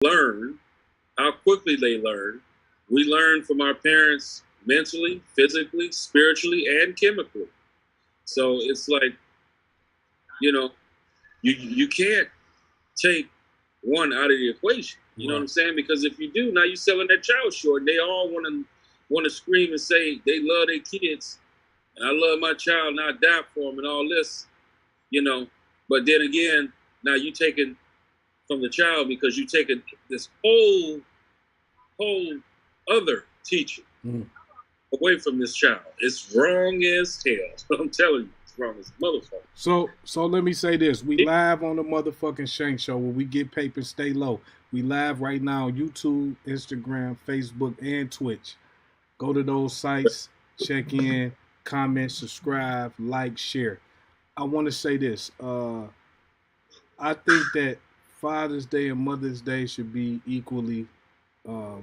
learn, how quickly they learn. We learn from our parents mentally, physically, spiritually, and chemically. So it's like, you know, you can't take one out of the equation. You know what I'm saying? Because if you do, now you're selling that child short. They all want to scream and say they love their kids, and I love my child, and I die for them, and all this, you know. But then again, now you taking from the child because you taking this whole other teaching away from this child. It's wrong as hell. I'm telling you, it's wrong as motherfucker. So let me say this. We live on the motherfucking Shank Show where we get paper, stay low. We live right now on YouTube, Instagram, Facebook, and Twitch. Go to those sites, check in, comment, subscribe, like, share. I want to say this. I think that Father's Day and Mother's Day should be equally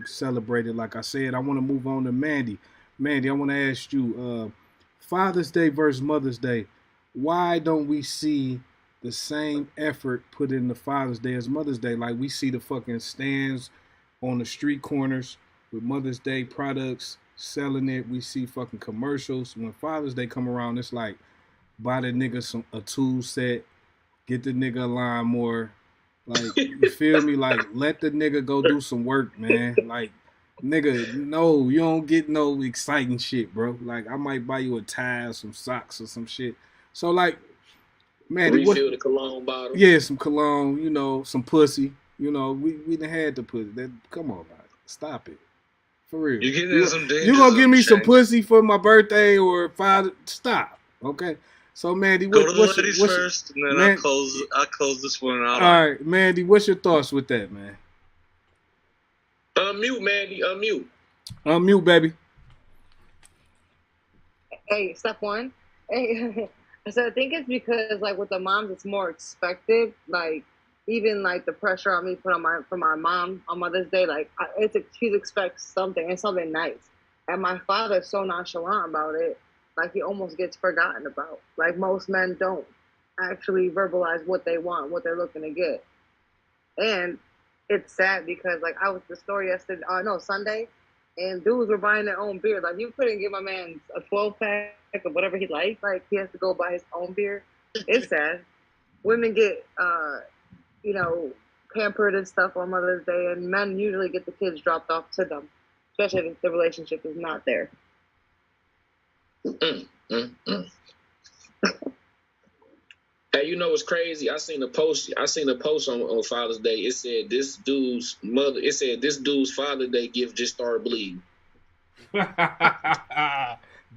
celebrated. Like I said, I want to move on to Mandy. Mandy, I want to ask you, Father's Day versus Mother's Day, why don't we see the same effort put into Father's Day as Mother's Day? Like we see the fucking stands on the street corners with Mother's Day products selling it. We see fucking commercials. When Father's Day come around, it's like buy the nigga a tool set, get the nigga a lawnmower. Like, you feel me? Like, let the nigga go do some work, man. Like, nigga, no, you don't get no exciting shit, bro. Like, I might buy you a tie or some socks or some shit. So, like, man, refill the cologne bottle. Yeah, some cologne, you know, some pussy. You know, we done had to put that. Come on, man. Stop it. For real. You gonna give me some pussy for my birthday or Father? Stop. Okay. So, Mandy, go to the ladies first, and then I close this one out. All right, Mandy, what's your thoughts with that, man? Unmute, Mandy. Unmute, baby. Hey, step one. Hey, so I think it's because like with the moms, it's more expected. Like even like the pressure on me put on for my mom on Mother's Day, like she expects something and something nice. And my father's so nonchalant about it. Like he almost gets forgotten about. Like most men don't actually verbalize what they want, what they're looking to get. And it's sad because like I was at the store yesterday, Sunday, and dudes were buying their own beer. Like you couldn't give my man a 12-pack of whatever he likes. Like he has to go buy his own beer. It's sad. Women get, pampered and stuff on Mother's Day, and men usually get the kids dropped off to them, especially if the relationship is not there. Hey, you know what's crazy? I seen a post on Father's Day. It said this dude's Father's Day gift just started bleeding.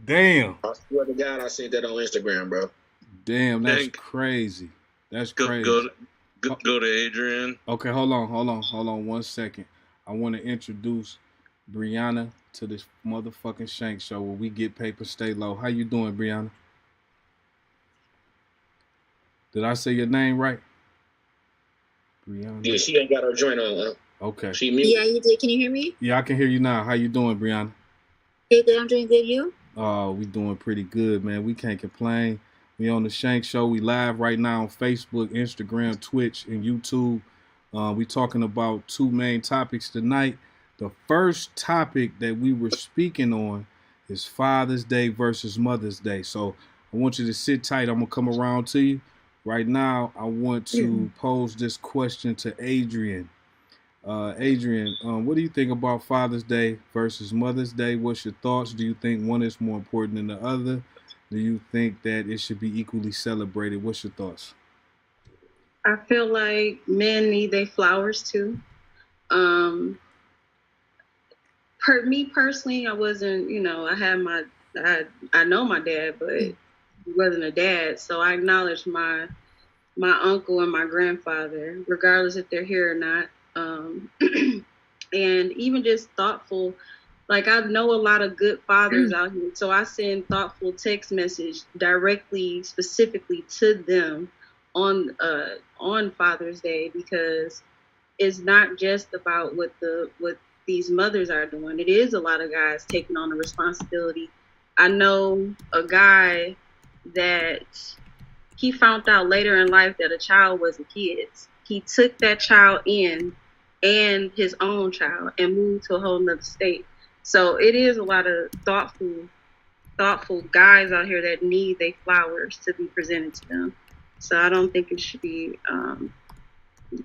Damn. I swear to God, I seen that on Instagram, bro. Damn, that's crazy. That's crazy. Go to Adrian. Okay, hold on 1 second. I want to introduce Brianna to this motherfucking Shank Show where we get paper, stay low. How you doing, Brianna? Did I say your name right? Brianna. Yeah, she ain't got her joint on. Okay. She muted. Yeah, you did. Can you hear me? Yeah, I can hear you now. How you doing, Brianna? Hey, good. I'm doing good. You? Oh, we doing pretty good, man. We can't complain. We on the Shank Show. We live right now on Facebook, Instagram, Twitch, and YouTube. We talking about two main topics tonight. The first topic that we were speaking on is Father's Day versus Mother's Day. So I want you to sit tight. I'm going to come around to you. Right now, I want to pose this question to Adrian. Adrian, what do you think about Father's Day versus Mother's Day? What's your thoughts? Do you think one is more important than the other? Do you think that it should be equally celebrated? What's your thoughts? I feel like men need their flowers too. Me personally, I wasn't, I know my dad, but he wasn't a dad. So I acknowledge my uncle and my grandfather, regardless if they're here or not. And even just thoughtful, like I know a lot of good fathers out here. So I send thoughtful text message directly, specifically to them on Father's Day, because it's not just about what these mothers are doing. It is a lot of guys taking on the responsibility. I know a guy that he found out later in life that a child wasn't his. He took that child in and his own child and move to a whole nother state. So it is a lot of thoughtful guys out here that need their flowers to be presented to them. So I don't think it should be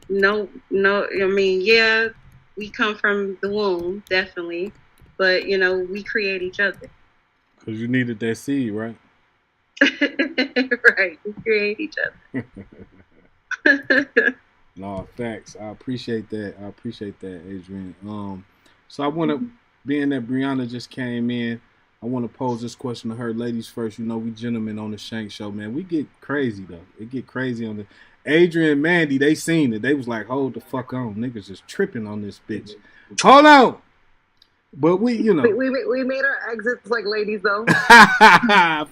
no. I mean, yeah, we come from the womb, definitely, but we create each other. Because you needed that seed, right? Right, we create each other. No, facts. I appreciate that. Adrian. So I want to, being that Brianna just came in, I want to pose this question to her. Ladies first. We gentlemen on the Shank Show, man. We get crazy though. It get crazy on the Adrian and Mandy. They seen it. They was like, hold the fuck on, niggas just tripping on this bitch. Hold on. But we made our exits like ladies though.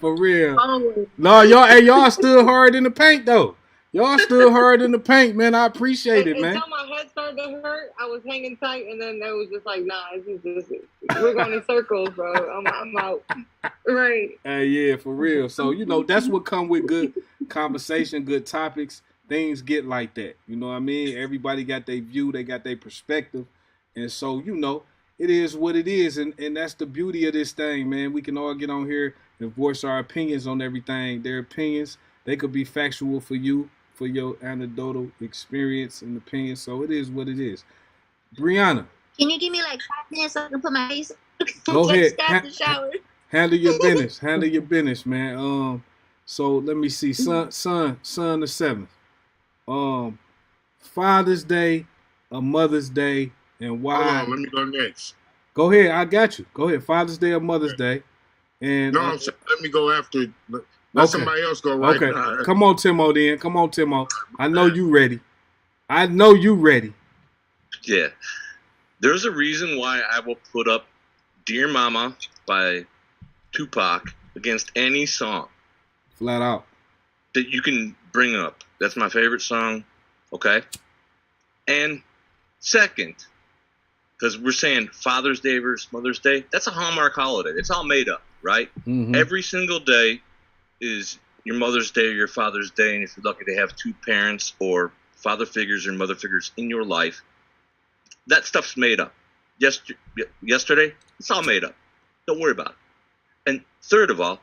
For real. Oh. No, y'all stood hard in the paint though. Y'all stood hard in the paint, man. I appreciate it, man. Until my head started to hurt, I was hanging tight, and then it was just like, nah, we're going in circles, bro. I'm out. Right. Yeah, for real. So, that's what come with good conversation, good topics. Things get like that. You know what I mean? Everybody got their view, they got their perspective. And so, it is what it is. And that's the beauty of this thing, man. We can all get on here and voice our opinions on everything. Their opinions, they could be factual for you, for your anecdotal experience and opinion. So it is what it is. Brianna. Can you give me like 5 minutes so I can put my face? Go ahead. Start the shower. Handle your business. Handle your business, man. So let me see. Son the 7th. Father's Day, a Mother's Day, and why? Hold on, let me go next. Go ahead. I got you. Go ahead. Father's Day or Mother's Day. And no, let me go after. Let somebody else go right now. Come on, Timo, then. Come on, Timo. I know you ready. Yeah. There's a reason why I will put up Dear Mama by Tupac against any song. Flat out. That you can bring up. That's my favorite song. Okay? And second, because we're saying Father's Day versus Mother's Day, that's a Hallmark holiday. It's all made up, right? Mm-hmm. Every single day is your Mother's Day or your Father's Day, and if you're lucky to have two parents or father figures or mother figures in your life, that stuff's made up. Yesterday, it's all made up. Don't worry about it. And third of all,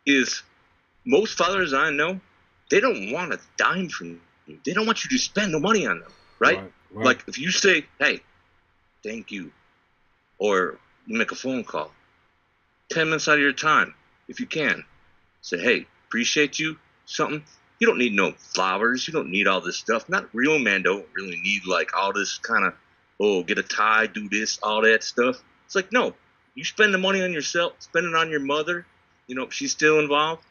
is most fathers I know, they don't want a dime from you. They don't want you to spend no money on them, right? Like if you say, hey, thank you, or you make a phone call, 10 minutes out of your time, if you can, say, hey, appreciate you, something. You don't need no flowers. You don't need all this stuff. Not real men don't really need like all this kind of, get a tie, do this, all that stuff. It's like, no, you spend the money on yourself, spend it on your mother. If she's still involved,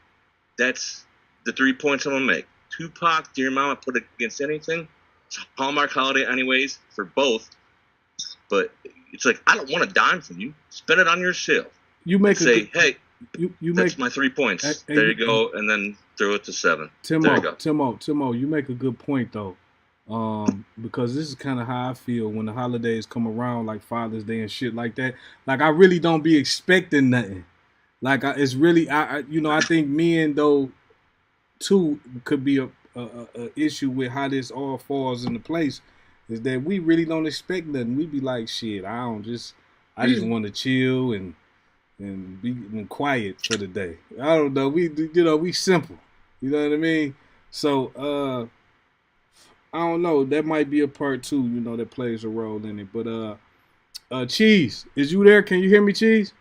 that's the 3 points I'm going to make. Tupac, Dear Mama, put it against anything. It's a Hallmark holiday anyways for both. But it's like, I don't want a dime from you. Spend it on yourself. You make say, hey, you that's my 3 points. There you go. And then throw it to 7. Timo, you make a good point though. Because this is kind of how I feel when the holidays come around, like Father's Day and shit like that. Like I really don't be expecting nothing. Like it's really, I think men though too could be a issue with how this all falls into place. Is that we really don't expect nothing. We be like, shit, I just want to chill and be quiet for the day. I don't know. We simple. You know what I mean? So I don't know. That might be a part too, that plays a role in it. But Cheese, is you there? Can you hear me, Cheese?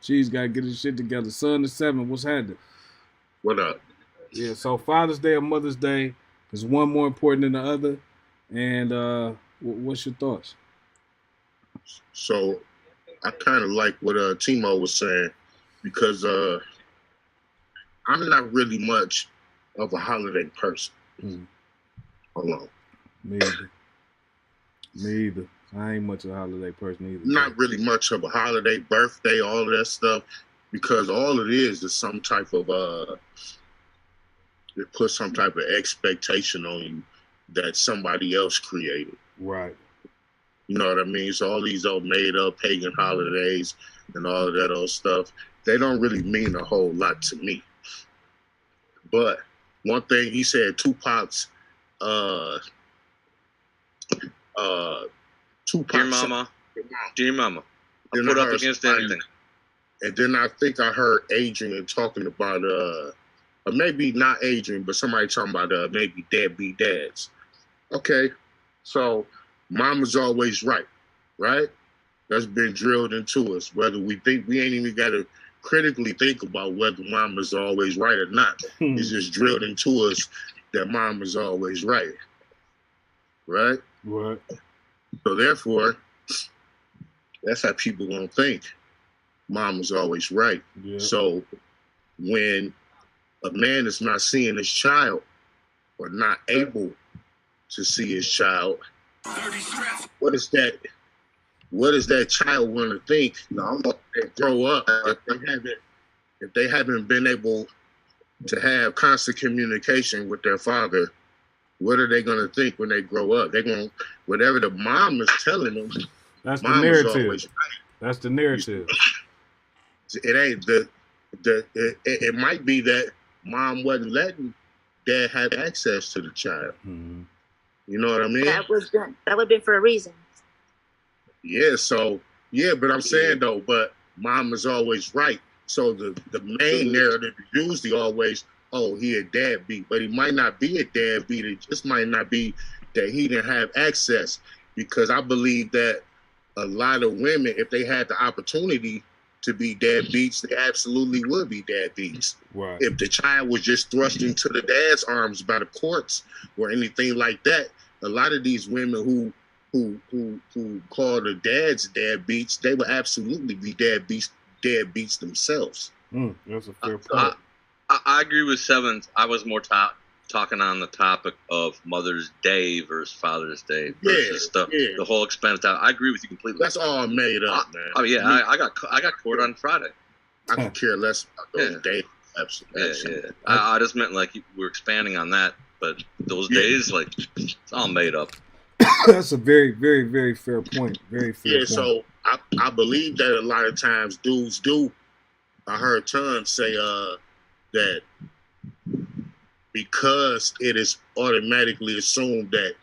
Cheese gotta get his shit together. Son the 7th, what's happening? What up? Yeah, so Father's Day or Mother's Day, is one more important than the other? And what's your thoughts? So I kind of like what Timo was saying, because I'm not really much of a holiday person. Hold on. Me either. I ain't much of a holiday person either. Not really much of a holiday, birthday, all of that stuff, because all it is some type of it puts some type of expectation on you that somebody else created. Right. You know what I mean? So all these old made up pagan holidays and all of that old stuff, they don't really mean a whole lot to me. But one thing he said, Tupac's Dear mama. I put up against anything. And then I think I heard Adrian talking about or maybe not Adrian, but somebody talking about maybe deadbeat dads. Okay, so mama's always right? That's been drilled into us. Whether we think, we ain't even got to critically think about whether mama's always right or not. It's just drilled into us that mama's always right. Right. So therefore, that's how people gonna think. Mama's always right. Yeah. So when a man is not seeing his child or not able to see his child, what does that child want to think? They grow up if they haven't been able to have constant communication with their father. What are they going to think when they grow up? They're going to, whatever the mom is telling them. That's the narrative. Right. That's the narrative. It ain't it might be that mom wasn't letting dad have access to the child. Mm-hmm. You know what I mean? That would have been for a reason. Yeah, so but I'm saying though, but mom is always right. So the main narrative is usually always, oh, he a deadbeat, but he might not be a deadbeat. It just might not be that he didn't have access, because I believe that a lot of women, if they had the opportunity to be deadbeats, they absolutely would be deadbeats. Right. If the child was just thrust into the dad's arms by the courts or anything like that, a lot of these women who call the dads deadbeats, they would absolutely be deadbeats themselves. That's a fair point. I agree with Sevens. I was more talking on the topic of Mother's Day versus Father's Day versus the whole expanded out. I agree with you completely. That's all made up, man. Oh yeah, I got court on Friday. I could care less about those days. Absolutely. Yeah. I just meant like we're expanding on that, but those days, like, it's all made up. That's a very, very, very fair point. Very fair point. So I believe that a lot of times dudes do. I heard Ton say that because it is automatically assumed that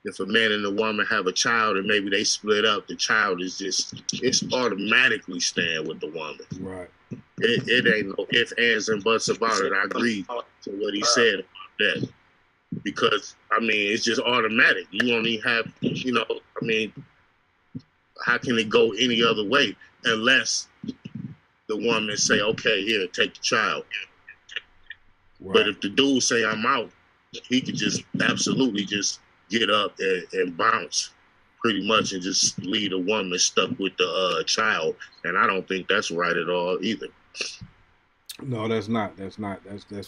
if a man and a woman have a child and maybe they split up, the child is it's automatically staying with the woman. Right. It ain't no ifs, ands, and buts about it. I agree to what he said about that. Because, I mean, it's just automatic. You don't even have, I mean, how can it go any other way unless the woman say, okay, here, take the child. Right. But if the dude say, I'm out, he could just absolutely just get up and bounce pretty much and just leave the woman stuck with the child. And I don't think that's right at all either. No, that's not. That's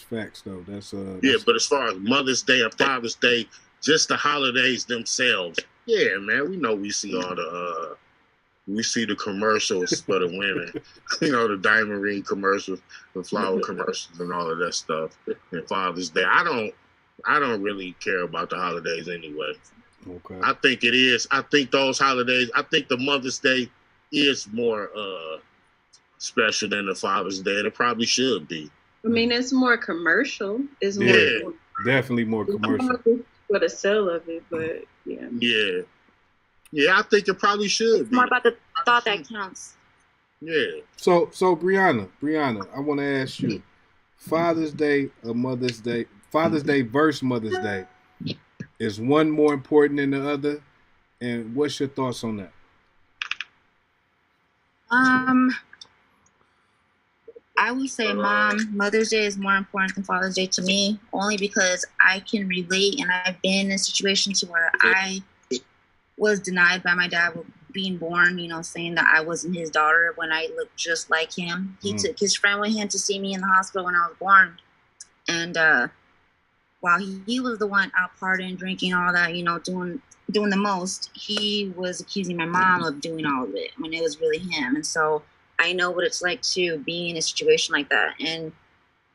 facts though. That's but as far as Mother's Day and Father's Day, just the holidays themselves. Yeah, man, we know we see all the commercials for the women. The diamond ring commercials, the flower commercials, and all of that stuff. And Father's Day, I don't really care about the holidays anyway. Okay. I think it is. I think those holidays. I think the Mother's Day is more special than the Father's Day. It probably should be. I mean, it's more commercial. It's more definitely more commercial for the sale of it, but yeah. Yeah, I think it probably should it's more about the thought that counts. Yeah. So Brianna, I want to ask you, Father's Day or Mother's Day? Father's Day versus Mother's Day. Is one more important than the other? And what's your thoughts on that? I would say Mother's Day is more important than Father's Day to me, only because I can relate, and I've been in a situation to where I was denied by my dad being born, saying that I wasn't his daughter when I looked just like him. He took his friend with him to see me in the hospital when I was born. And while he was the one out partying, drinking, all that, doing the most, he was accusing my mom of doing all of it when it was really him. And so I know what it's like to be in a situation like that. And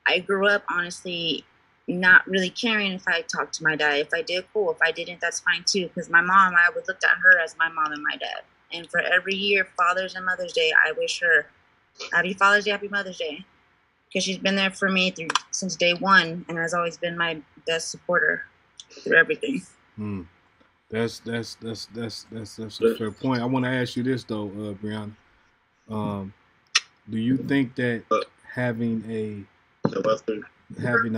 I grew up, honestly, not really caring if I talked to my dad. If I did, cool. If I didn't, that's fine too. Because my mom, I would look at her as my mom and my dad. And for every year, Father's and Mother's Day, I wish her happy Father's Day, happy Mother's Day. because she's been there for me since day one and has always been my best supporter through everything. That's a fair point. I want to ask you this though, Brianna. Do you think that having a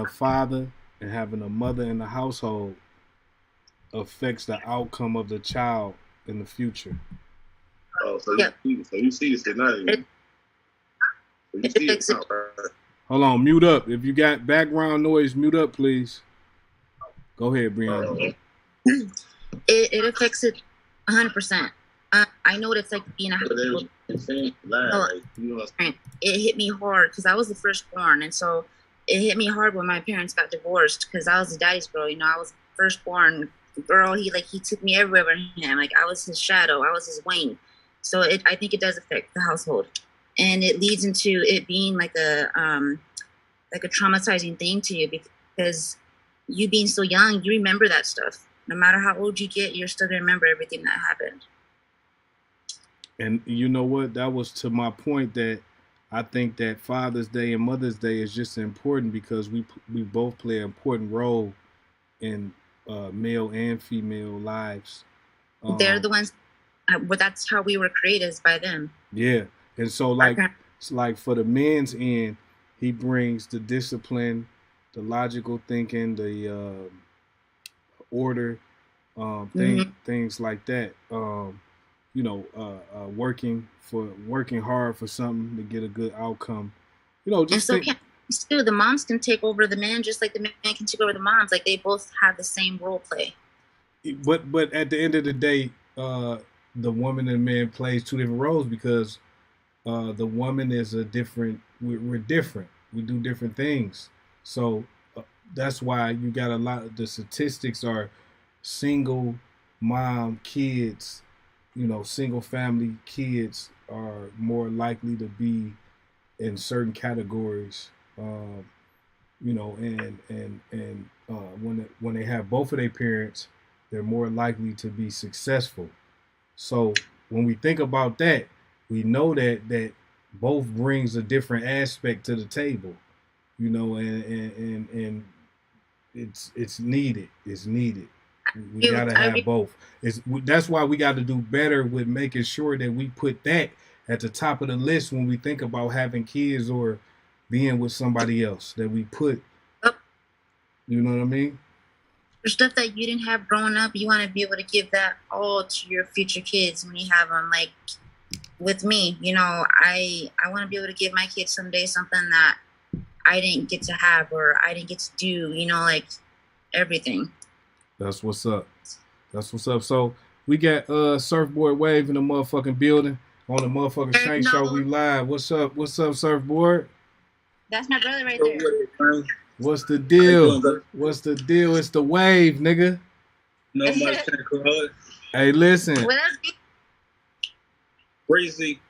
father and having a mother in the household affects the outcome of the child in the future? Oh, so you see this tonight. Hold on, mute up. If you got background noise, mute up, please. Go ahead, Brianna. It affects it 100%. I know what it's like being a household. It hit me hard because I was the firstborn, and so it hit me hard when my parents got divorced because I was the daddy's girl. You know, I was the firstborn girl. He took me everywhere with him. Like I was his shadow. I was his wing. So I think it does affect the household, and it leads into it being like a traumatizing thing to you because you being so young, you remember that stuff. No matter how old you get, you're still gonna remember everything that happened. And you know what? That was to my point that I think that Father's Day and Mother's Day is just important because we both play an important role in male and female lives. They're the ones, but that's how we were created, is by them. Yeah, and so like for the men's end, he brings the discipline, the logical thinking, the order, things like that. Working hard for something to get a good outcome. The moms can take over the men just like the men can take over the moms. Like they both have the same role play. But at the end of the day, the woman and man plays two different roles because the woman is a different. We're different. We do different things. So that's why you got a lot of the statistics are single mom kids. Single family kids are more likely to be in certain categories. And when they have both of their parents, they're more likely to be successful. So when we think about that, we know that both brings a different aspect to the table. And it's needed. It's needed. We gotta have both. That's why we got to do better with making sure that we put that at the top of the list when we think about having kids or being with somebody else. That we put, you know what I mean? For stuff that you didn't have growing up, you want to be able to give that all to your future kids when you have them. Like with me, I want to be able to give my kids someday something that I didn't get to have or I didn't get to do. Like everything. That's what's up. So we got Surfboard Wave in the motherfucking building on the motherfucking Shank Show. We live. What's up, Surfboard? That's my brother right there. What's the deal? It's the wave, nigga. No much. Hey, listen. Breezy.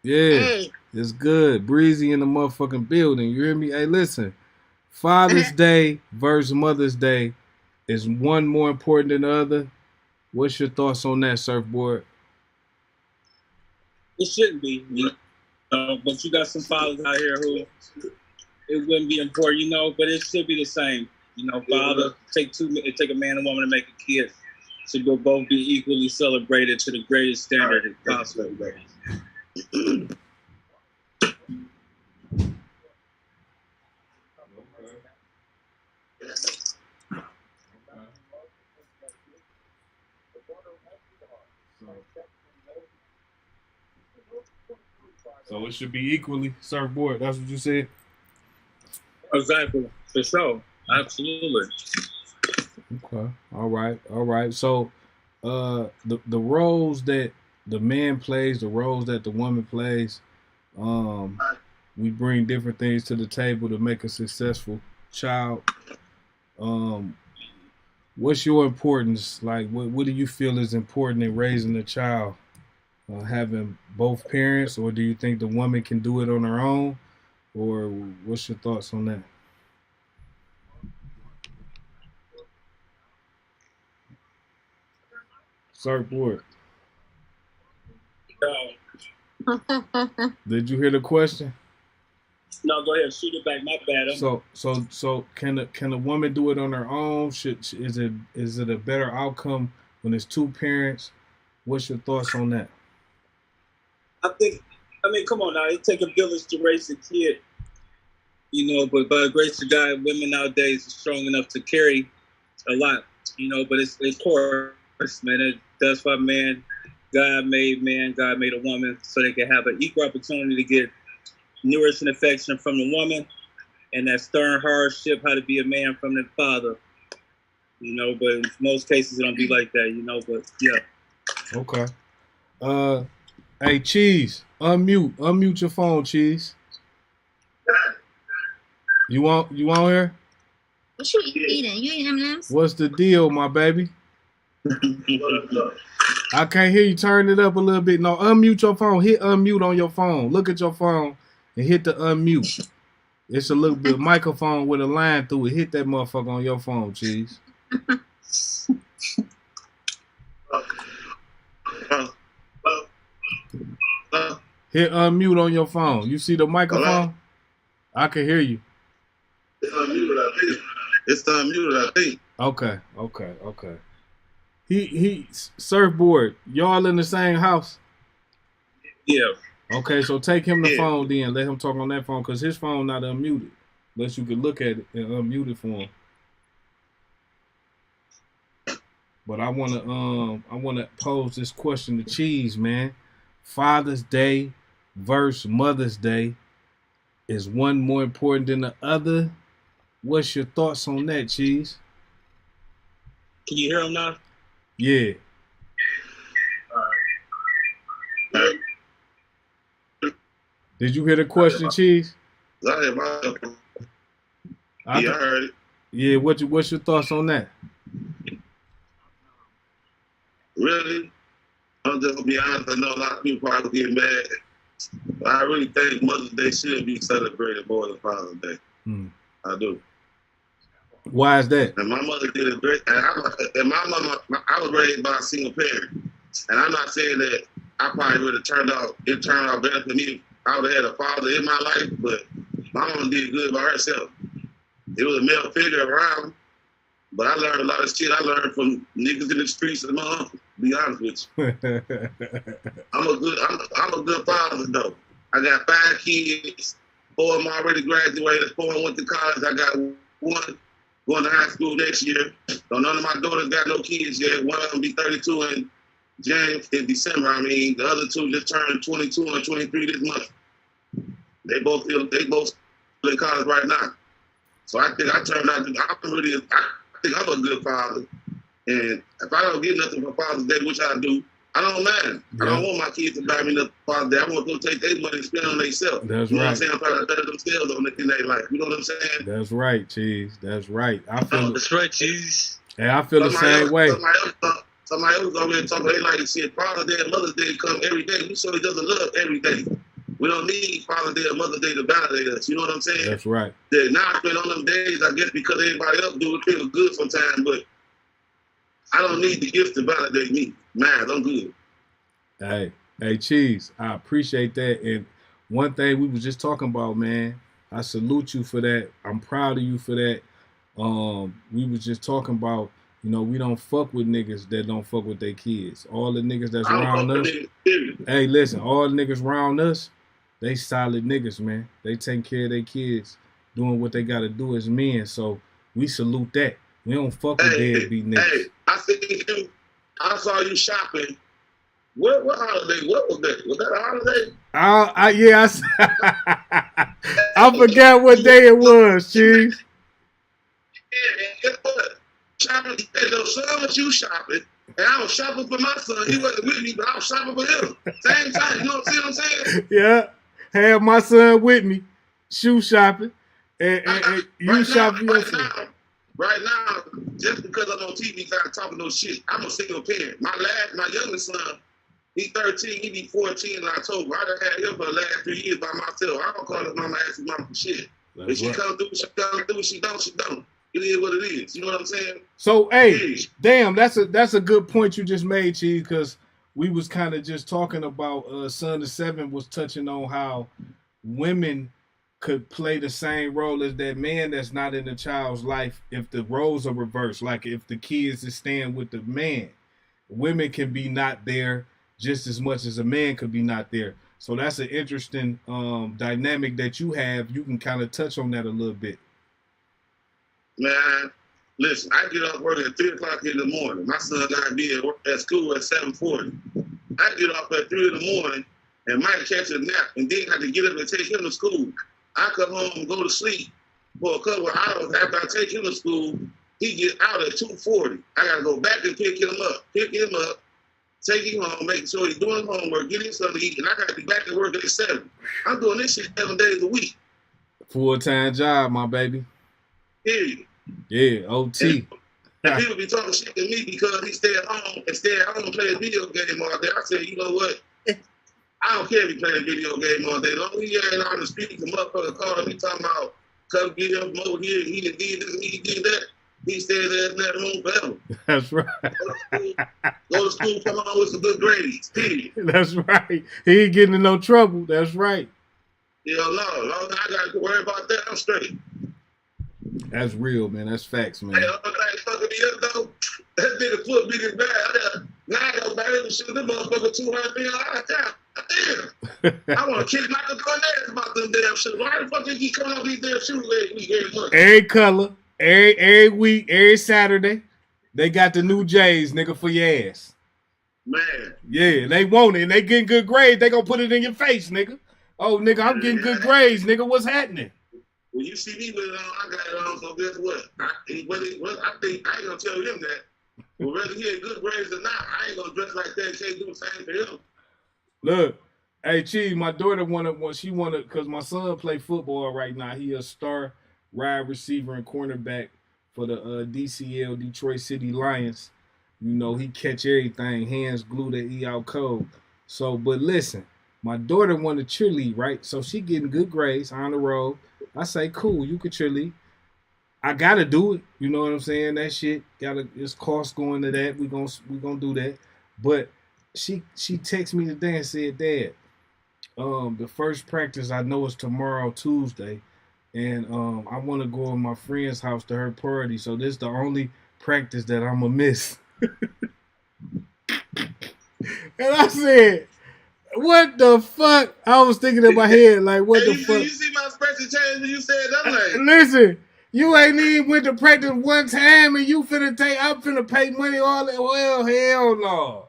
Yeah. Hey. It's good. Breezy in the motherfucking building. You hear me? Hey, listen. Father's Day versus Mother's Day. Is one more important than the other? What's your thoughts on that, Surfboard? It shouldn't be, but you got some fathers out here who it wouldn't be important, but it should be the same. Father, take a man and woman to make a kid. Should both be equally celebrated to the greatest standard possible. So it should be equally, Surfboard. That's what you said? Exactly. For sure. Absolutely. Okay. All right. So the roles that the man plays, the roles that the woman plays, we bring different things to the table to make a successful child. What's your importance? Like, what do you feel is important in raising a child? Having both parents, or do you think the woman can do it on her own? Or what's your thoughts on that? Surfboard. Did you hear the question? No, go ahead, shoot it back. My bad. So can a woman do it on her own? Is it a better outcome when it's two parents? What's your thoughts on that? I mean, come on now. It take a village to raise a kid, but by the grace of God, women nowadays are strong enough to carry a lot, but it's course, man. That's why God made a woman so they can have an equal opportunity to get nourishing affection from the woman and that stern hardship, how to be a man from the father. But in most cases it don't be like that, but yeah. Okay. Hey, Cheese, unmute your phone, Cheese. You on here? What you eating? You eating M&M's? What's the deal, my baby? I can't hear you. Turn it up a little bit. No, unmute your phone. Hit unmute on your phone. Look at your phone and hit the unmute. It's a little bit microphone with a line through it. Hit that motherfucker on your phone, Cheese. Hit unmute on your phone. You see the microphone? Hello? I can hear you. It's unmuted, I think. Okay. He surfboard. Y'all in the same house? Yeah. Okay, so take him the phone then. Let him talk on that phone because his phone not unmuted. Unless you can look at it and unmute it for him. But I wanna pose this question to Cheese, man. Father's Day versus Mother's Day. Is one more important than the other? What's your thoughts on that, Cheese? Can you hear him now? Yeah. Did you hear the question, Cheese? I heard it. Yeah, what's your thoughts on that? Really? I'm just gonna be honest, I know a lot of people probably get mad. But I really think Mother's Day should be celebrated more than Father's Day. I do. Why is that? And my mother did a great. And my mama, I was raised by a single parent, and I'm not saying that I probably would have turned out better for me. I would have had a father in my life, but my mama did good by herself. It was a male figure around, but I learned a lot of shit. I learned from niggas in the streets and my uncle. To be honest with you, I'm a good father though. I got 5 kids. 4 of them already graduated. 4 went to college. I got 1 going to high school next year. So none of my daughters got no kids yet. One of them be 32 in December. I mean, the other 2 just turned 22 and 23 this month. They both in college right now. So I think I turned out. I think I'm a good father. And if I don't get nothing for Father's Day, which I do, I don't mind. Yeah. I don't want my kids to buy me nothing for Father's Day. I want them to take their money and spend on themselves. That's you know right. What I'm saying? I'm trying to better themselves in their life. You know what I'm saying? That's right, Cheese. That's right. That's right, Cheese. And I feel the same way. Somebody else already talking. They like to see Father's Day and Mother's Day come every day. We show each other love every day. We don't need Father's Day or Mother's Day to validate us. You know what I'm saying? That's right. Now I spend on them days, I guess, because everybody else do it feels good sometimes, but I don't need the gift to validate me. Man, I'm good. Hey, Cheese, I appreciate that. And one thing we was just talking about, man, I salute you for that. I'm proud of you for that. We was just talking about, we don't fuck with niggas that don't fuck with their kids. All the niggas that's around us. Hey, listen, all the niggas around us, they solid niggas, man. They take care of their kids, doing what they got to do as men. So we salute that. We don't fuck with deadbeat niggas. Hey, I saw you shopping. What holiday? What was that? Was that a holiday? I forgot what day it was, Cheese. Yeah, guess what? Shopping. Your son was you shopping, and I was shopping for my son. He wasn't with me, but I was shopping for him. Same time. You know what I'm saying? Yeah. Had my son with me, shoe shopping, and you shopping for yourself. Right now, just because I'm on TV kind of talking no shit, I'm a single parent. My youngest son, he's 13, he be 14 in October. I done had him for the last 3 years by myself. I don't call his mama, ask his mama for shit. If she come through, she come through. She don't. It is what it is. You know what I'm saying? So, hey, damn, that's a good point you just made, Cheese, because we was kind of just talking about Son of 7 was touching on how women could play the same role as that man that's not in the child's life if the roles are reversed. Like if the kids is staying with the man, women can be not there just as much as a man could be not there. So that's an interesting dynamic that you have. You can kind of touch on that a little bit. Man, listen, I get off work at 3 o'clock in the morning. My son got to be at school at 7:40. I get off at 3 in the morning and might catch a nap and then have to get up and take him to school. I come home and go to sleep for a couple of hours after I take him to school. He get out at 2:40. I got to go back and pick him up, take him home, make sure he's doing homework, get him something to eat, and I got to be back at work at 7. I'm doing this shit 7 days a week. Full-time job, my baby. Period. Yeah, OT. And people be talking shit to me because he stay at home and play a video game all day. I said, you know what? I don't care if he playing a video game all day. Long as he ain't on the street, the motherfucker calling me talking about come get him from over here, he did this and he did that. He stayed there in that room forever. That's right. Go to school, come on with some good grades. Period. That's right. He ain't getting in no trouble. That's right. You know, no, long as I got to worry about that, I'm straight. That's real, man. That's facts, man. Hey, fucking me up though. That nigga put me in bad. Now I go back and shoot them motherfucker 200 million out of town. Damn. I want to kick Michael Cornell about them damn shit. Why the fuck did he come on these damn shoes every week, every month? Every color, every week, every Saturday, they got the new J's, nigga, for your ass. Man. Yeah, they want it. And they getting good grades. They gonna put it in your face, nigga. Oh, nigga, I'm getting good grades, nigga. What's happening? When you see me with it on, I got it on, so guess what? I think I ain't gonna tell him that. But whether he had good grades or not, I ain't gonna dress like that and can't do the same for him. Look, hey, Chief, my daughter wanted, because my son play football right now. He a star wide receiver and cornerback for the DCL, Detroit City Lions. You know, he catch everything, hands glued at E out cold. So, but listen, my daughter wanted cheerlead, right? So she getting good grades on the road. I say, cool, you can cheerlead. I gotta do it. You know what I'm saying? That shit it's cost going to that. We gonna do that. But she texted me today and said, Dad, the first practice I know is tomorrow, Tuesday, and I want to go to my friend's house to her party. So this is the only practice that I'm gonna miss. And I said, what the fuck? I was thinking in my head, like, what the fuck? You see my expression change when you said that? Like, listen, you ain't even went to practice one time and I'm finna pay money all that. Well, hell no.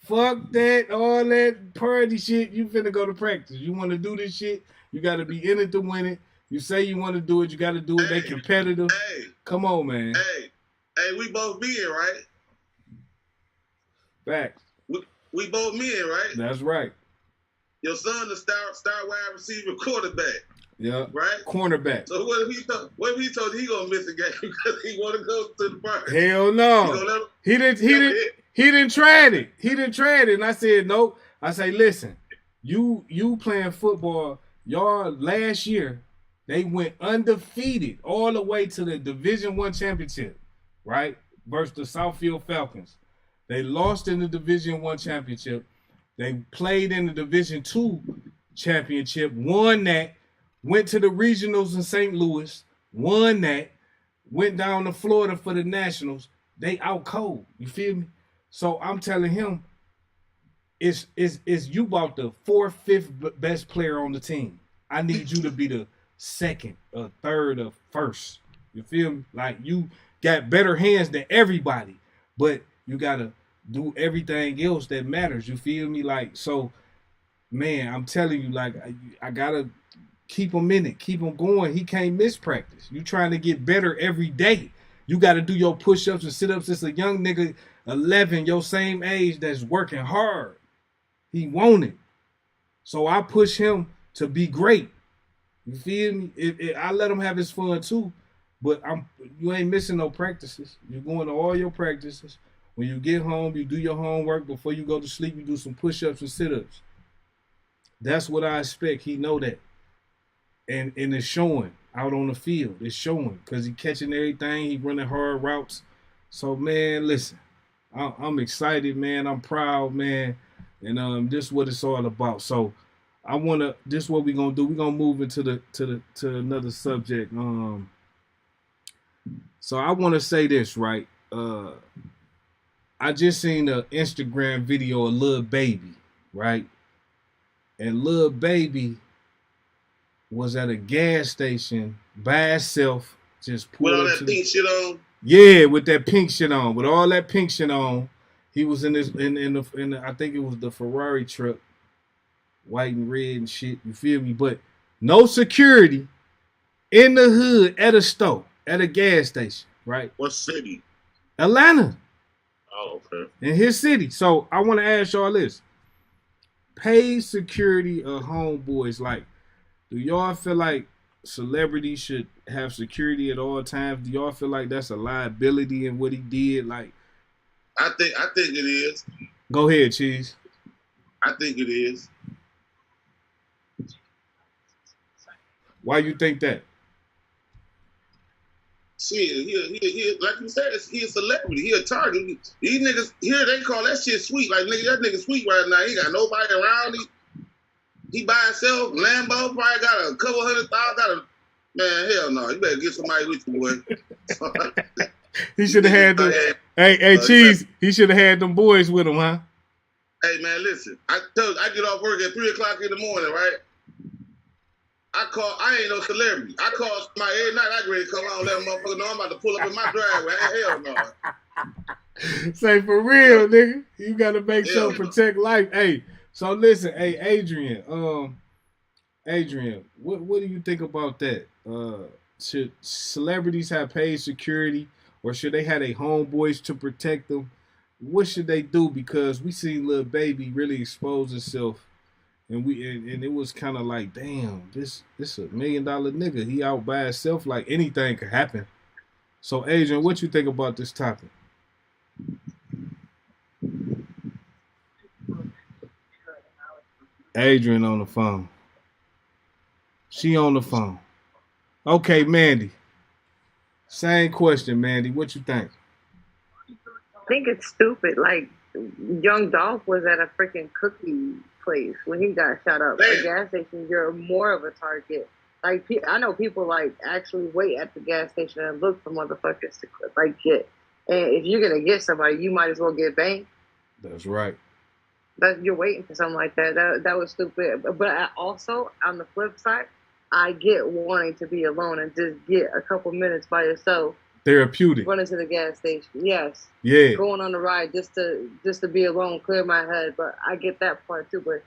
Fuck that, all that party shit. You finna go to practice. You want to do this shit, you got to be in it to win it. You say you want to do it, you got to do it. They competitive. Hey. Come on, man. Hey, we both men, right? Facts. We both men, right? That's right. Your son the star wide receiver quarterback. Yeah. Right? Cornerback. So what if he told he gonna miss a game because he wanna go to the party? Hell no. He didn't try it. He didn't try it. And I said, nope. I say, listen, you playing football, y'all last year, they went undefeated all the way to the Division I championship, right? Versus the Southfield Falcons. They lost in the Division I championship. They played in the Division II championship, won that, went to the regionals in St. Louis, won that, went down to Florida for the nationals. They out cold. You feel me? So I'm telling him, it's you about the 4th, 5th best player on the team. I need you to be the 2nd or 3rd or 1st. You feel me? Like you got better hands than everybody, but you gotta do everything else that matters. You feel me? Like, so, man, I'm telling you, like, I gotta keep him in it, keep him going. He can't miss practice. You trying to get better every day. You got to do your push-ups and sit-ups. It's a young nigga, 11, your same age, that's working hard. He want it. So I push him to be great. You feel me? I let him have his fun too, but you ain't missing no practices. You're going to all your practices. When you get home, you do your homework. Before you go to sleep, you do some push-ups and sit-ups. That's what I expect. He know that. And it's showing out on the field. It's showing because he catching everything. He running hard routes. So, man, listen, I'm excited, man. I'm proud, man. And this is what it's all about. So I wanna. This is what we gonna do. We gonna move into to another subject. So I want to say this, right? I just seen an Instagram video of Lil Baby, right? And Lil Baby was at a gas station by itself, just with all that pink shit on. Yeah, with that pink shit on, with all that pink shit on. He was in this in the I think it was the Ferrari truck, white and red and shit. You feel me? But no security in the hood at a store, at a gas station, right? What city? Atlanta. Oh, okay. In his city. So I want to ask y'all this: paid security of homeboys, like, do y'all feel like celebrities should have security at all times? Do y'all feel like that's a liability in what he did? Like, I think it is. Go ahead, Cheese. I think it is. Why you think that? Shit, he like you said, he a celebrity. He a target. These niggas here, they call that shit sweet. Like, nigga, that nigga sweet right now. He got nobody around. He by himself. Lambo probably got a couple $100,000. Man, hell no. You better get somebody with you, boy. He should have had them. Hey, Cheese. He should have had them boys with him, huh? Hey, man, listen. I get off work at 3:00 in the morning, right? I ain't no celebrity. I call somebody every night. I get ready to come on, let a motherfucker know I'm about to pull up in my driveway. Hell no. Say for real, nigga. You gotta make sure protect life. Hey, so listen, hey, Adrian. Adrian, what do you think about that? Should celebrities have paid security, or should they have their homeboys to protect them? What should they do? Because we see Lil Baby really expose himself. And it was kind of like, damn, this $1 million nigga. He out by himself, like anything could happen. So, Adrian, what you think about this topic? Adrian on the phone. She on the phone. Okay, Mandy. Same question, Mandy. What you think? I think it's stupid. Like, Young Dolph was at a freaking cookie place when he got shot up. At a gas station, you're more of a target. Like, I know people like actually wait at the gas station and look for motherfuckers to like get. And if you're gonna get somebody, you might as well get banged. That's right. You're waiting for something like that. That was stupid. But also on the flip side, I get wanting to be alone and just get a couple minutes by yourself. Therapeutic. Running to the gas station. Yes. Yeah. Going on the ride just to be alone, clear my head. But I get that part too. But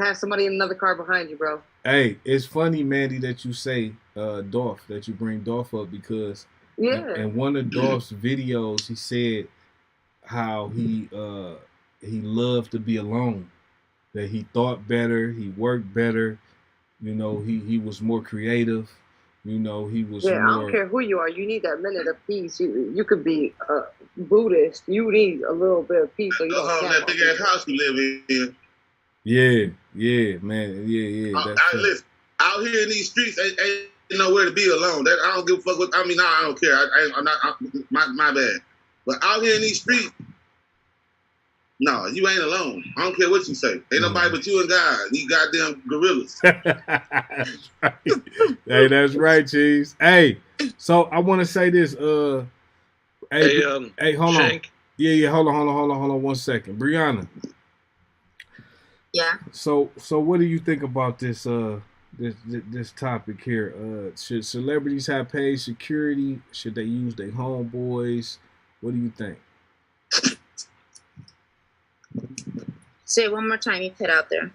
have somebody in another car behind you, bro. Hey, it's funny, Mandy, that you say Dolph, that you bring Dolph up, because in one of Dolph's videos, he said how he loved to be alone, that he thought better, he worked better, you know, he was more creative. You know, he was more... I don't care who you are. You need that minute of peace. You could be a Buddhist. You need a little bit of peace. So you don't that big ass house you live in. Yeah, man. Yeah. Listen, out here in these streets, ain't nowhere to be alone. I don't give a fuck what... I mean, I don't care. I'm not... My bad. But out here in these streets, no, you ain't alone. I don't care what you say. Ain't nobody but you and God. These goddamn gorillas. Hey, that's right, Cheese. Hey, so I want to say this. Hey, hold Shank. On. Yeah. Hold on 1 second, Brianna. Yeah. So what do you think about this topic here? Should celebrities have paid security? Should they use their homeboys? What do you think? Say it one more time. You put out there.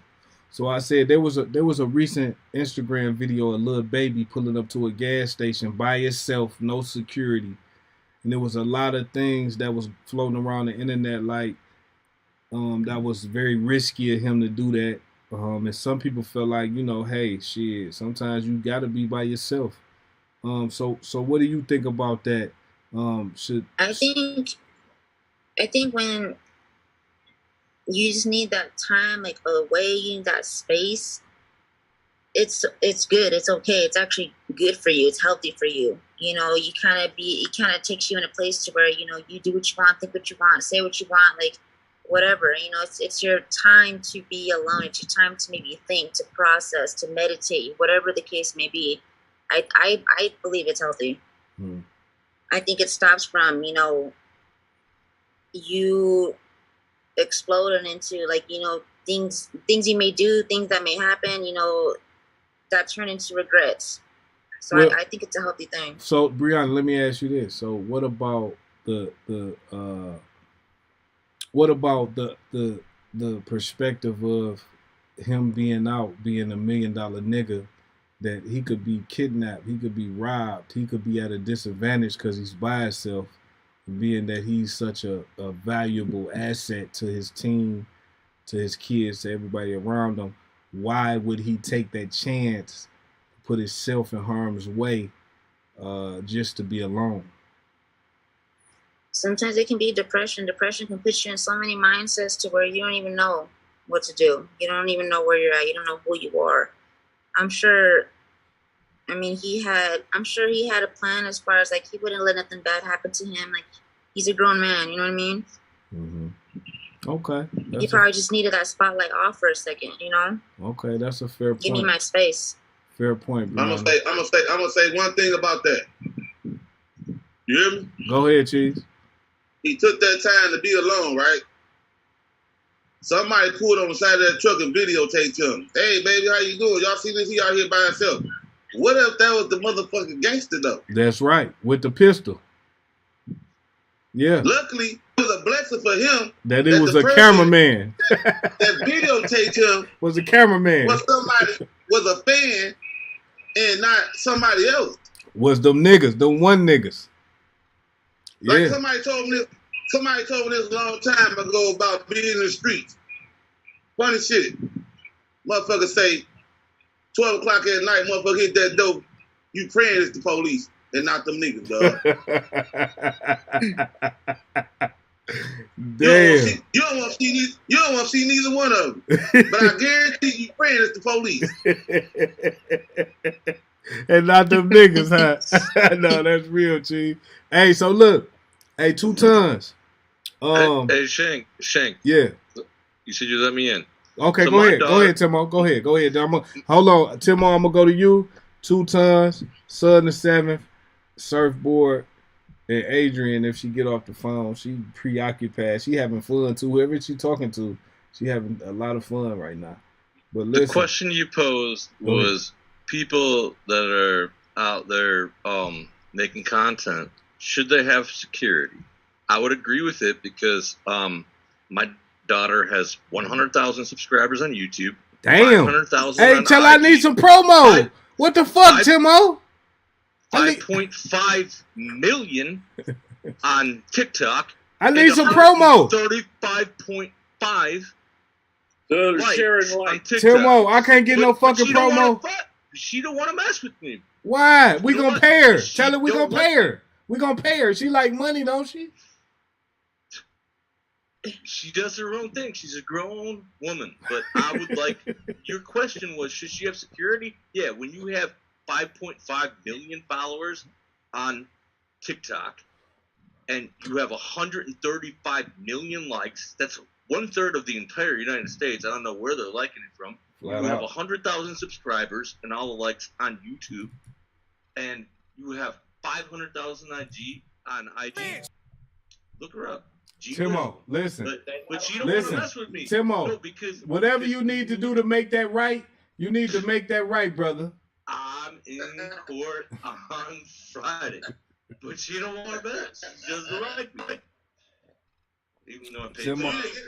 So I said there was a recent Instagram video of Lil Baby pulling up to a gas station by itself, no security, and there was a lot of things that was floating around the internet like that was very risky of him to do that. And some people felt like, you know, hey, shit, sometimes you gotta be by yourself. So what do you think about that? I think when you just need that time, like away, you need that space. It's good. It's okay. It's actually good for you. It's healthy for you. You know, it kind of takes you in a place to where, you know, you do what you want, think what you want, say what you want. Like, whatever. You know, it's your time to be alone. It's your time to maybe think, to process, to meditate, whatever the case may be. I believe it's healthy. I think it stops from, you know, you exploding into, like, you know, things you may do, things that may happen, you know, that turn into regrets. So well, I think it's a healthy thing. So Brianna, let me ask you this. So what about the perspective of him being out, being $1 million nigga, that he could be kidnapped, he could be robbed, he could be at a disadvantage because he's by himself, being that he's such a valuable asset to his team, to his kids, to everybody around him. Why would he take that chance, put himself in harm's way, just to be alone? Sometimes it can be depression. Depression can put you in so many mindsets to where you don't even know what to do. You don't even know where you're at. You don't know who you are. I'm sure he had a plan as far as, like, he wouldn't let nothing bad happen to him. Like, he's a grown man, you know what I mean? Mm-hmm. Okay. He probably just needed that spotlight off for a second, you know? Okay, that's a fair point. Give me my space. Fair point, bro. I'm gonna say one thing about that. You hear me? Go ahead, Cheese. He took that time to be alone, right? Somebody pulled on the side of that truck and videotaped him. Hey, baby, how you doing? Y'all see this? He out here by himself. What if that was the motherfucking gangster, though? That's right, with the pistol. Yeah. Luckily, it was a blessing for him that it was a cameraman. That videotaped him was a cameraman. Was a fan and not somebody else. Was them niggas, them one niggas. Like, yeah. Somebody told me this a long time ago about being in the streets. Funny shit. Motherfucker say 12 o'clock at night, motherfucker hit that door. You praying it's the police and not them niggas, dog. Damn. You don't want to see neither one of them. But I guarantee you praying it's the police. And not them niggas, huh? No, that's real, Chief. Hey, so look. Hey, 2 tons. Hey, Shank. Yeah. You said you let me in. Okay, so go ahead. Go ahead, Timo. Go ahead. Hold on. Timo, I'm going to go to you. 2 tons, Southern 7th, Surfboard, and Adrian, if she get off the phone, she preoccupied. She having fun, too. Whoever she talking to, she having a lot of fun right now. But listen. The question you posed was people that are out there making content, should they have security? I would agree with it because my daughter has 100,000 subscribers on YouTube. Damn. 500,000 hey, tell I need some promo. What the fuck, Timo? 5.5 million on TikTok. I need some promo. 35.5 sharing on TikTok. Timo, I can't get no fucking promo. She don't want to mess with me. Why? We gonna pay her. Tell her we gonna pay her. We gonna pay her. She like money, don't she? She does her own thing. She's a grown woman. But I would like, your question was, should she have security? Yeah, when you have 5.5 million followers on TikTok and you have 135 million likes, that's 1/3 of the entire United States. I don't know where they're liking it from. You have 100,000 subscribers and all the likes on YouTube, and you have 500,000 on IG. Look her up. Timo, listen. But she don't want to mess with me. Timo, no, because whatever you need to do to make that right, you need to make that right, brother. I'm in court on Friday, but she don't want to mess. She doesn't like me. Even though I paid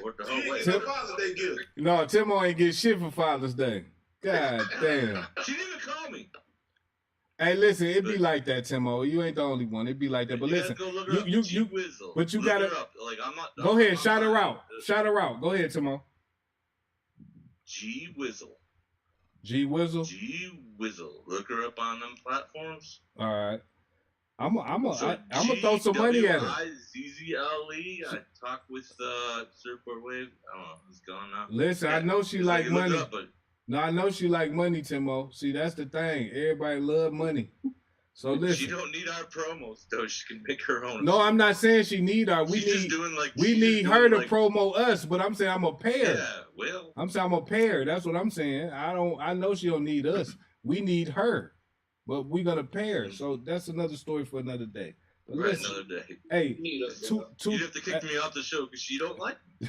for the whole way. No, Timo ain't get shit for Father's Day. God damn. She didn't even call me. Hey, listen, it be like that, Timo. You ain't the only one. It be like that. But listen, but you gotta. Like, go ahead, shout her out. Shout her out. Go ahead, Timo. G Wizzle. G Wizzle. G Wizzle. Look her up on them platforms. All right. I'm gonna throw some money at her. ZZLE. I talked with Surfboard Wave. I don't know who's going on. Listen, I know she like money. No, I know she like money, Timo. See, that's the thing. Everybody love money. So listen. She don't need our promos though. She can make her own. No, I'm not saying she need our. We need her to promote us, but I'm saying I'm a pair. Yeah, well. I'm saying I'm a pair. That's what I'm saying. I know she don't need us. We need her, but we gonna pair. So that's another story for another day. But right, listen, another day. Hey, you have to kick me off the show because she don't like me.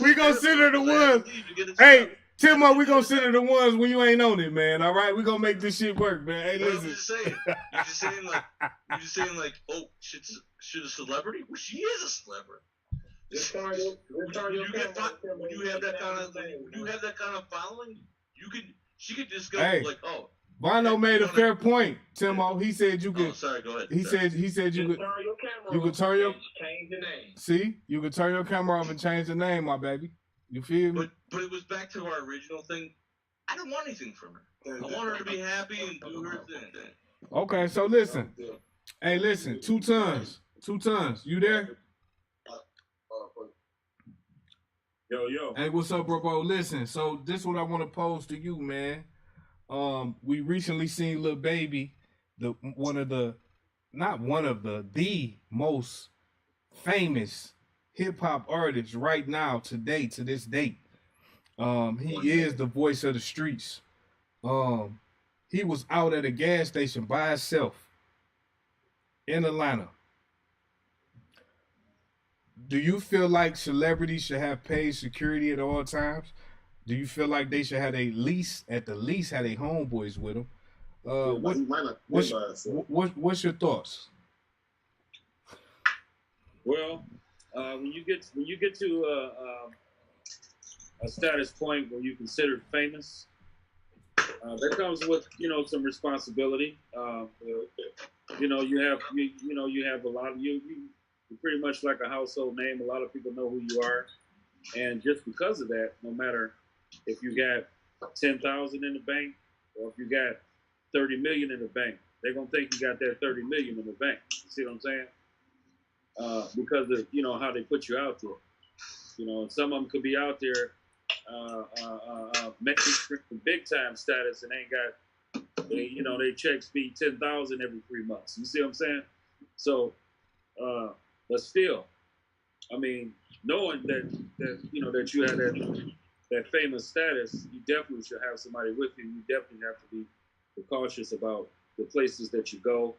We gonna send her the ones. Hey, Timo, we gonna send her the ones when you ain't on it, man. All right, we gonna make this shit work, man. Hey, listen. You're just saying like, oh, she's a celebrity. Well, she is a celebrity. When you have that kind of following, she could just go like, oh. Bono made a fair point, Timo. He said you could. Oh, sorry, go ahead. He said you could. You could turn your. Change the name. See, you could turn your camera off and change the name, my baby. You feel me? But it was back to our original thing. I don't want anything from her. I want her to be happy and do her thing. Okay, so listen. Hey, listen. 2 tons. You there? Yo. Hey, what's up, bro? Listen. So this is what I want to pose to you, man. We recently seen Lil Baby, the most famous hip hop artists right now to this date. He is the voice of the streets. He was out at a gas station by himself in Atlanta. Do you feel like celebrities should have paid security at all times? Do you feel like they should have at the least have their homeboys with them? What's your thoughts? Well, when you get to a status point where you're considered famous, that comes with some responsibility. You have a lot of you're pretty much like a household name. A lot of people know who you are, and just because of that, no matter if you got 10,000 in the bank or if you got 30 million in the bank, they're gonna think you got that 30 million in the bank. You see what I'm saying? Because of how they put you out there. Some of them could be out there making big time status and ain't got they checks be 10,000 every 3 months. You see what I'm saying? So, but still, I mean, knowing that you had that famous status, you definitely should have somebody with you. You definitely have to be cautious about the places that you go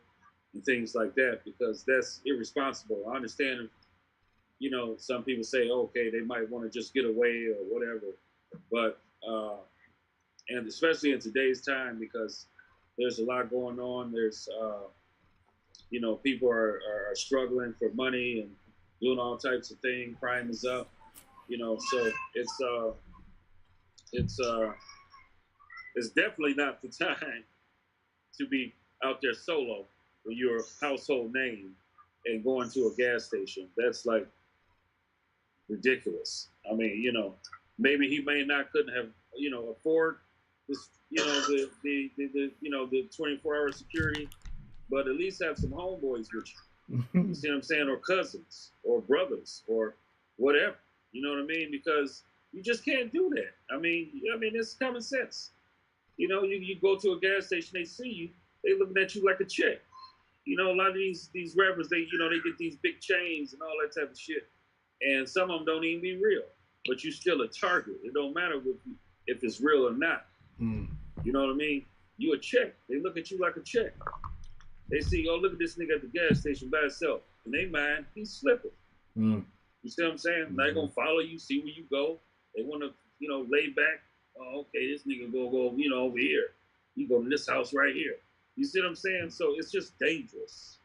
and things like that, because that's irresponsible. I understand, some people say, okay, they might want to just get away or whatever, but and especially in today's time, because there's a lot going on. There's people are struggling for money and doing all types of things. Crime is up, so it's definitely not the time to be out there solo when you're a household name and going to a gas station. That's like ridiculous. I mean, maybe he couldn't have, afford this, the 24-hour security, but at least have some homeboys with you. You see what I'm saying? Or cousins or brothers or whatever. You know what I mean? Because you just can't do that. I mean, it's common sense. You go to a gas station, they see you, they looking at you like a chick. A lot of these rappers, they get these big chains and all that type of shit. And some of them don't even be real, but you still a target. It don't matter if it's real or not. You know what I mean? You a chick. They look at you like a chick. They see, oh, look at this nigga at the gas station by himself. In their mind, he's slipping. You see what I'm saying? They're going to follow you, see where you go. They want to, lay back. Oh, okay, this nigga go, over here. You go to this house right here. You see what I'm saying? So it's just dangerous.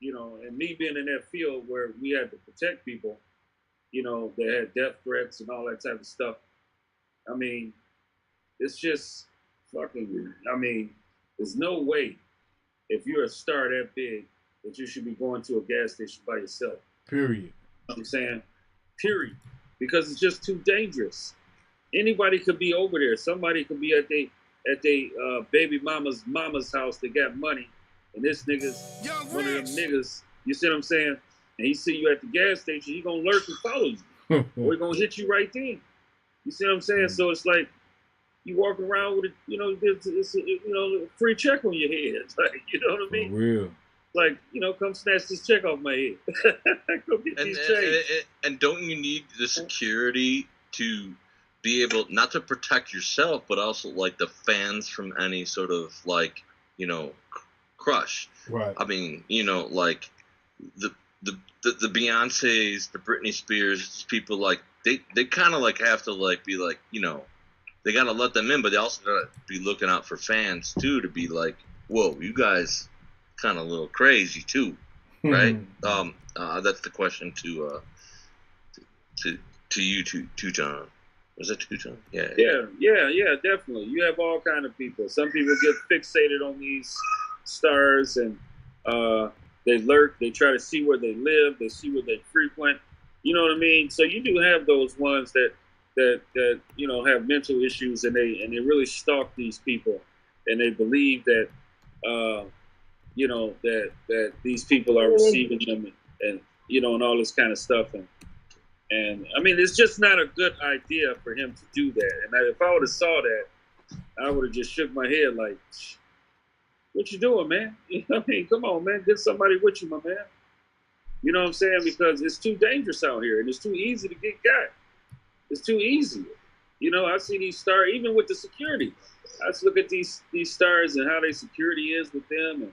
And me being in that field where we had to protect people, that had death threats and all that type of stuff. I mean, it's just fucking, there's no way if you're a star that big that you should be going to a gas station by yourself. Period. You know what I'm saying? Period. Because it's just too dangerous. Anybody could be over there. Somebody could be at they baby mama's house. They got money, and this nigga's one of them niggas. You see what I'm saying? And he see you at the gas station, he gonna lurk and follow you, or he gonna hit you right then. You see what I'm saying? So it's like, you walk around with it's a free check on your head. Like, you know what I mean? For real. Like, come snatch this check off my head. Go get these checks. And don't you need the security to be able not to protect yourself, but also like the fans from any sort of like, crush? Right. I mean, like the Beyoncés, the Britney Spears, people like they kind of like have to like be like, they got to let them in, but they also got to be looking out for fans too, to be like, whoa, you guys kind of a little crazy too, right? That's the question to you too, John. Was it too, John? Yeah, definitely. You have all kind of people. Some people get fixated on these stars, and they lurk. They try to see where they live. They see where they frequent. You know what I mean? So you do have those ones that have mental issues, and they really stalk these people, and they believe that that these people are receiving them, and and all this kind of stuff, and I mean, it's just not a good idea for him to do that. And if I would have saw that, I would have just shook my head like, "What you doing, man? You know what I mean? Come on, man, get somebody with you, my man." You know what I'm saying? Because it's too dangerous out here, and it's too easy to get got. It's too easy. I see these stars, even with the security. I just look at these stars and how their security is with them and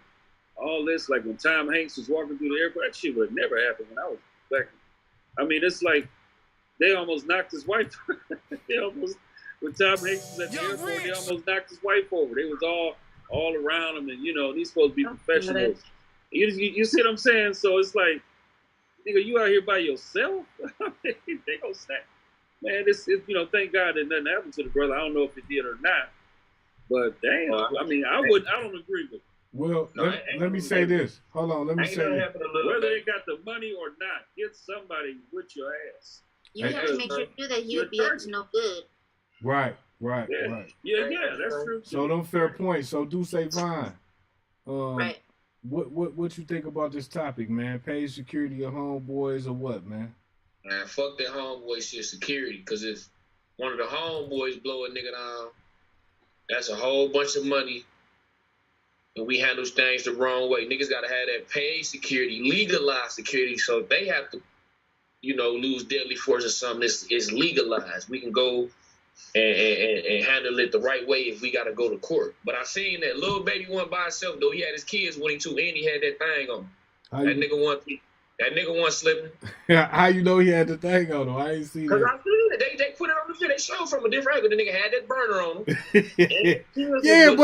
all this. Like when Tom Hanks was walking through the airport, that shit would have never happened when I was back. I mean, it's like they almost knocked his wife. When Tom Hanks was at the airport, they almost knocked his wife over. They was all around him, and these supposed to be professionals. You see what I'm saying? So it's like, nigga, you out here by yourself? They gonna snap. Man, thank God that nothing happened to the brother. I don't know if it did or not, but damn, I mean, I don't agree with it. Well, let me say this. Hold on, let me say this. Whether they got the money or not, get somebody with your ass. You have to make sure too that he would be up to no good. Right. Yeah, that's true. So them fair points. So do say Vine. Right. What you think about this topic, man? Paid security of homeboys or what, man? Man, fuck that homeboy shit security. Because if one of the homeboys blow a nigga down, that's a whole bunch of money. And we handle things the wrong way. Niggas got to have that paid security, legalized security. So if they have to, lose deadly force or something, it's legalized. We can go and handle it the right way if we got to go to court. But I seen that little baby one by himself, though. He had his kids with him too, and he had that thing on. That nigga wasn't slipping. How you know he had the thing on him? I ain't seen that. Because I seen it. They put it on the video. They showed from a different angle. The nigga had that burner on him. Yeah,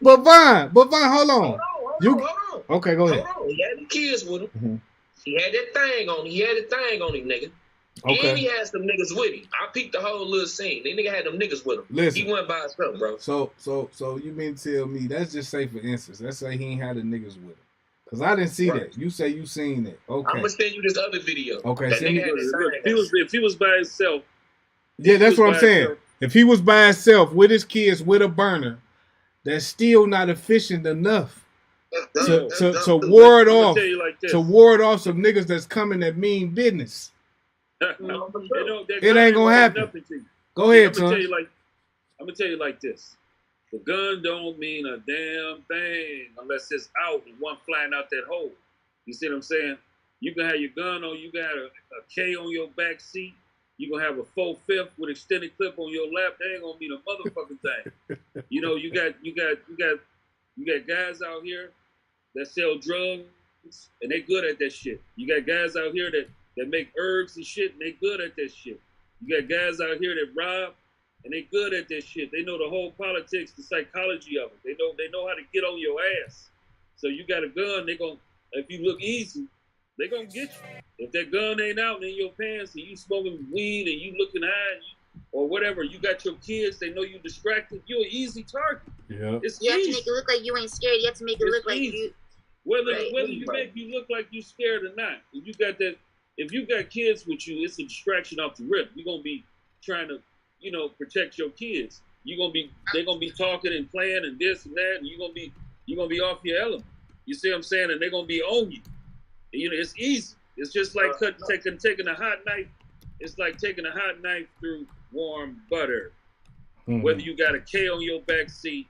but Vine, hold on. Hold on. Okay, go ahead. Hold on. He had the kids with him. Mm-hmm. He had that thing on him. He had the thing on him, nigga. Okay. And he had some niggas with him. I peeped the whole little scene. The nigga had them niggas with him. Listen, he went by himself, bro. So you mean to tell me, that's just say for instance, let's say he ain't had the niggas with him. Because I didn't see that. You say you seen it. Okay. I'm going to send you this other video. Okay. If he was by himself. Yeah, that's what I'm saying. If he was by himself with his kids with a burner, that's still not efficient enough to ward off some niggas that's coming that mean business. It ain't gonna happen. Go ahead, son. I'm gonna tell you like this. The gun don't mean a damn thing unless it's out and one flying out that hole. You see what I'm saying? You can have your gun on, you got a K on your back seat, you gonna have a 4/5 with extended clip on your lap. That ain't gonna mean a motherfucking thing. You got guys out here that sell drugs and they good at that shit. You got guys out here that make herbs and shit and they good at that shit. You got guys out here that rob and they good at that shit. They know the whole politics, the psychology of it. They know how to get on your ass. So you got a gun, if you look easy, they gonna get you. If that gun ain't out in your pants and you smoking weed and you looking high or whatever, you got your kids, they know you distracted, you're an easy target. Yeah. You have to make it look like you ain't scared. You have to make it look like you. Whether you make you look like you scared or not. If you got kids with you, it's a distraction off the rip. You're gonna be trying to, protect your kids. They're gonna be talking and playing and this and that, and you're gonna be off your element. You see what I'm saying? And they're gonna be on you. And, it's easy. It's just like taking a hot knife. It's like taking a hot knife through warm butter. Whether you got a K on your back seat,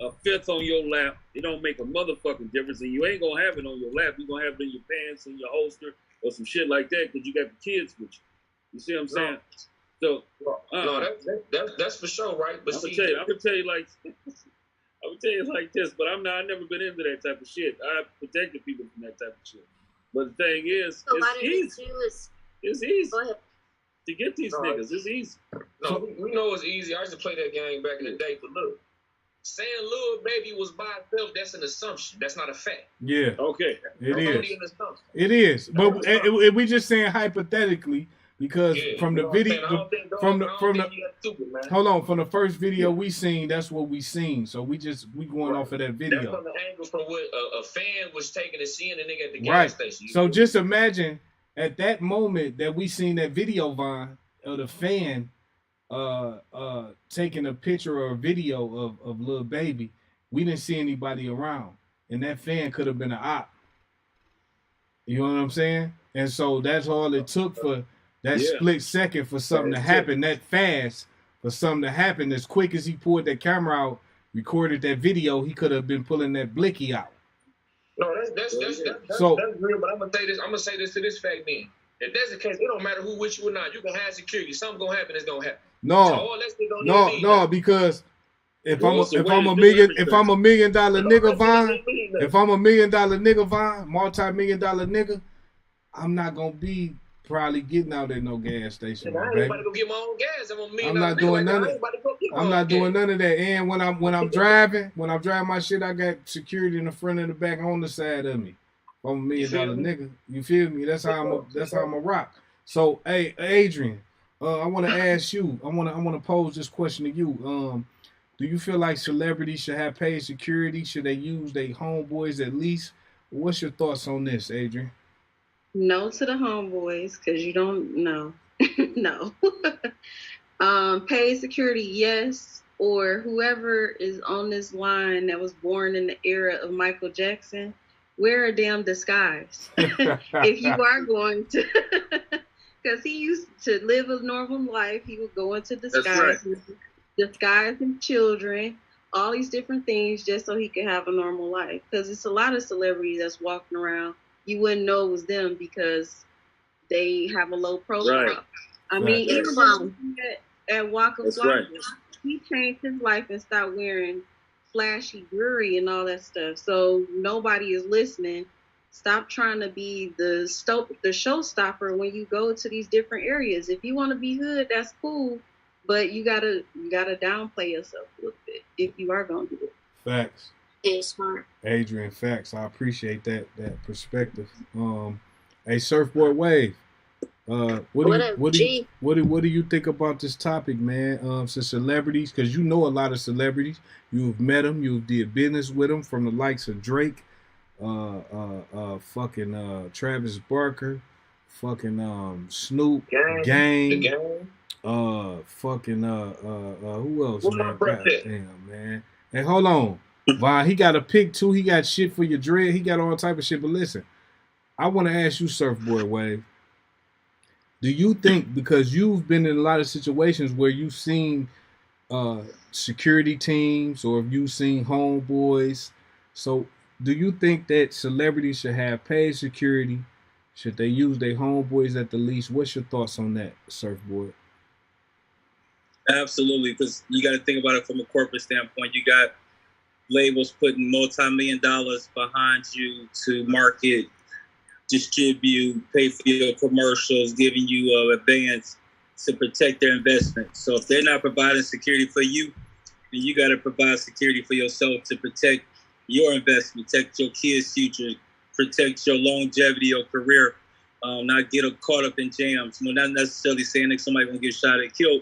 a fifth on your lap, it don't make a motherfucking difference. And you ain't gonna have it on your lap. You're gonna have it in your pants, in your holster, or some shit like that, because you got the kids with you. You see what I'm saying? So, that's for sure, right? But I'm gonna tell you like this. But I never been into that type of shit. I protected people from that type of shit. But the thing is, it's easy. Go ahead. To get these niggas. It's easy. No, we know it's easy. I used to play that game back in the day. But look, saying Lil Baby was by itself, that's an assumption. That's not a fact. Yeah. Okay. It is. But we just saying hypothetically. Because from the video, from the first video we seen, that's what we seen. So we going off of that video. That's from the angle from what a fan was taking and seeing the nigga at the gas station. So just imagine at that moment that we seen that video, Von, of the fan taking a picture or a video of Lil Baby. We didn't see anybody around, and that fan could have been an op. You know what I'm saying? And so that's all it took for that split second for something to happen that fast, for something to happen as quick as he pulled that camera out, recorded that video. He could have been pulling that blicky out. No, that's real. But I'm gonna say this to this fact, then. If that's the case, it don't matter who with you or not. You can have security. Something gonna happen. It's gonna happen. No, because if I'm a $1 million nigga, Von, if I'm $1 million nigga, Von, multi-million-dollar nigga, I'm not gonna be probably getting out at no gas station. I ain't about to go get my own gas. I'm not doing none of that. And when I'm driving my shit, I got security in the front and the back on the side of me. I'm $1 million nigga. You feel me? That's how I'm a rock. So, hey, Adrian, I want to ask you. I want to pose this question to you. Do you feel like celebrities should have paid security? Should they use their homeboys at least? What's your thoughts on this, Adrian? No to the homeboys, because you don't know. No. Paid security, yes. Or whoever is on this line that was born in the era of Michael Jackson, wear a damn disguise. If you are going to, because he used to live a normal life, he would go into disguise, disguise his children, all these different things just so he could have a normal life. Because it's a lot of celebrities that's walking around. You wouldn't know it was them because they have a low profile. Right. I mean, even at Waka Flocka, he changed his life and stopped wearing flashy jewelry and all that stuff. So nobody is listening. Stop trying to be the showstopper when you go to these different areas. If you want to be hood, that's cool, but you gotta downplay yourself a little bit if you are gonna do it. Facts. It's smart. Adrian, facts. I appreciate that perspective. Hey, Surfboard Wave. What do you think about this topic, man? Since celebrities, because you know a lot of celebrities, you've met them, you've did business with them, from the likes of Drake, fucking Travis Barker, fucking Snoop, Gang, fucking who else, man? God damn, man. Hey, hold on. Von, he got a pick too. He got shit for your dread. He got all type of shit. But listen, I want to ask you, Surfboard Wave. Do you think, because you've been in a lot of situations where you've seen security teams or you've seen homeboys, so do you think that celebrities should have paid security? Should they use their homeboys at the least? What's your thoughts on that, Surfboard? Absolutely, because you got to think about it from a corporate standpoint. You got labels putting multi-million dollars behind you to market, distribute, pay for your commercials, giving you advance to protect their investment. So if they're not providing security for you, then you got to provide security for yourself to protect your investment, protect your kids' future, protect your longevity, your career, not get caught up in jams. You know, not necessarily saying that somebody gonna get shot and killed,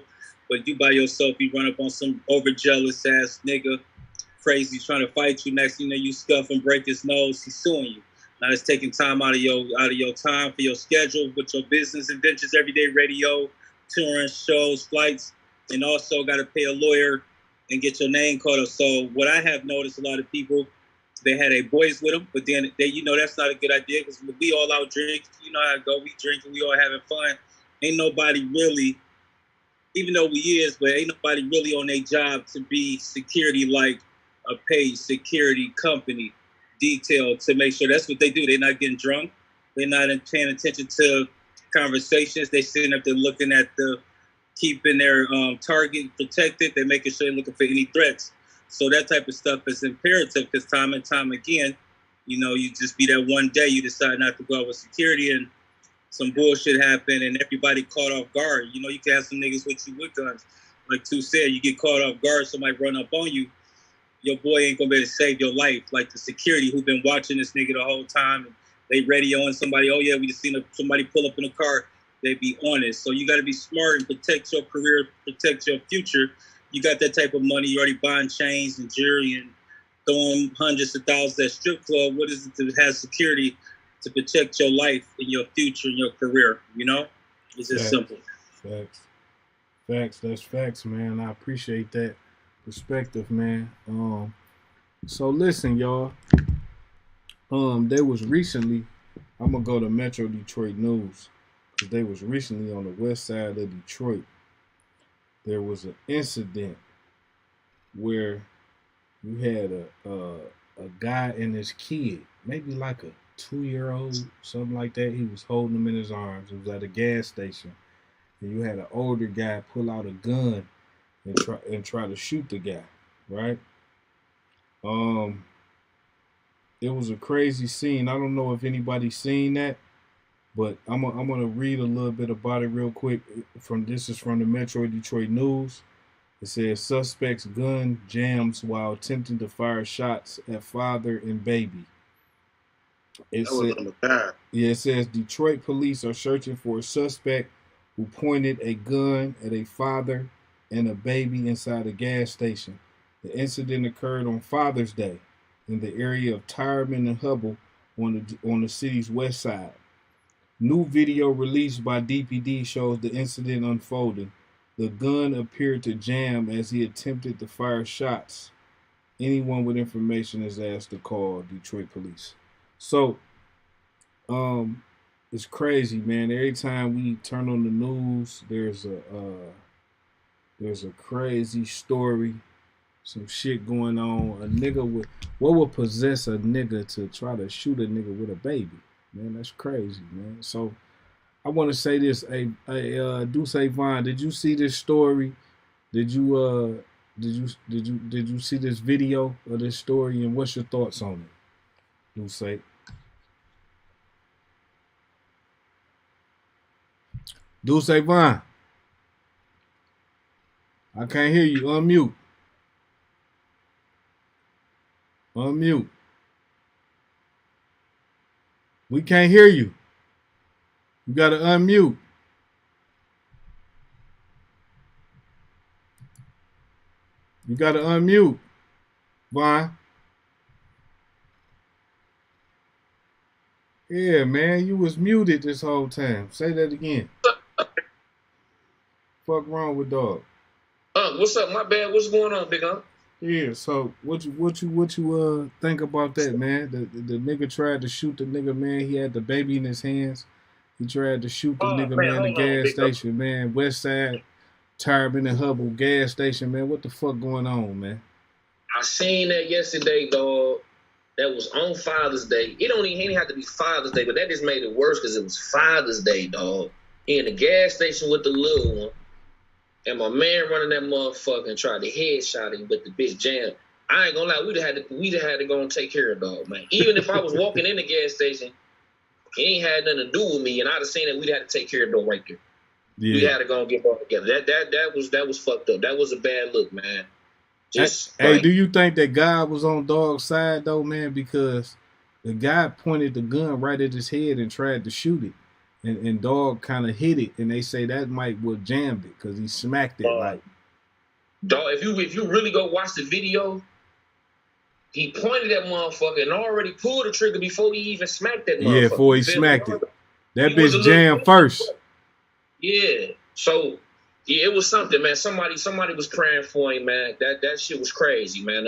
but you by yourself, you run up on some overjealous ass nigga, crazy, trying to fight you. Next thing you know, you scuff and break his nose. He's suing you. Now it's taking time out of your time for your schedule with your business adventures, everyday radio, touring, shows, flights, and also got to pay a lawyer and get your name called up. So what I have noticed, a lot of people, they had their boys with them, but then they, that's not a good idea because we all out drinking. You know how it go. We drinking, we all having fun. Ain't nobody really even though we is, but ain't nobody really on their job to be security like a paid security company detailed to make sure that's what they do. They're not getting drunk. They're not paying attention to conversations. They sitting up there looking at keeping their target protected. They're making sure they're looking for any threats. So that type of stuff is imperative because time and time again, you just be that one day you decide not to go out with security and some bullshit happen and everybody caught off guard. You can have some niggas with you with guns. Like Tu said, you get caught off guard, somebody run up on you, your boy ain't gonna be able to save your life. Like the security who been watching this nigga the whole time, and they radioing somebody, oh yeah, we just seen somebody pull up in a car, they be honest. So you gotta be smart and protect your career, protect your future. You got that type of money, you already buying chains and jewelry and throwing hundreds of thousands at strip club. What is it to have security to protect your life and your future and your career? It's just simple. Facts. That's facts, man. I appreciate that perspective, man. So listen, y'all. There was recently, I'm gonna go to Metro Detroit News because they was recently on the west side of Detroit. There was an incident where you had a guy and his kid, maybe like a 2-year-old, something like that. He was holding him in his arms. It was at a gas station, and you had an older guy pull out a gun and try to shoot the guy. Right? It was a crazy scene. I don't know if anybody's seen that, but I'm gonna read a little bit about it real quick. This is from the Metro Detroit News. It says suspect's gun jams while attempting to fire shots at father and baby. It says Detroit police are searching for a suspect who pointed a gun at a father and a baby inside a gas station. The incident occurred on Father's Day in the area of Tireman and Hubble on the city's west side. New video released by DPD shows the incident unfolding. The gun appeared to jam as he attempted to fire shots. Anyone with information is asked to call Detroit police. So, it's crazy, man. Every time we turn on the news, there's a crazy story, some shit going on. What would possess a nigga to try to shoot a nigga with a baby? Man, that's crazy, man. So, I want to say this. Deuce Vaughn, did you see this story? Did you see this video of this story, and what's your thoughts on it? Deuce. Deuce Vaughn. I can't hear you. Unmute. We can't hear you. You gotta unmute. Vaughn. Yeah, man, you was muted this whole time. Say that again. Fuck wrong with dog? What's up? My bad. What's going on, big homie? Yeah, so what you think about that, man? The nigga tried to shoot the nigga, man. He had the baby in his hands. He tried to shoot the nigga, man, in the gas station, man. West Side, Tireman and Hubble gas station, man. What the fuck going on, man? I seen that yesterday, dog. That was on Father's Day. It don't even have to be Father's Day, but that just made it worse because it was Father's Day, dog. He in the gas station with the little one. And my man running that motherfucker and tried to headshot him, but the bitch jammed. I ain't gonna lie, we'd have had to go and take care of dog, man. Even if I was walking in the gas station, it ain't had nothing to do with me, and I'd have seen that we'd have to take care of dog right there. Yeah. We had to go and get all together. That was fucked up. That was a bad look, man. Hey, do you think that God was on dog's side though, man? Because the guy pointed the gun right at his head and tried to shoot it. And dog kind of hit it, and they say that might would jammed it because he smacked it like. Dog, if you really go watch the video, he pointed that motherfucker and already pulled the trigger before he even smacked that motherfucker. Yeah, before he smacked it. That bitch jammed first. Yeah. So yeah, it was something, man. Somebody was praying for him, man. That shit was crazy, man.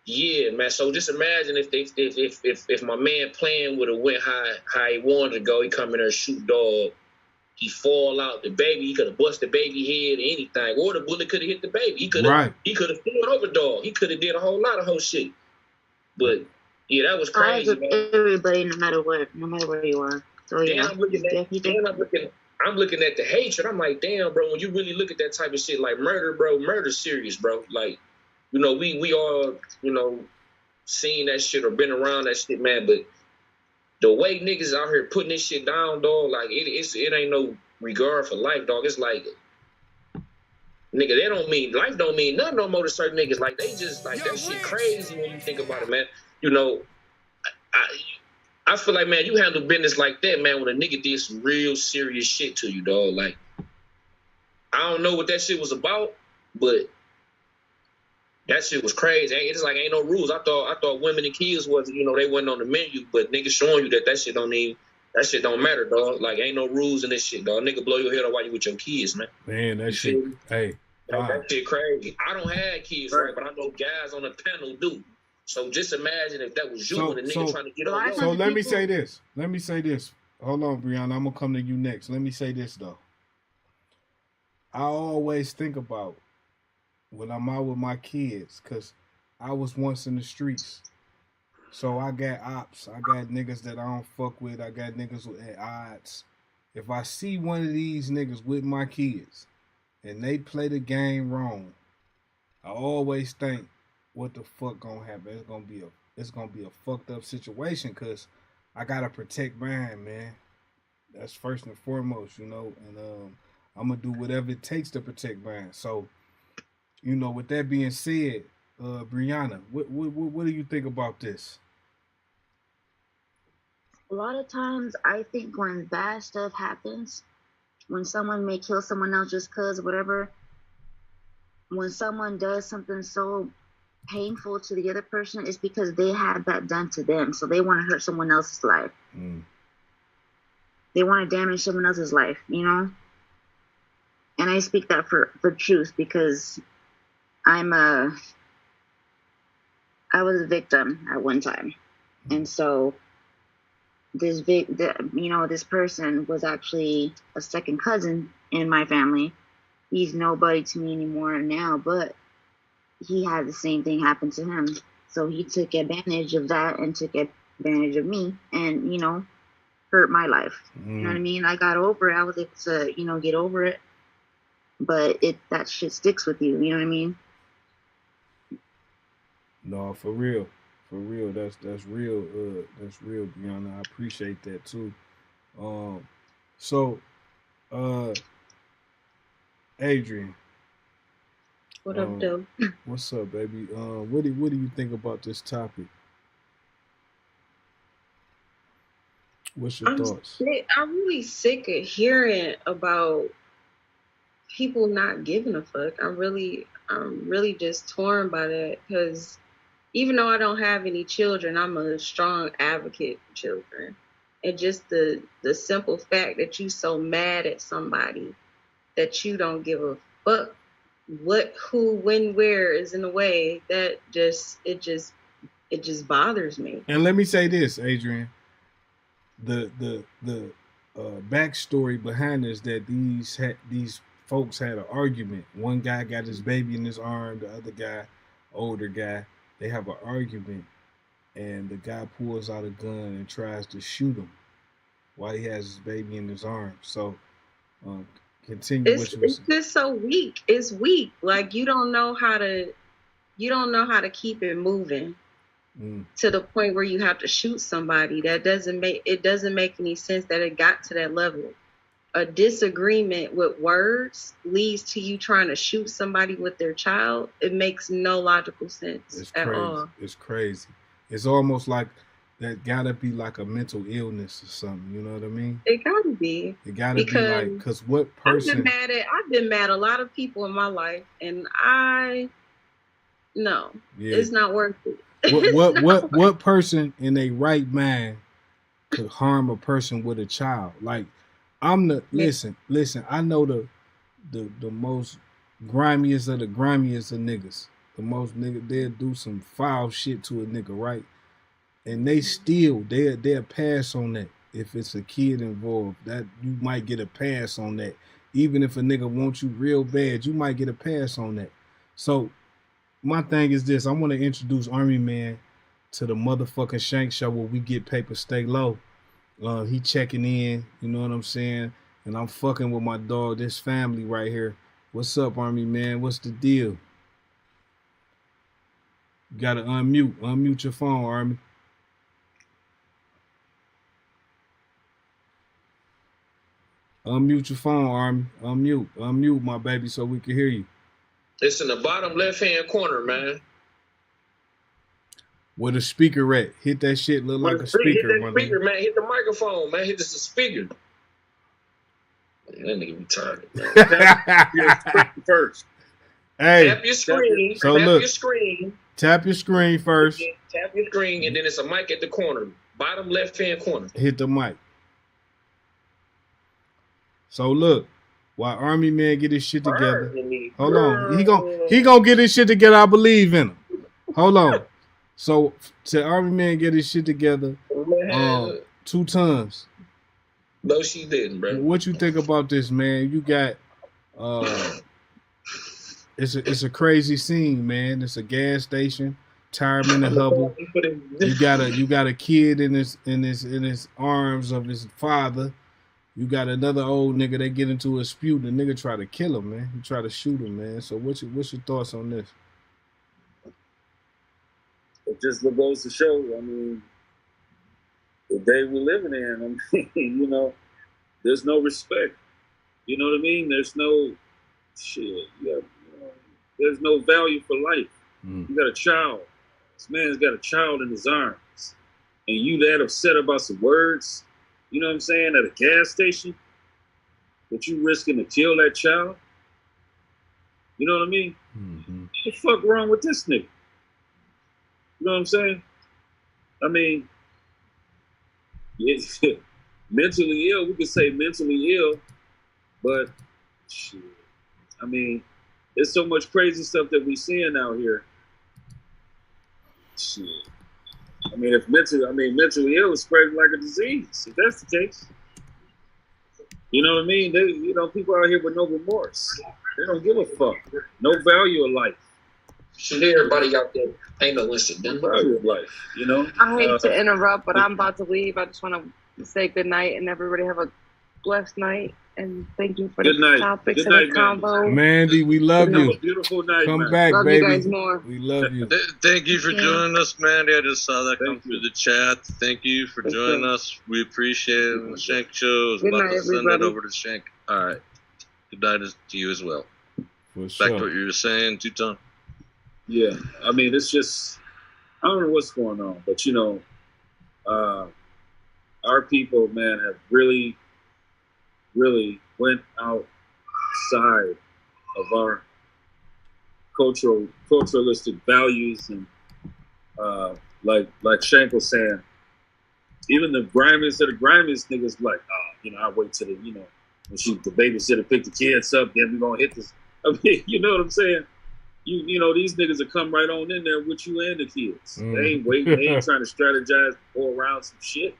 Yeah, man. So just imagine if my man playing would have went how he wanted to go, he come in there and shoot dog. he fall out the baby. He could have bust the baby head or anything, or the bullet could have hit the baby. He could have fallen over dog. He could have did a whole lot of whole shit. But yeah, that was crazy. Everybody, no matter where you are. So yeah, I'm looking at the hatred. I'm like, damn, bro. When you really look at that type of shit, like murder, bro, murder serious, bro. Like, you know, we all, you know, seen that shit or been around that shit, man. But the way niggas out here putting this shit down, dog, like it ain't no regard for life, dog. It's like, nigga, life don't mean nothing no more to certain niggas. Like, they just, like, that shit crazy when you think about it, man. You know, I feel like, man, you handle business like that, man, when a nigga did some real serious shit to you, dog. Like, I don't know what that shit was about, but that shit was crazy. It's like ain't no rules. I thought women and kids was, you know, they wasn't on the menu, but niggas showing you that shit don't matter, dog. Like, ain't no rules in this shit, dog. Nigga blow your head off while you with your kids, man. Man, that shit, hey. That shit crazy. I don't have kids, right? But I know guys on the panel do. So just imagine if that was you and a nigga trying to get on. So let me say this. Hold on, Brianna. I'm gonna come to you next. Let me say this though. I always think about when I'm out with my kids, cause I was once in the streets. So I got ops. I got niggas that I don't fuck with. I got niggas at odds. If I see one of these niggas with my kids and they play the game wrong, I always think, what the fuck gonna happen? It's gonna be a fucked up situation, cause I gotta protect mine, man. That's first and foremost, you know, and I'm gonna do whatever it takes to protect mine. So, you know, with that being said, Brianna, what do you think about this? A lot of times, I think when bad stuff happens, when someone may kill someone else just cause whatever, when someone does something so painful to the other person, it's because they had that done to them, so they want to hurt someone else's life. They want to damage someone else's life, you know. And I speak that for truth, because I was a victim at one time, and so this person was actually a second cousin in my family. He's nobody to me anymore now, but he had the same thing happen to him. So he took advantage of that and took advantage of me and, you know, hurt my life. You know what I mean? I got over it. I was able to, you know, get over it. But that shit sticks with you. You know what I mean? No, for real. For real. That's real. That's real, Brianna. I appreciate that too. So, Adrian. What up, Joe? What's up, baby? What do you think about this topic? What's your thoughts? I'm really sick of hearing about people not giving a fuck. I'm really just torn by that, because even though I don't have any children, I'm a strong advocate for children. And just the simple fact that you so mad at somebody that you don't give a fuck what, who, when, where is in the way, that it just bothers me. And let me say this, Adrian, the backstory behind this, that these folks had an argument. One guy got his baby in his arm, the other guy, older guy, they have an argument, and the guy pulls out a gun and tries to shoot him while he has his baby in his arms. So continue. It's just so weak. It's weak. Like, you don't know how to keep it moving to the point where you have to shoot somebody. That doesn't make any sense that it got to that level. A disagreement with words leads to you trying to shoot somebody with their child. It makes no logical sense at all. It's crazy. It's almost like that gotta be like a mental illness or something. You know what I mean? It gotta be. It gotta be like, because what person? I've been mad at a lot of people in my life, and it's not worth it. What person in a right mind could harm a person with a child? Like, listen, I know the most grimiest of the grimiest of niggas. The most nigga, they'll do some foul shit to a nigga, right? And they still, they'll pass on that. if it's a kid involved, that you might get a pass on that. Even if a nigga wants you real bad, you might get a pass on that. So my thing is this: I want to introduce Army Man to the motherfucking Shank Show where we get paper, stay low. He checking in, you know what I'm saying? And I'm fucking with my dog, this family right here. What's up, Army Man? What's the deal? You gotta unmute your phone, Army. Unmute your phone, Army. Unmute, my baby, so we can hear you. It's in the bottom left-hand corner, man. Where the speaker at? Hit that shit, look like a speaker. Hit that speaker, man. Hit the microphone, man. Hit the speaker. Man, that nigga retarded, man. First. Hey. Tap your screen. So tap look, your screen. Tap your screen first. Tap your screen, and then it's a mic at the corner. Bottom left-hand corner. Hit the mic. So look, while Army Man get his shit together. Hold on. He gonna get his shit together. I believe in him. Hold on. So to Army Man get his shit together, 2 tons. No, she didn't, bro. What you think about this, man? You got it's a crazy scene, man. It's a gas station, Tireman and Hubble. You got a kid in his arms of his father. You got another old nigga that get into a dispute. The nigga try to kill him, man. He try to shoot him, man. So what's your thoughts on this? It just goes to show, I mean, the day we're living in, I mean, you know, there's no respect. You know what I mean? There's no shit. There's no value for life. You got a child. This man's got a child in his arms. And you that upset about some words, you know what I'm saying, at a gas station, that you risking to kill that child? You know what I mean? What the fuck wrong with this nigga? You know what I'm saying? I mean, it's mentally ill. We could say mentally ill, but shit. I mean, there's so much crazy stuff that we seeing out here. Shit. I mean, mentally ill is spreading like a disease. If that's the case, you know what I mean? People out here with no remorse. They don't give a fuck. No value of life. Should everybody out there ain't no incident. No value of life. You know. I hate to interrupt, but I'm about to leave. I just want to say good night and everybody have a blessed night. And thank you for the topics and the combo. Mandy, we love you. Beautiful night. Come back, love baby. You guys more. We love you. Thank you for joining us, Mandy. I just saw that come through the chat. Thank you for joining us. We appreciate it. The Shank Show is about to send it over to Shank. All right. Good night to you as well. For sure. Back to what you were saying, Two-Tone. Yeah. I mean, it's just, I don't know what's going on, but you know, our people, man, have really went outside of our culturalistic values, and like Shank was saying, even the grimiest of the grimiest niggas like, I wait till when the babysitter pick the kids up, then we gonna hit this. I mean, you know what I'm saying? You know, these niggas will come right on in there with you and the kids. They ain't waiting. They ain't trying to strategize or around some shit.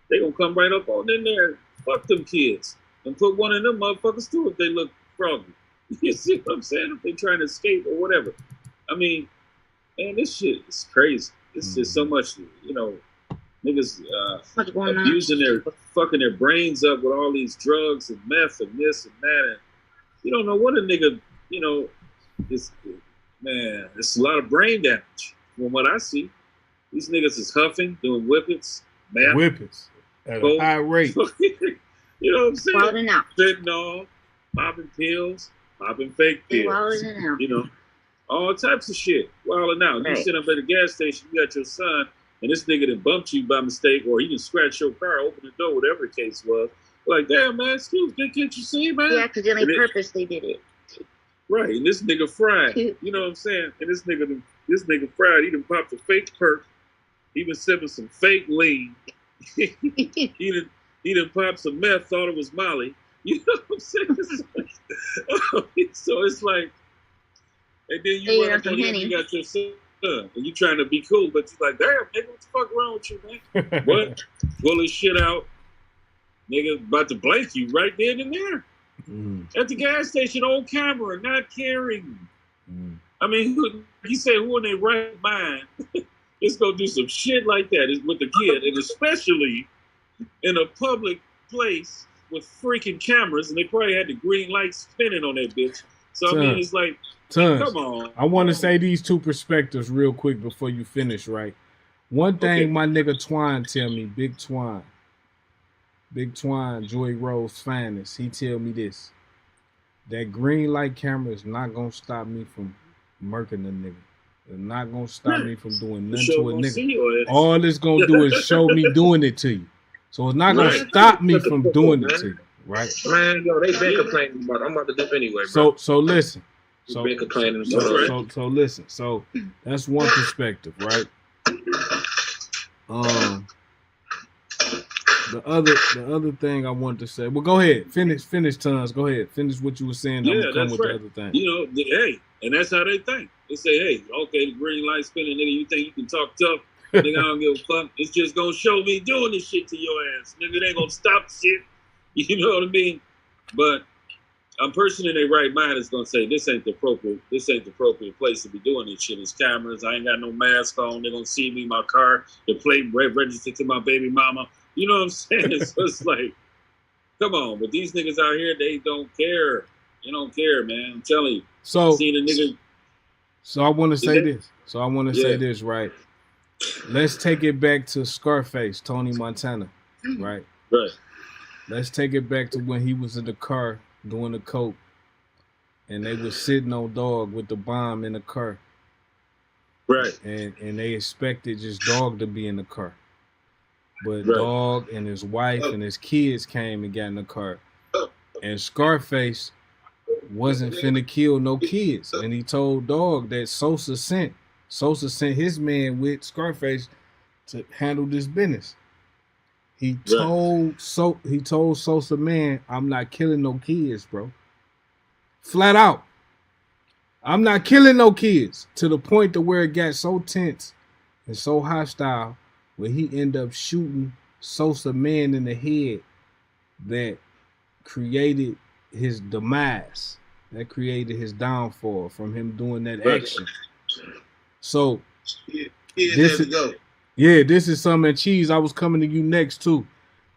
They gonna come right up on in there. Fuck them kids. And put one of them motherfuckers through if they look froggy. You see what I'm saying? If they trying to escape or whatever. I mean, man, this shit is crazy. It's just so much, niggas fucking their brains up with all these drugs and meth and this and that. And you don't know what a nigga, it's a lot of brain damage from what I see. These niggas is huffing, doing whippets, meth. Whippets at a high rate. You know what I'm saying? Wilding out. Fentanyl, popping pills, popping fake pills. Wilding out. You know, all types of shit. Wilding out. Right. You sit up at a gas station, you got your son, and this nigga done bumped you by mistake, or he done scratched your car, open the door, whatever the case was. Like, damn, man, excuse me, can't you see, man? He accidentally purposely did it. Right, and this nigga fried. You know what I'm saying? And this nigga fried. He done popped a fake perk. He been sipping some fake lean. He done popped some meth, thought it was Molly. You know what I'm saying? So it's like, and then you run up on him, you got your son, and you trying to be cool, but you're like, damn, nigga, what the fuck wrong with you, man? What? Pull his shit out, Nigga about to blank you right then and there. At the gas station on camera, not caring. I mean, you say who in their right mind is gonna do some shit like that is with the kid, and especially in a public place with freaking cameras, and they probably had the green light spinning on that bitch. So I mean, it's like, come on. I want to say these two perspectives real quick before you finish, right? One thing my nigga Twine tell me, Big Twine, Joy Rose finest, he tell me this. That green light camera is not gonna stop me from murking a nigga. It's not gonna stop me from doing nothing to a nigga. All it's gonna do is show me doing it to you. So it's not gonna stop me from doing it to you, right? Man, yo, they been complaining about it. I'm about to dip anyway, bro. So listen. So been complaining. So listen. So that's one perspective, right? The other thing I wanted to say. Well, go ahead. Finish, Tons. Go ahead. Finish what you were saying. Yeah, I'm gonna come with right. the other thing. You know, hey, and that's how they think. They say, hey, okay, the green light spinning, nigga, you think you can talk tough? Nigga, I don't give a fuck. It's just gonna show me doing this shit to your ass. Nigga, it ain't gonna stop shit. You know what I mean? But a person in their right mind is gonna say, this ain't the appropriate place to be doing this shit. It's cameras. I ain't got no mask on. They're gonna see me, my car, the plate registered to my baby mama. You know what I'm saying? So it's like, come on. But these niggas out here, they don't care. They don't care, man. I'm telling you. So, seeing a nigga. So I want to say this. Say this, right? Let's take it back to Scarface, Tony Montana, right? Right. Let's take it back to when he was in the car doing the coke, and they was sitting on Dog with the bomb in the car. Right. And they expected just Dog to be in the car. But Dog and his wife and his kids came and got in the car. And Scarface wasn't finna kill no kids. And he told Dog that Sosa sent his man with Scarface to handle this business. He told Sosa, man, I'm not killing no kids, bro. Flat out. I'm not killing no kids. To the point to where it got so tense and so hostile where he ended up shooting Sosa man in the head that created his demise. That created his downfall from him doing that action. So this is something, and Cheese, I was coming to you next too.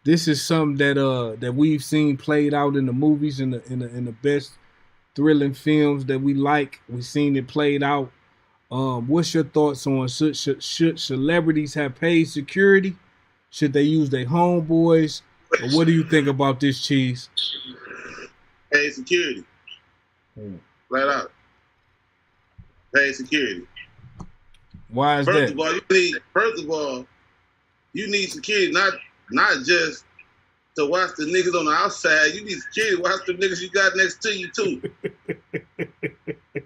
This is something that we've seen played out in the movies, in the best thrilling films that we like. We've seen it played out. What's your thoughts on should celebrities have paid security? Should they use their homeboys? Or what do you think about this, Cheese? Pay security. Flat out. Pay security. Why is that? First of all, you need security not just to watch the niggas on the outside. You need security to watch the niggas you got next to you too.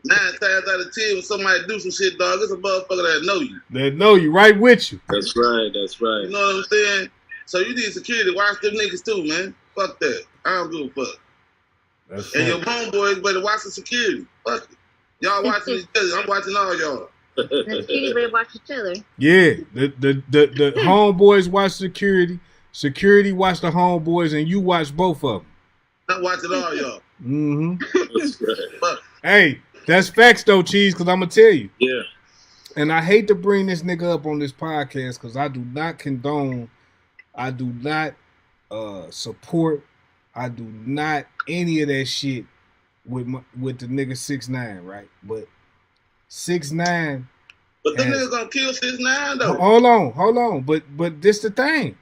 9 times out of 10, when somebody do some shit, dog, it's a motherfucker that know you. That know you, right with you. That's right. You know what I'm saying? So you need security to watch them niggas too, man. Fuck that. I don't give a fuck. That's and your homeboys better watch the security. Fuck it. Y'all watching each other. I'm watching all y'all. The security better watch each other. Yeah, the homeboys watch security. Security watch the homeboys, and you watch both of them. I'm watching all y'all. Mm-hmm. That's right. Hey, that's facts though, Cheese, because I'm going to tell you. Yeah. And I hate to bring this nigga up on this podcast because I do not condone, I do not support, I do not any of that shit with the nigga 6ix9ine, right? But 6ix9ine. But the nigga gonna kill 6ix9ine though. Hold on. But this the thing.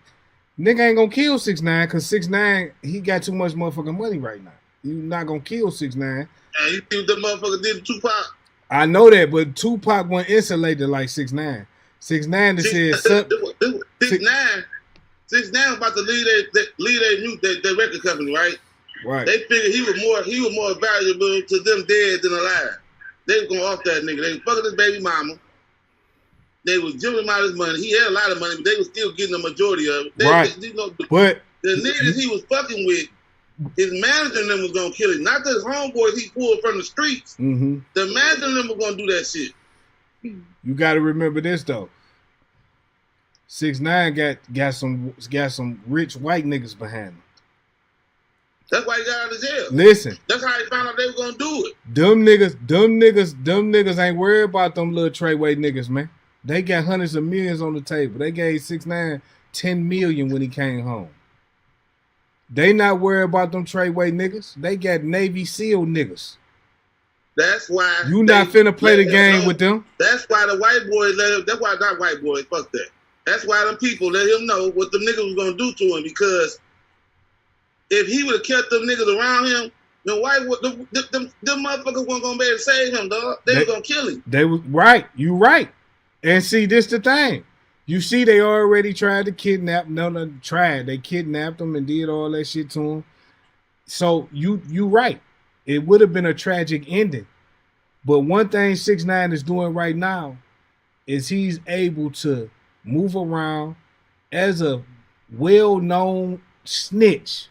Nigga ain't gonna kill 6ix9ine because 6ix9ine, he got too much motherfucking money right now. You not gonna kill 6ix9ine. And you think that motherfucker did Tupac? I know that, but Tupac wasn't insulated like 6ix9ine. 6ix9ine said 6ix9ine about to lead their record company, right? Right. They figured he was more valuable to them dead than alive. They was going off that nigga. They was fucking his baby mama. They was giving him out his money. He had a lot of money, but they was still getting the majority of it. But the niggas he was fucking with, his manager and them was gonna kill him. Not the homeboys he pulled from the streets. Mm-hmm. The manager and them was gonna do that shit. You gotta remember this though. 6ix9ine got some rich white niggas behind him. That's why he got out of jail. Listen. That's how he found out they were gonna do it. Them niggas ain't worried about them little Treyway niggas, man. They got hundreds of millions on the table. They gave 6ix9ine $10 million when he came home. They not worried about them Treyway niggas. They got Navy SEAL niggas. That's why you not finna play the game with them. That's why the white boys let him. That's why not white boys. Fuck that. That's why them people let him know what the niggas was gonna do to him, because if he would have kept them niggas around him, then them motherfuckers weren't gonna be able to save him, dog. They was gonna kill him. They was right. You right. And see, this the thing. You see, they already tried to kidnap. They kidnapped him and did all that shit to him. So you right. It would have been a tragic ending. But one thing 6ix9ine is doing right now is he's able to move around as a well-known snitch.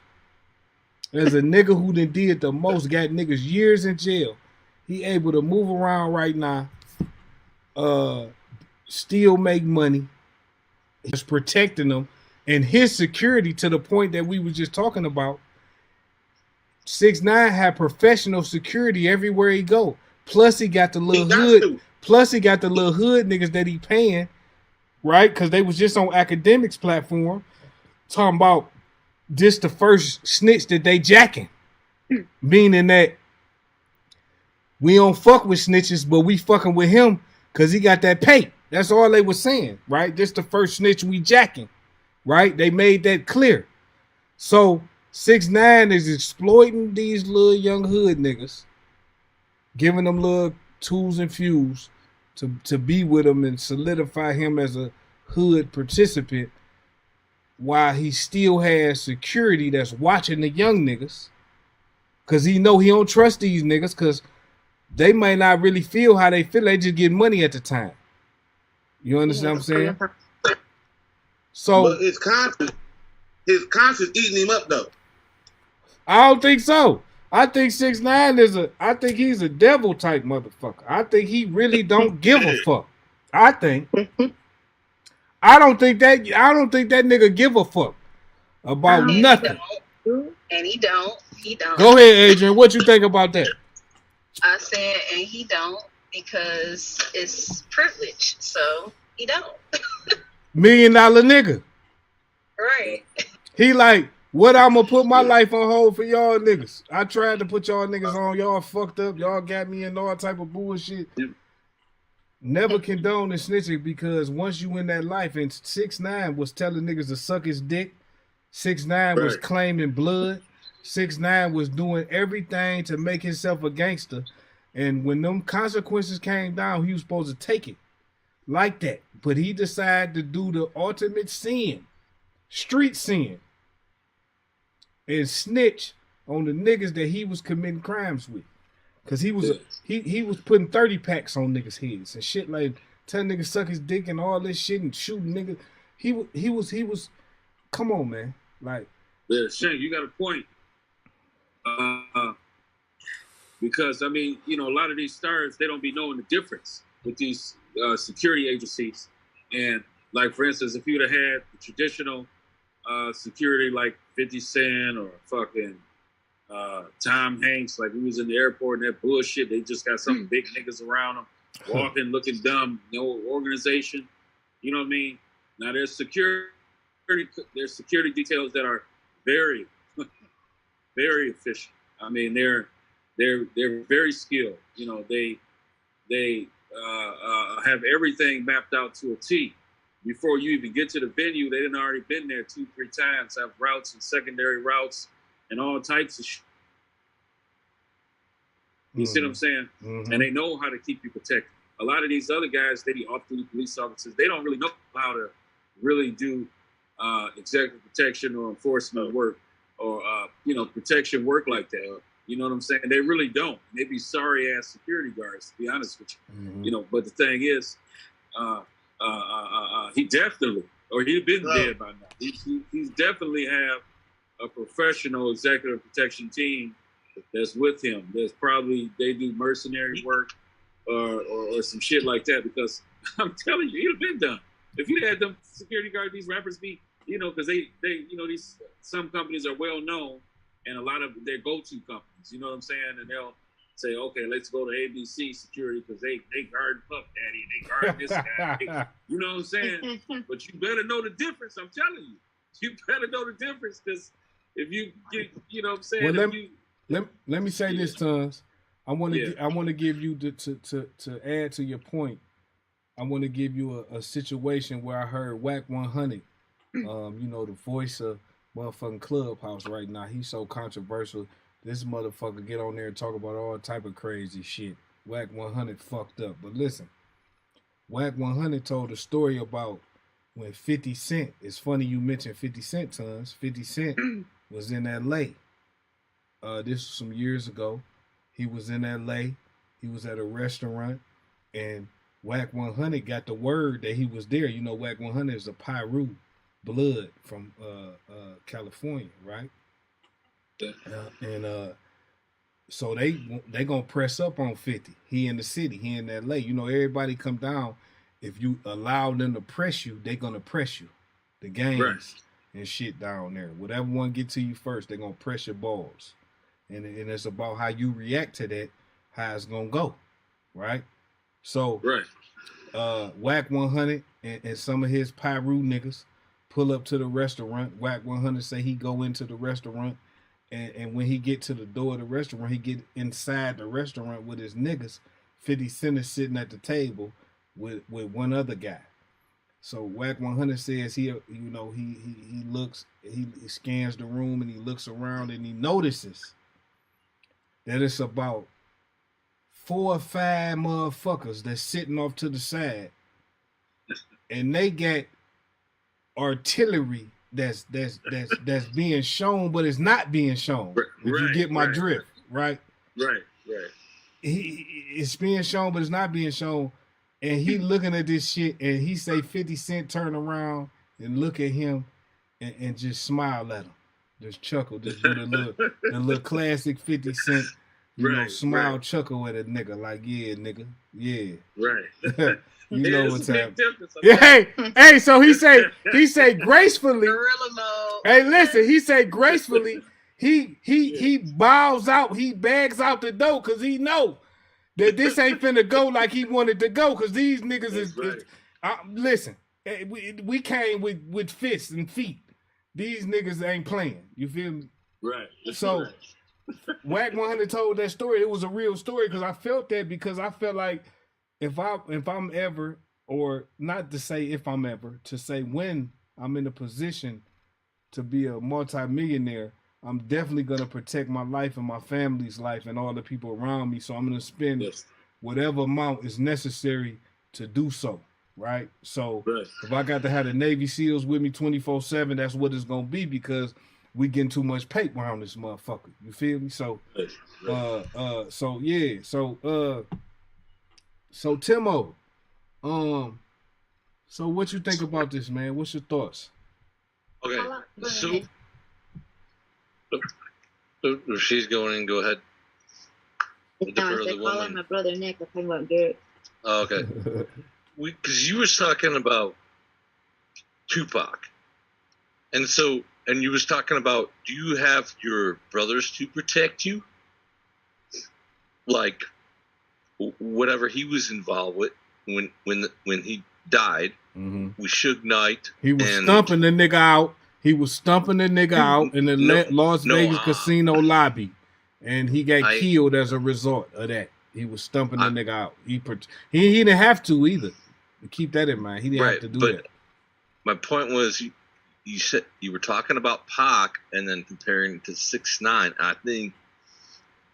As a nigga who done did the most, got niggas years in jail. He able to move around right now, still make money. He's protecting them. And his security, to the point that we were just talking about, 6ix9ine had professional security everywhere he go. Plus he got the little hood. Plus he got the little hood niggas that he paying, right? Because they was just on Academics platform talking about this the first snitch that they jacking. Meaning that we don't fuck with snitches, but we fucking with him because he got that pay. That's all they was saying, right? This the first snitch we jacking, right? They made that clear. So 6ix9ine is exploiting these little young hood niggas, giving them little tools and fuels to be with him and solidify him as a hood participant, while he still has security that's watching the young niggas, because he know he don't trust these niggas because they might not really feel how they feel. They just get money at the time. You understand what I'm saying? So but his conscience eating him up though. I don't think so. I think 6ix9ine I think he's a devil type motherfucker. I think he really don't give a fuck. I don't think that nigga give a fuck about nothing. He don't. Go ahead, Adrian. What you think about that? I said, and he don't, because it's privilege. So he don't. $1 million nigga. Right. He like, what I'm gonna put my life on hold for y'all niggas. I tried to put y'all niggas on. Y'all fucked up. Y'all got me in all type of bullshit. Never condone the snitching, because once you in that life, and 6ix9ine was telling niggas to suck his dick. 6ix9ine was claiming blood. 6ix9ine was doing everything to make himself a gangster. And when them consequences came down, he was supposed to take it like that. But he decided to do the ultimate sin, street sin, and snitch on the niggas that he was committing crimes with. Cause he was he was putting 30 packs on niggas' heads and shit, like telling niggas suck his dick and all this shit and shooting niggas. He was come on, man. Like, yeah, Shank, you got a point. Because I mean, you know, a lot of these stars, they don't be knowing the difference with these security agencies. And like, for instance, if you'd have had the traditional security like 50 Cent or fucking Tom Hanks, like he was in the airport and that bullshit, they just got some big niggas around them, walking, looking dumb, no organization. You know what I mean? Now there's security details that are very, very efficient. I mean, they're very skilled. You know, they have everything mapped out to a T. Before you even get to the venue, they done already been there 2-3 times, have routes and secondary routes and all types of shit. You see what I'm saying? Mm-hmm. And they know how to keep you protected. A lot of these other guys, they be off-duty police officers, they don't really know how to really do executive protection or enforcement work or, protection work like that. You know what I'm saying? They really don't. They be sorry-ass security guards, to be honest with you. Mm-hmm. You know, but the thing is, he definitely, or he'd been dead by now. He's definitely have a professional executive protection team that's with him. There's probably, they do mercenary work or some shit like that, because I'm telling you, he'd have been done. If you had them security guards, these rappers be, you know, because they these, some companies are well known and a lot of their go-to companies. You know what I'm saying? And they'll say, okay, let's go to ABC Security because they guard Puff Daddy, they guard this guy. You know what I'm saying? But you better know the difference. I'm telling you, you better know the difference because if you get, you know what I'm saying? Well, let me say this, Tons. I want to give you to add to your point. I want to give you a situation where I heard Wack 100, you know, the voice of motherfucking Clubhouse right now. He's so controversial. This motherfucker get on there and talk about all type of crazy shit. Wack 100 fucked up. But listen, Wack 100 told a story about when 50 Cent, it's funny you mentioned 50 Cent, Tons. 50 Cent was in L.A. This was some years ago. He was in L.A. He was at a restaurant, and Wack 100 got the word that he was there. You know, Wack 100 is a Pyru blood from California, right? So they gonna press up on 50. He in the city, he in LA. You know, everybody come down. If you allow them to press you, they gonna press you. The gangs and shit down there. Whatever one get to you first, they gonna press your balls. And it's about how you react to that, how it's gonna go. Right? So Wack 100 and some of his Pyru niggas pull up to the restaurant. Wack 100 say he go into the restaurant. And when he get to the door of the restaurant, he get inside the restaurant with his niggas. 50 Cent is sitting at the table with one other guy. So Wack 100 says he looks, he scans the room and he looks around and he notices that it's about 4 or 5 motherfuckers that's sitting off to the side, and they got artillery that's being shown, but it's not being shown. If you get my drift, right? Right. It's being shown, but it's not being shown. And he looking at this shit, and he say 50 Cent turn around and look at him and just smile at him, just chuckle, just do the little classic 50 Cent, smile, chuckle at a nigga like, yeah, nigga, yeah, right. You know what's happening. Yeah, hey, so he say gracefully. Hey, listen, he say gracefully. He bows out, he bags out the door because he know that this ain't finna go like he wanted to go because these niggas is listen. We came with fists and feet. These niggas ain't playing. You feel me? Right. So Wack 100 told that story. It was a real story because I felt that, because I felt like if I'm ever, or not to say if I'm ever, to say when I'm in a position to be a multimillionaire, I'm definitely going to protect my life and my family's life and all the people around me. So I'm going to spend whatever amount is necessary to do so, right? So if I got to have the Navy SEALs with me 24/7, that's what it's going to be, because we getting too much paper around this motherfucker. You feel me? So, So Timo, so what you think about this, man? What's your thoughts? Okay, so if she's going in, go ahead. Calling my brother Nick. I'm talking about Derek. Oh, okay. Because you was talking about Tupac, and you was talking about, do you have your brothers to protect you? Like, whatever he was involved with when he died, we Suge Knight. He was stumping the nigga out. He was stumping the nigga out in the Las Vegas casino lobby, and he got killed as a result of that. He was stumping the nigga out. He didn't have to either. Keep that in mind. He didn't have to do that. My point was, you said you were talking about Pac and then comparing to 6ix9ine. I think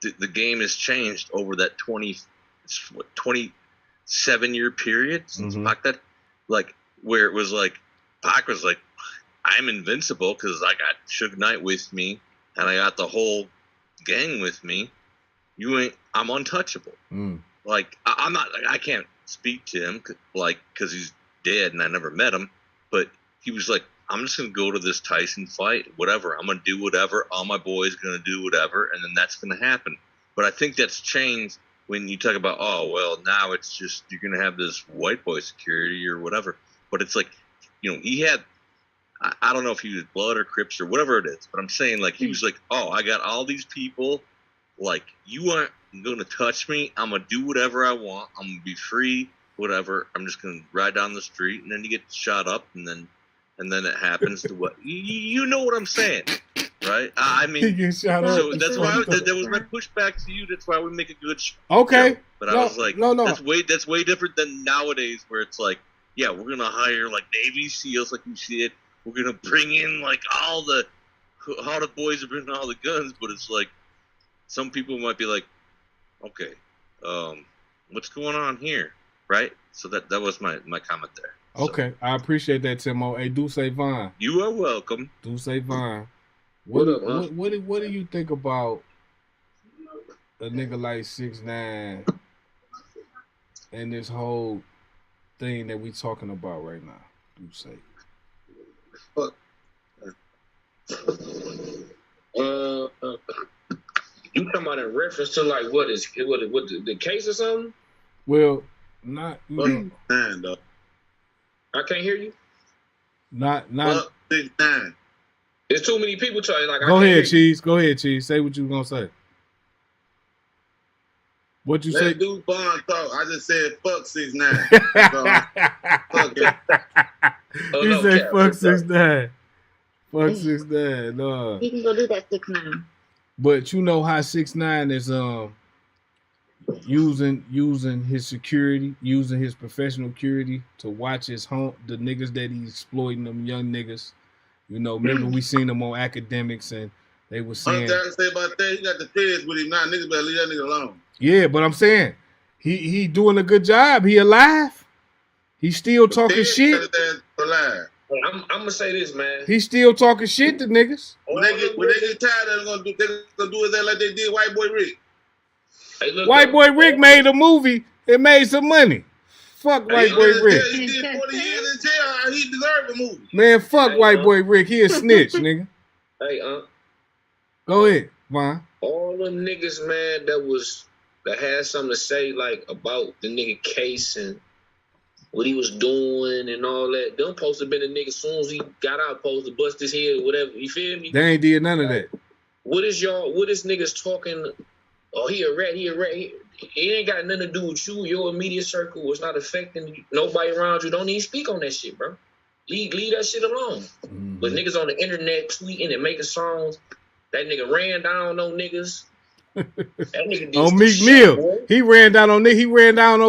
the game has changed over that 27-year period since Pac, that, like, where it was like Pac was like, I'm invincible because I got Suge Knight with me and I got the whole gang with me. I'm untouchable. Like, I'm not, I can't speak to him, like, because he's dead and I never met him, but he was like, I'm just going to go to this Tyson fight, whatever. I'm going to do whatever. All my boys going to do whatever, and then that's going to happen. But I think that's changed when you talk about, oh, well, now it's just, you're going to have this white boy security or whatever. But it's like, he had, I don't know if he was Blood or Crips or whatever it is, but I'm saying like he was like, oh, I got all these people, like you aren't gonna touch me. I'm gonna do whatever I want. I'm gonna be free, whatever. I'm just gonna ride down the street, and then you get shot up, and then it happens to what you know what I'm saying, right? I mean, He gets shot so up. that's why that was my pushback to you. That's why we make a good show. Okay, But I was like, that's way different than nowadays, where it's like, yeah, we're gonna hire like Navy SEALs, like you see it. We're gonna bring in like all the boys are bringing all the guns, but it's like some people might be like, okay, what's going on here, right? So that was my comment there. Okay, so. I appreciate that, Timo. Hey, do say Vaughn. You are welcome. Do say Vaughn. What up, what do you think about a nigga like 6ix9ine and this whole thing that we talking about right now? Do say. You talking about in reference to like what the case or something? Well, not. I can't hear you. Not. 6ix9ine. There's too many people trying. Like, go ahead, Cheese. Go ahead, Cheese. Say what you gonna say. What you say? Let dude Bond talk. I just said fuck 6ix9ine. Fuck it. You said fuck 6ix9ine. Fuck 6ix9ine. No. He can go do that 6ix9ine. But you know how 6ix9ine is using his security, using his professional security to watch his home, the niggas that he's exploiting, them young niggas. You know, remember we seen them on Academics and they were saying. I say about that, he got the feds with him now. Niggas better leave that nigga alone. Yeah, but I'm saying he doing a good job. He alive. He's still talking shit. Alive. I'm gonna say this, man. He's still talking shit to niggas. When they get tired, they're gonna do it like they did White Boy Rick. Hey, look, White Boy Rick made a movie. It made some money. Fuck White Boy Rick. He did 40 years in jail. He deserved a movie. Man, fuck White Boy Rick. He a snitch, nigga. Hey, go ahead, Vaughn. All them niggas, man, that had something to say like about the nigga case and what he was doing and all that. Them supposed to been the nigga soon as he got out, supposed to bust his head or whatever. You feel me? They ain't did none of that. What is niggas talking? Oh, he a rat. It ain't got nothing to do with you. Your immediate circle was not affecting nobody around you. Don't even speak on that shit, bro. Leave that shit alone. Mm-hmm. But niggas on the internet tweeting and making songs. That nigga ran down on niggas. That nigga did on Meek Mill. He ran down on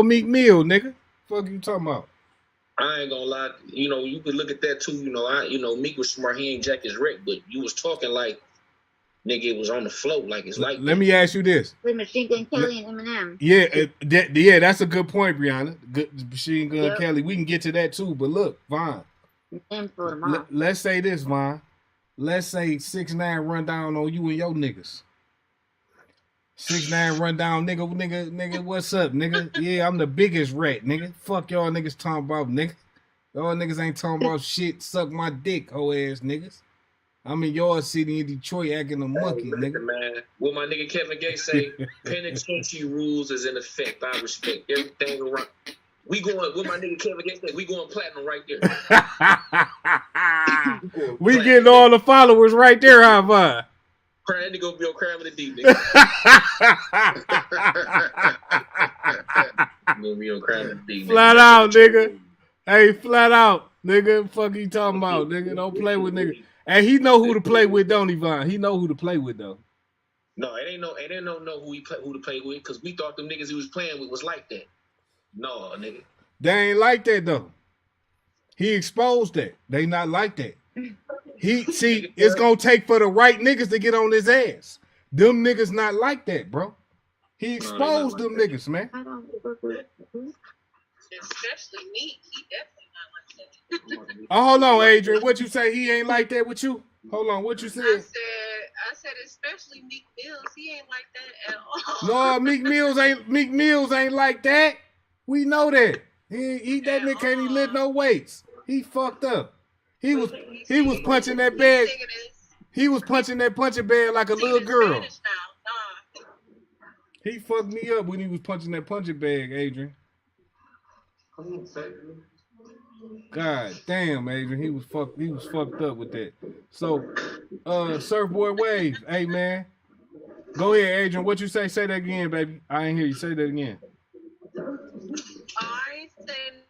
Meek Mill, nigga. Fuck you talking about? I ain't gonna lie. You know, you could look at that too. Meek was smart. He ain't jack his wreck, but you was talking like nigga, it was on the float. Like it's like. Let me ask you this. With Machine Gun Kelly and Eminem. Yeah, that's a good point, Brianna. Good Machine Gun Kelly. We can get to that too. But look, Vaughn. Let's say this, Vaughn. Let's say 6ix9ine run down on you and your niggas. 6ix9ine run down, nigga, what's up, nigga? Yeah, I'm the biggest rat, nigga. Fuck y'all niggas talking about, nigga. Y'all niggas ain't talking about shit. Suck my dick, hoe ass niggas. I'm in your city in Detroit acting a monkey, nigga. Man, what my nigga Kevin Gates say, penitentiary rules is in effect. I respect everything around. We going, what my nigga Kevin Gates say, we going platinum right there. We getting all the followers right there, huh, Vaughn? Crying to go be on Crime in the Deep, nigga. Gonna be on Crime in the Deep. Flat out, nigga. Hey, flat out, nigga. Fuck you talking about, nigga? Don't play with nigga. And he know who to play with, don't he, Vaughn? He know who to play with, though. No, it ain't know who to play with, because we thought them niggas he was playing with was like that. No, nigga. They ain't like that, though. He exposed that. They not like that. It's gonna take for the right niggas to get on his ass. Them niggas not like that, bro. He exposed them niggas, man. Especially me. He definitely not like that. Oh, hold on, Adrian. What you say? He ain't like that with you? Hold on. What you said? I said especially Meek Mills. He ain't like that at all. No, Meek Mills ain't like that. We know that. That nigga can't even lift no weights. He fucked up. He was punching that bag. He was punching that punching bag like a little girl. He fucked me up when he was punching that punching bag, Adrian. God damn, Adrian, he was fucked up with that. So, Surfboard Wave, hey man, go ahead, Adrian. What you say? Say that again, baby. I ain't hear you. Say that again. I ain't saying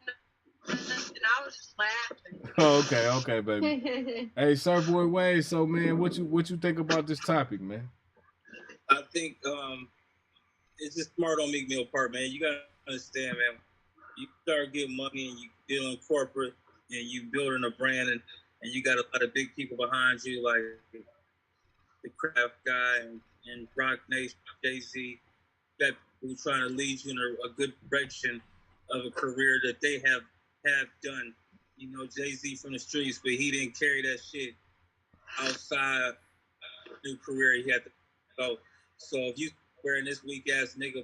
nothing. I was just laughing. Oh, okay, baby. Hey, Surfboard Wave. So, man, what you think about this topic, man? I think it's just smart on Meek Mill part, man. You gotta understand, man. You start getting money and you dealing corporate and you building a brand and you got a lot of big people behind you, like the Craft guy and Rock Nation, Jay-Z. Got people trying to lead you in a good direction of a career that they have done. You know, Jay-Z from the streets, but he didn't carry that shit outside new career he had to go. So if you wearing this weak ass nigga,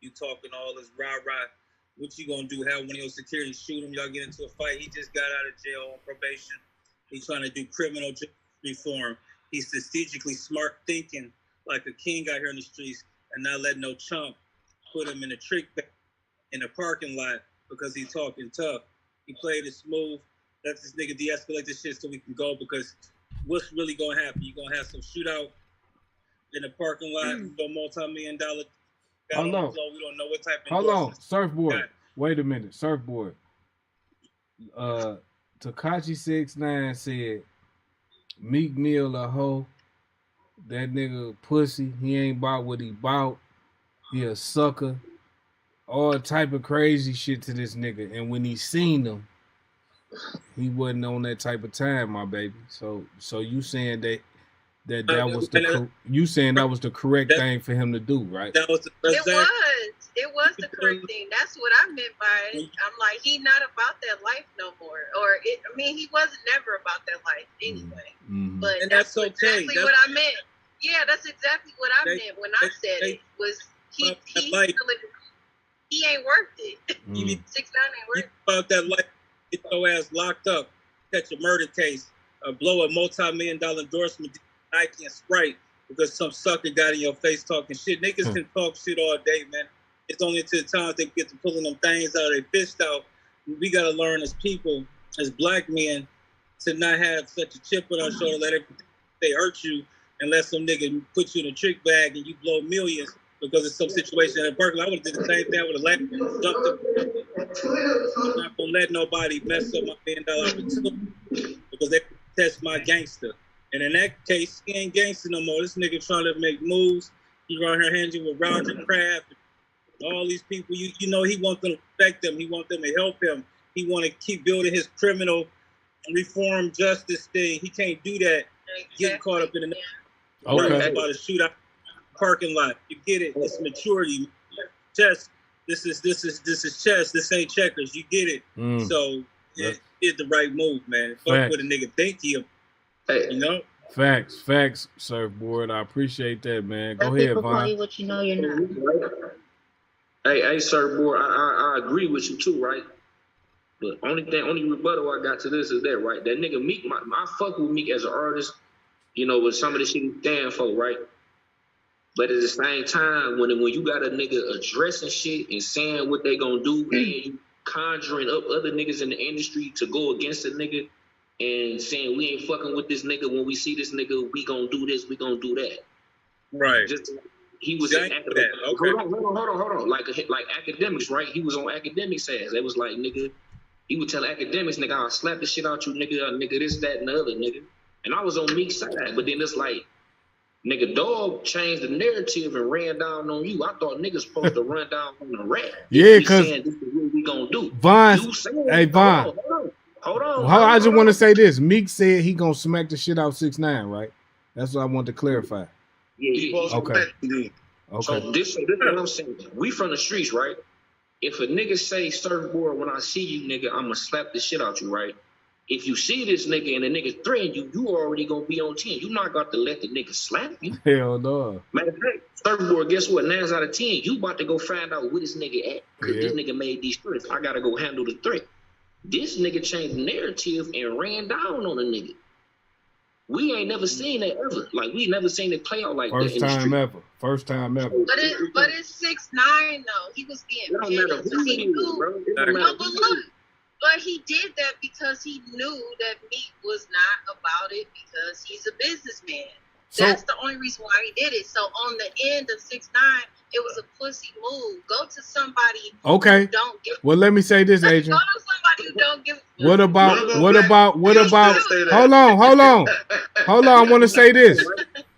you talking all this rah-rah, what you gonna do? Have one of your security shoot him? Y'all get into a fight? He just got out of jail on probation. He's trying to do criminal reform. He's strategically smart thinking like a king out here in the streets and not letting no chump put him in a trick bag in a parking lot because he's talking tough. He played it smooth. Let this nigga de-escalate this shit so we can go, because what's really gonna happen? You gonna have some shootout in the parking lot, no multi-million-dollar. Hold on. We don't know what type of. Hold on, Surfboard. Wait a minute, Surfboard. Tekashi 6ix9ine said Meek Mill a hoe. That nigga pussy. He ain't bought what he bought. He a sucker. All type of crazy shit to this nigga. And when he seen him, he wasn't on that type of time, my baby. So you saying that was that was the correct thing for him to do, right? That was it was the correct thing. That's what I meant by it. I'm like, he not about that life no more. He wasn't never about that life anyway. Mm-hmm. But and that's okay. Exactly what I meant. Yeah, that's exactly what I meant when I said it. Was he ain't worth it. 6ix9ine ain't worth it. About that life, get your ass locked up, catch a murder case, blow a multi-million-dollar endorsement, Nike and Sprite, because some sucker got in your face talking shit. Niggas can talk shit all day, man. It's only until the time they get to pulling them things out of their fist out. We got to learn as people, as black men, to not have such a chip on our shoulder, let they hurt you, and let some nigga put you in a trick bag and you blow millions because of some situation in Berkeley. I would have did the same thing. I would have jumped up. I'm not going to let nobody mess up my $1 million opportunity because they test my gangster. And in that case, he ain't gangster no more. This nigga trying to make moves. He around here hanging with Roger Kraft. All these people, you know, he wants them to respect them. He wants them to help him. He want to keep building his criminal reform justice thing. He can't do that. Getting caught up in the okay. About a shootout parking lot. You get it? It's maturity. Chess. This is chess. This ain't checkers. You get it? So it's the right move, man. Fuck what a nigga think he. You know. Facts, Surfboard. I appreciate that, man. Go ahead, Vaughn. What you know, you're not. Hey, Surfboard. I agree with you too, right? But only rebuttal I got to this is that, right? That nigga Meek, I fuck with Meek as an artist, you know, with some of the shit he stand for, right? But at the same time, when you got a nigga addressing shit and saying what they gonna do, and you conjuring up other niggas in the industry to go against a nigga and saying we ain't fucking with this nigga, when we see this nigga, we gonna do this, we gonna do that. Right. He was in academics. Okay. Hold on. Like academics, right? He was on academics' ass. It was like, nigga, he would tell academics, nigga, I'll slap the shit out you, nigga, this, that, and the other, nigga. And I was on Meek's side, but then it's like, nigga, dog changed the narrative and ran down on you. I thought niggas supposed to run down on the rat. Yeah, because this is what we gonna do. Vaughn, hey, Vaughn. Hold on. I just want to say this. Meek said he gonna smack the shit out 6ix9ine, right? That's what I want to clarify. Yeah. Okay. So this is what I'm saying. We from the streets, right? If a nigga say Surfboard, when I see you, nigga, I'ma slap the shit out you, right? If you see this nigga and the nigga threaten you, you already gonna be on 10. You not got to let the nigga slap you. Hell no. Matter of fact, Surfboard, guess what? 9 out of 10, you about to go find out where this nigga at. Because this nigga made these threats. I gotta go handle the threat. This nigga changed the narrative and ran down on a nigga. We ain't never seen that ever. Like, we never seen it play out like that. First time ever. But it's 6ix9ine though. He was being petty. No, but look, But he did that because he knew that Meek was not about it because he's a businessman. So, that's the only reason why he did it. So on the end of 6ix9ine, it was a pussy move. Go to somebody okay. who don't give. Well, let me say this, Adrian. Go to somebody who don't give. What about? Hold on. I want to say this.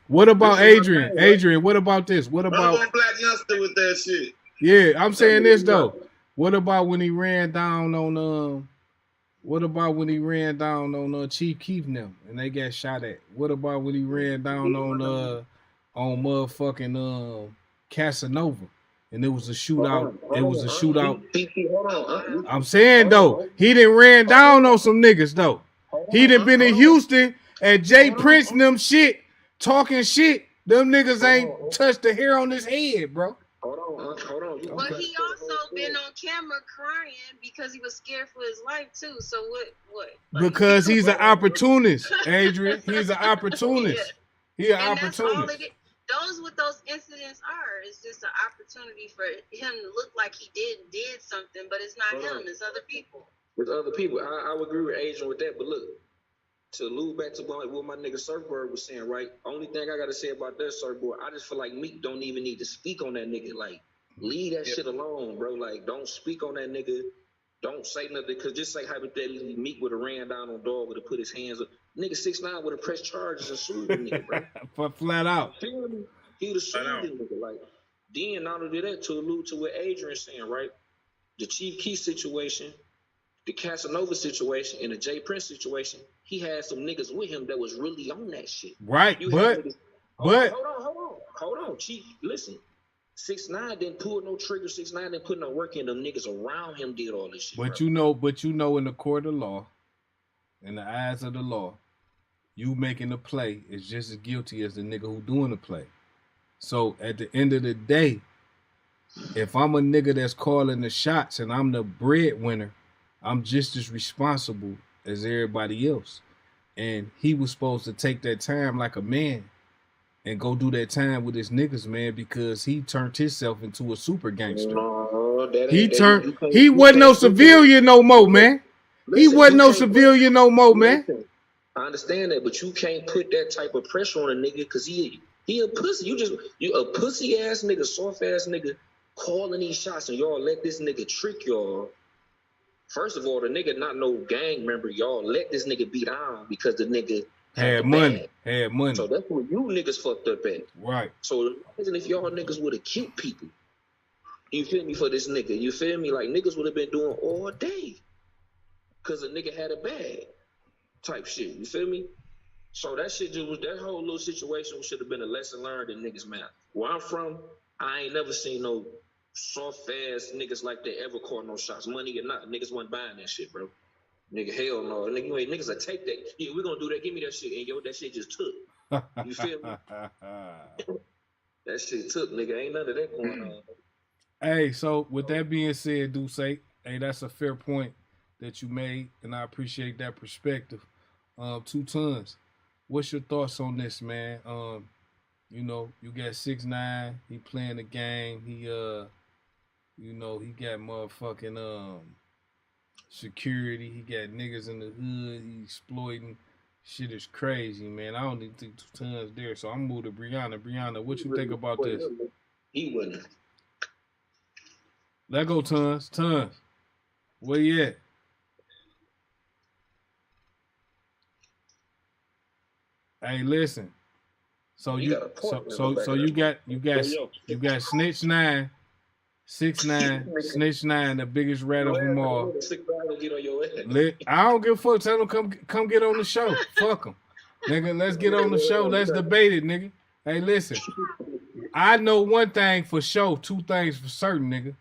What about Adrian? Adrian, what about this? What about Black Youngster with that shit? Yeah, I'm saying this though. What about when he ran down on Chief Keef and them and they got shot at? What about when he ran down on motherfucking Casanova and it was a shootout? I'm saying though, he didn't ran down on some niggas though. He done been in Houston at Jay Prince and them shit, talking shit. Them niggas ain't touched the hair on his head, bro. Hold on. But he also been on camera crying because he was scared for his life too. So what? Because he's an opportunist, Adrian. He's an opportunist. He's an opportunist. Those what those incidents are. It's just an opportunity for him to look like he did something, but it's not him. It's other people. With other people, I would agree with Adrian with that. But look, to allude back to what my nigga Surfbird was saying, right? Only thing I gotta say about that Surfbird, I just feel like Meek don't even need to speak on that nigga. Like, leave that shit alone, bro. Like, don't speak on that nigga. Don't say nothing. Cause just like hypothetically, Meek would have ran down on Dog, would have put his hands up. Nigga 6ix9ine would have pressed charges and sued the nigga, bro. Flat out. He would have sued the nigga. Like, then not only that, to allude to what Adrian's saying, right? The Chief Keef situation, the Casanova situation, and the Jay Prince situation, he had some niggas with him that was really on that shit. Right, but hold on, Chief. Listen, 6ix9ine didn't pull no trigger. 6ix9ine didn't put no work in. Them niggas around him did all this shit. But bro. you know, in the court of law, in the eyes of the law, you making the play is just as guilty as the nigga who doing the play. So at the end of the day, if I'm a nigga that's calling the shots and I'm the breadwinner, I'm just as responsible as everybody else. And he was supposed to take that time like a man and go do that time with his niggas, man, because he turned himself into a super gangster. He wasn't no civilian no more, man. He wasn't no civilian no more, man. I understand that, but you can't put that type of pressure on a nigga because he a pussy. You a pussy ass nigga, soft ass nigga calling these shots and y'all let this nigga trick y'all. First of all, the nigga not no gang member. Y'all let this nigga beat down because the nigga had money. So that's where you niggas fucked up at. Right. So imagine if y'all niggas would have killed people. You feel me, for this nigga? You feel me? Like niggas would have been doing all day. Cause a nigga had a bag. Type shit. You feel me? So that shit just was, that whole little situation should have been a lesson learned in niggas' mouth. Where I'm from, I ain't never seen no soft ass niggas like that ever call no shots. Money or not, niggas wasn't buying that shit, bro. Nigga, hell no. Nigga, you ain't niggas that take that. Yeah, we gonna do that. Give me that shit. And yo, that shit just took. You feel me? That shit took, nigga. Ain't none of that going on. Hey, so with that being said, Duce, hey, that's a fair point that you made, and I appreciate that perspective. 2 Tons, what's your thoughts on this, man? You know, you got 6ix9ine, he playing the game, he you know, he got motherfucking security, he got niggas in the hood, he exploiting. Shit is crazy, man. I don't even think 2 Tons there, so I'm moving to Brianna. Brianna, what you think about this? He wouldn't. Let go, Tons. Tons, where you at? Hey, listen. So you got Snitch 9, 6ix9ine, Snitch 9, the biggest rat of them all. I don't give a fuck. Tell them come get on the show. Fuck them, nigga. Let's get on the show. Let's debate it, nigga. Hey, listen. I know one thing for sure. 2 things for certain, nigga.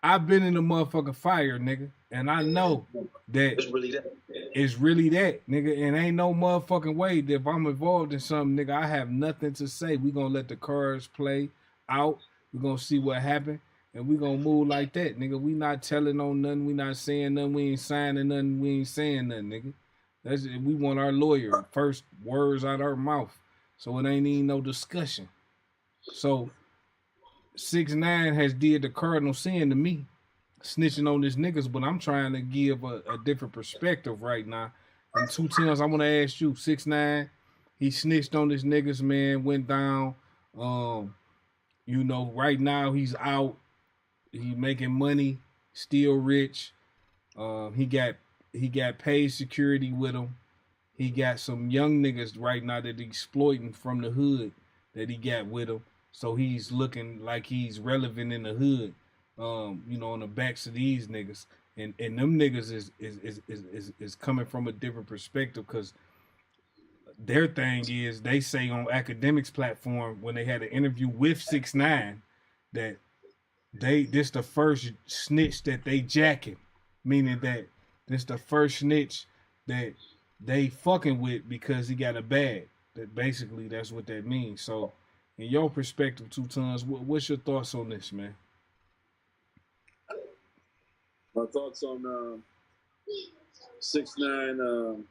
I've been in the motherfucking fire, nigga, and I know that it's really that, nigga, and ain't no motherfucking way that if I'm involved in something, nigga, I have nothing to say. We gonna let the cards play out. We gonna see what happen, and we gonna move like that, nigga. We not telling on nothing. We not saying nothing. We ain't signing nothing. We ain't saying nothing, nigga. We want our lawyer first words out our mouth, so it ain't even no discussion. So 6ix9ine has did the cardinal sin to me. snitching on his niggas, but I'm trying to give a different perspective right now. And 2 Tons, I want to ask you, 6ix9ine, he snitched on his niggas, man, went down. You know, right now he's out. He making money, still rich. He got paid security with him. He got some young niggas right now that he's exploiting from the hood that he got with him. So he's looking like he's relevant in the hood. You know, on the backs of these niggas. And them niggas is coming from a different perspective, because their thing is, they say on Academics platform when they had an interview with 6ix9ine that this the first snitch that they jacking, meaning that this the first snitch that they fucking with because he got a bag. That basically that's what that means. So in your perspective, 2 Tons, what's your thoughts on this, man? My thoughts on 6ix9ine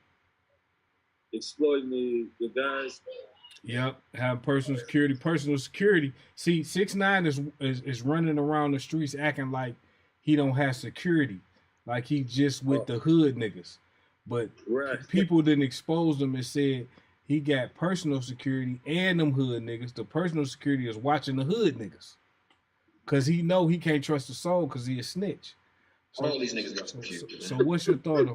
exploiting the guys. Yep, have personal security. See, 6ix9ine is running around the streets acting like he don't have security, like he just with the hood niggas. But people didn't expose him and said he got personal security and them hood niggas. The personal security is watching the hood niggas, cause he know he can't trust the soul, cause he a snitch. So, all these niggas got security. So what's your thoughts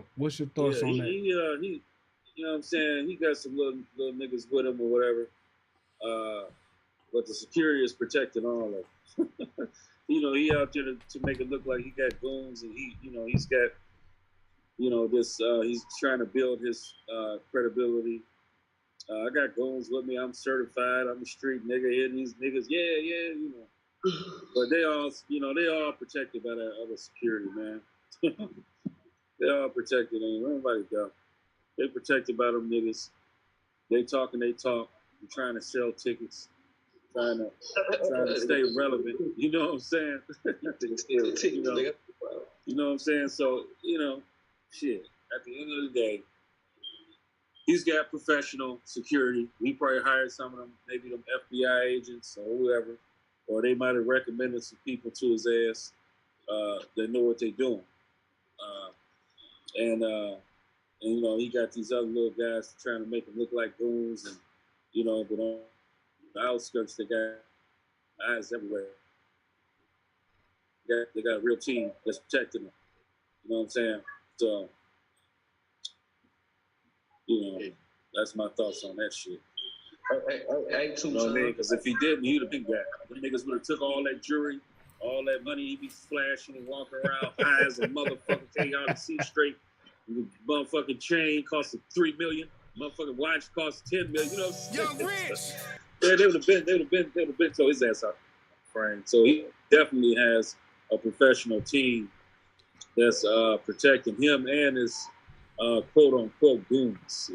on that? He you know what I'm saying? He got some little niggas with him or whatever. But the security is protecting all of them. You know, he out there to make it look like he got goons, and he's got, this, he's trying to build his credibility. I got goons with me. I'm certified. I'm a street nigga. Hitting these niggas. Yeah. But they all protected by that other security, man. They all protected. Ain't nobody dumb. They protected by them niggas. They talk and they talk. They're trying to sell tickets. Trying to stay relevant. You know what I'm saying? You know what I'm saying? So, shit. At the end of the day, he's got professional security. We probably hired some of them, maybe them FBI agents or whoever. Or they might have recommended some people to his ass that know what they're doing. And he got these other little guys trying to make him look like goons, and but on the outskirts they got eyes everywhere. They got a real team that's protecting them. You know what I'm saying? So, that's my thoughts on that shit. Hey, you know what I mean? Because if he didn't, he'd have been back. Them niggas would have took all that jewelry, all that money he'd be flashing and walking around high as a motherfucker, tell y'all to see straight. The motherfucking chain cost $3 million. Motherfucking watch cost $10 million. You know what I'm saying? Yeah, they would have been to his ass out. Right. So he definitely has a professional team that's protecting him and his quote unquote goons.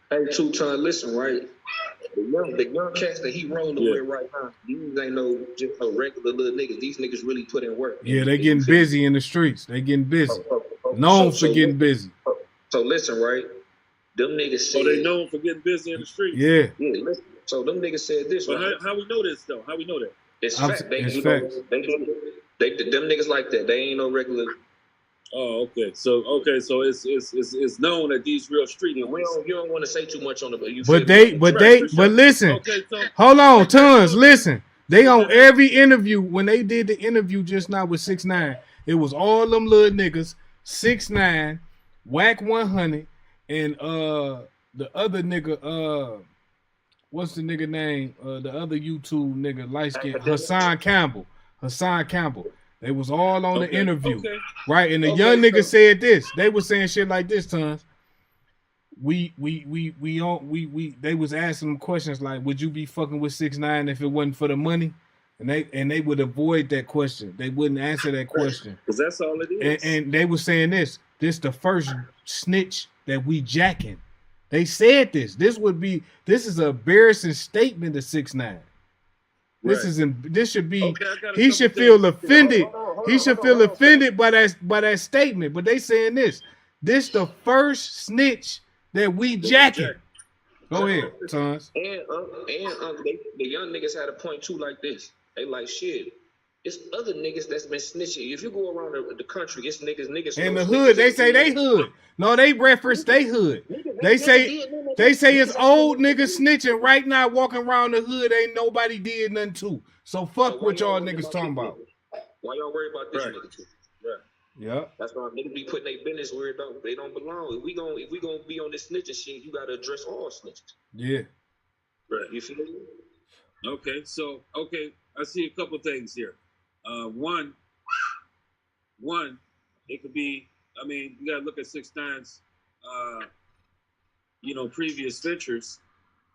Hey, 2 Tons, listen, right? The young cats that he rolling with right now, these ain't just no regular little niggas. These niggas really put in work. Yeah, they getting busy in the streets. They getting busy. Known for getting busy. So listen, right? Them niggas said. So they known for getting busy in the streets. Yeah. Yeah. Listen. So them niggas said this. But right? how we know this though? How we know that? It's fact. It's fact. Them niggas like that. They ain't no regular. Oh, okay. So it's known that these real street niggas. You don't want to say too much on it, but listen. Okay, so, hold on, Tons. Listen, they on every interview. When they did the interview just now with 6ix9ine, it was all them little niggas. 6ix9ine, Wack 100, and the other nigga. What's the nigga name? The other YouTube nigga, light skin, Hassan Campbell. They was all on the interview, right? And the young nigga said this. They was saying shit like this, Tons. They was asking them questions like, "Would you be fucking with 6ix9ine if it wasn't for the money?" And they would avoid that question. They wouldn't answer that question. Because that's all it is. And they were saying this the first snitch that we jacking. They said this. This is an embarrassing statement to 6ix9ine. This should be. He should feel offended. He should feel offended by that statement. But they saying this the first snitch that we jacking. Go ahead, Tons. And the young niggas had a point too like this. They like shit. It's other niggas that's been snitching. If you go around the country, it's niggas. In the hood, they say they hood. No, they reference they hood. They say it's old niggas snitching right now, walking around the hood. Ain't nobody did nothing to. So fuck what y'all niggas talking about. Why y'all worry about this nigga too? Right. Yeah. That's why niggas be putting their business where they don't belong. If we gonna be on this snitching shit, you gotta address all snitches. Yeah. Right. You feel me? Okay. So I see a couple things here. One, it could be. I mean, you gotta look at 6ix9ine's, previous ventures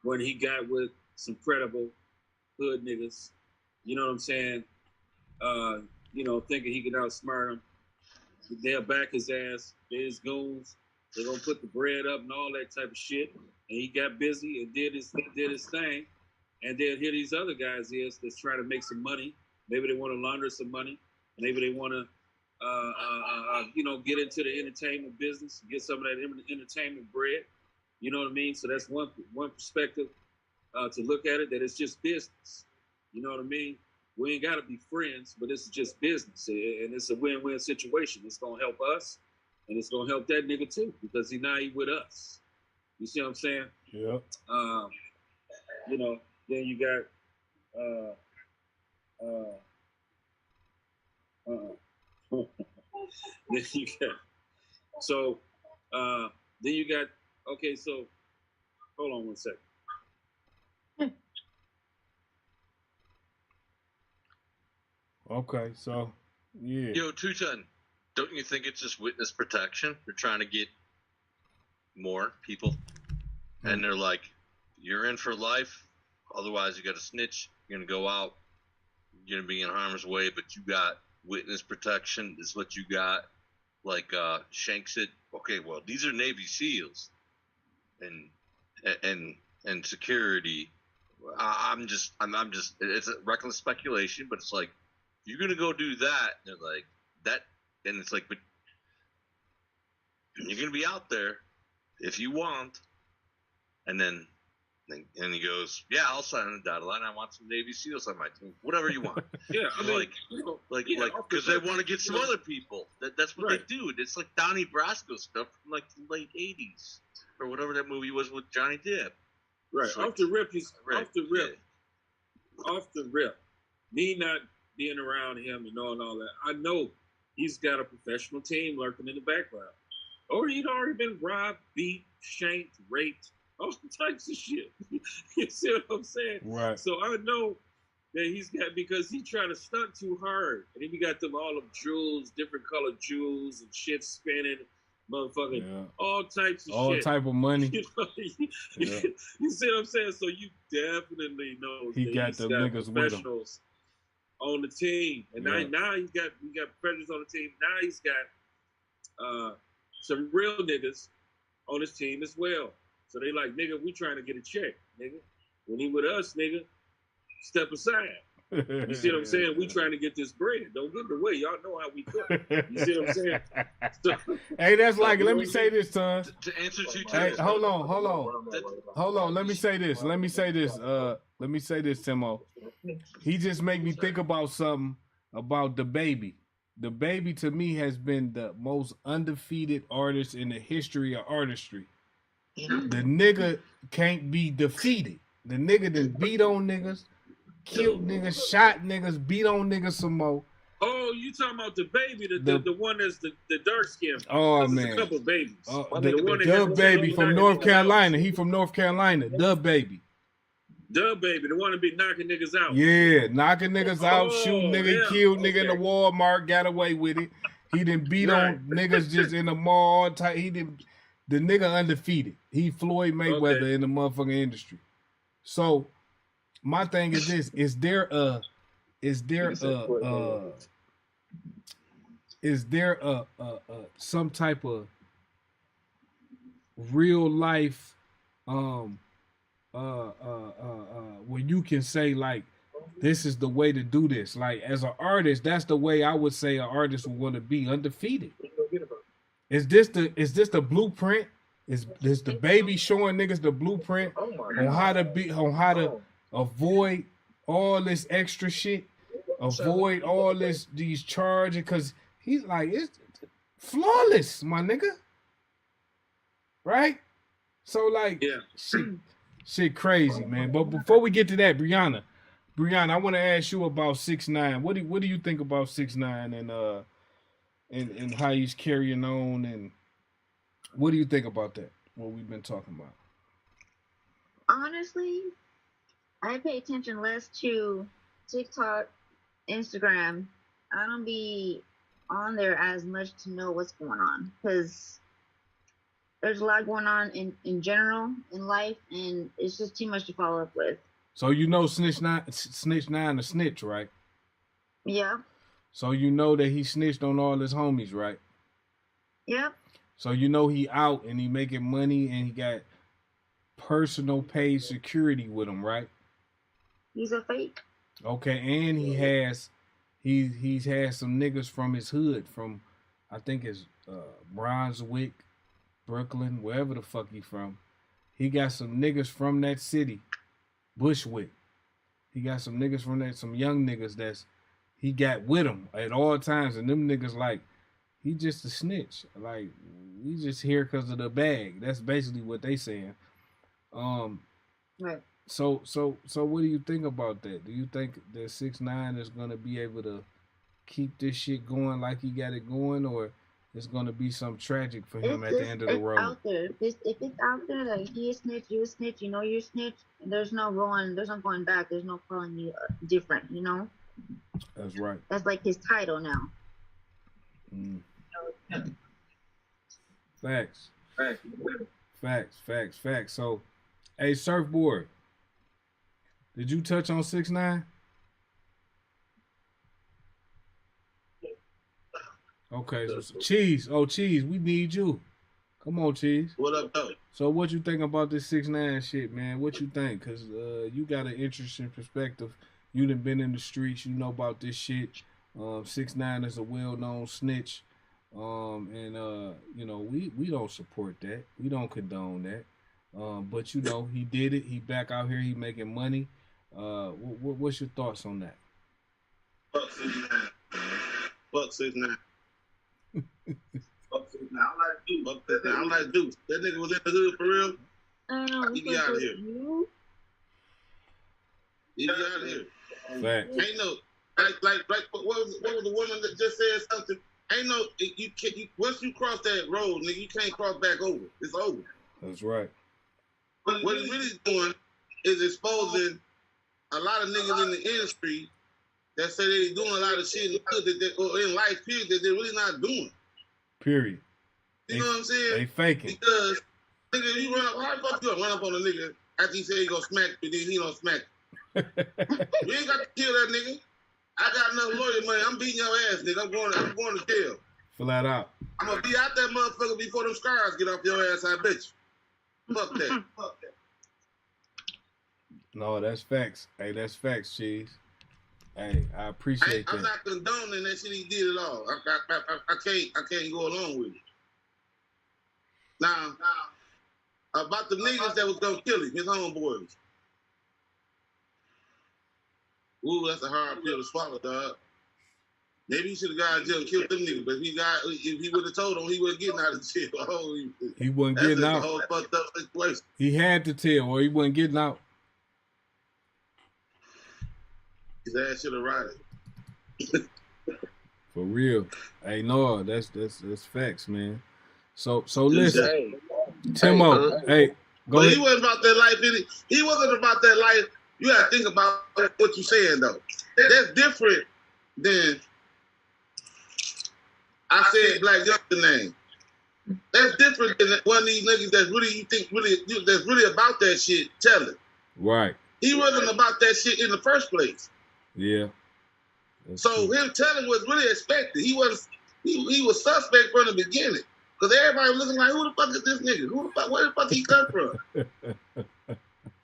when he got with some credible hood niggas. You know what I'm saying? Thinking he could outsmart them. They'll back his ass. They're his goons. They're gonna put the bread up and all that type of shit. And he got busy and did his thing. And then here these other guys that's trying to make some money. Maybe they want to launder some money. Maybe they want to, get into the entertainment business, get some of that entertainment bread. You know what I mean? So that's one perspective to look at it, that it's just business. You know what I mean? We ain't got to be friends, but this is just business. And it's a win-win situation. It's going to help us, and it's going to help that nigga too, because he with us. You see what I'm saying? Yeah. Then you got, okay, so hold on one second. Okay, so yeah. Yo, Tucson, don't you think it's just witness protection? They're trying to get more people, and they're like, "You're in for life. Otherwise, you got to snitch. You're gonna go out. You're gonna be in harm's way. But you got witness protection. This is what you got." Like Shanks said, "Okay, well, these are Navy SEALs, and security." I'm just. It's a reckless speculation, but it's like, you're gonna go do that, and like that, and it's like, but you're gonna be out there if you want, and then he goes, "Yeah, I'll sign on the dotted line. I want some Navy SEALs on my team. Whatever you want." Yeah, I mean, because they want to get some other people. That's what they do. It's like Donnie Brasco stuff from like the late '80s or whatever that movie was with Johnny Depp. Right, off the rip. Me not being around him and knowing all that, I know he's got a professional team lurking in the background. Or he'd already been robbed, beat, shanked, raped, all types of shit. You see what I'm saying? Right. So I know that he's got, because he's trying to stunt too hard. And then we got them all of jewels, different colored jewels and shit spinning, motherfucking all types of all shit. All type of money. You see what I'm saying? So you definitely know he got the niggas professionals on the team. And now we got professionals on the team. Now he's got some real niggas on his team as well. So they like, nigga, we trying to get a check, nigga. When he with us, nigga, step aside. You see what I'm saying? We trying to get this bread. Don't get in the way. Y'all know how we cook. You see what I'm saying? So, hey, that's like, let me say this, son. To answer to hey, hold on. Let me say this, Timo. He just make me think about something about DaBaby. DaBaby to me has been the most undefeated artist in the history of artistry. The nigga can't be defeated. The nigga that beat on niggas, killed niggas, shot niggas, beat on niggas some more. Oh, you talking about DaBaby, the one that's the dark skin? Oh man, a couple babies. DaBaby from North Carolina. He from North Carolina. DaBaby, the one that be knocking niggas out. Yeah, knocking niggas out, shoot nigga, kill nigga in the Walmart, got away with it. He didn't beat on niggas just in the mall. He didn't. The nigga undefeated. He Floyd Mayweather in the motherfucking industry. So my thing is this: is there some type of real life where you can say like, this is the way to do this? Like as an artist, that's the way I would say an artist would want to be, undefeated. Is this the blueprint? Is DaBaby showing niggas the blueprint on how to avoid all this extra shit? avoid all these charges because he's like, it's flawless, my nigga. Right? So like, shit crazy, man. But before we get to that, Brianna, I want to ask you about 6ix9ine. What do you think about 6ix9ine and how he's carrying on, and what do you think about that? What we've been talking about? Honestly, I pay attention less to TikTok, Instagram. I don't be on there as much to know what's going on because there's a lot going on in general in life, and it's just too much to follow up with. So you know Snitch9 a snitch, right? Yeah. So you know that he snitched on all his homies, right? Yep. So you know he out and he making money and he got personal paid security with him, right? He's a fake. Okay, and he's had some niggas from his hood, from I think it's Brunswick, Brooklyn, wherever the fuck he from. He got some niggas from that city, Bushwick. He got some niggas from that, some young niggas he got with him at all times, and them niggas like, he just a snitch. Like, we just here because of the bag. That's basically what they saying. Right. So what do you think about that? Do you think that 6ix9ine is gonna be able to keep this shit going like he got it going, or it's gonna be some tragic for him at the end of the road? Out there. If it's out there, like he a snitch, you a snitch, you know you're a snitch. There's no going back. There's no calling you different. You know. That's right. That's like his title now. Facts. So, hey, Surfboard, did you touch on 6ix9ine? Okay, so Cheese, we need you. Come on, Cheese. What up, though? So what you think about this 6ix9ine shit, man? What you think? Because you got an interesting perspective. You done been in the streets. You know about this shit. 6ix9ine is a well-known snitch. You know, we don't support that. We don't condone that. But, you know, he did it. He back out here. He making money. What's your thoughts on that? Fuck 6ix9ine. Fuck 6ix9ine. I'm like, dude, that nigga was in the hood for real. He be out of here. He be out of here. Fact. Ain't no like what was the woman that just said something? Ain't no you once you cross that road, nigga, you can't cross back over. It's over. That's right. What he's really doing is exposing a lot of niggas in the industry that say they doing a lot of shit or in life, period, that they're really not doing. Period. You know what I'm saying? They faking. Because nigga, you run up, how the fuck you gonna run up on a nigga after he say he gonna smack you, then he don't smack you? You ain't got to kill that nigga. I got enough lawyer money. I'm beating your ass, nigga. I'm going to jail. Flat out. I'm gonna be out that motherfucker before them scars get off your ass, I bet you. Fuck that. Fuck that. No, that's facts. Hey, that's facts, Cheese. Hey, I appreciate that. I'm not condoning that shit he did at all. I can't go along with it. Now, about the niggas that was gonna kill him, his homeboys. Ooh, that's a hard pill to swallow, dog. Maybe he should have got in jail and killed them niggas, but if he would have told him, he wasn't getting out of jail. He wasn't getting out. That's a whole fucked up situation. He had to tell, or he wasn't getting out. His ass should have rotted. For real. Hey, no, that's facts, man. So listen, Timo. Hey, go but ahead. he wasn't about that life. He wasn't about that life. You got to think about what you're saying, though. That's different than I said Black Youngster name. That's different than one of these niggas that's really about that shit telling. Right. He wasn't about that shit in the first place. Yeah. So true. him telling was really expected. He was suspect from the beginning. Because everybody was looking like, who the fuck is this nigga? Where the fuck he come from?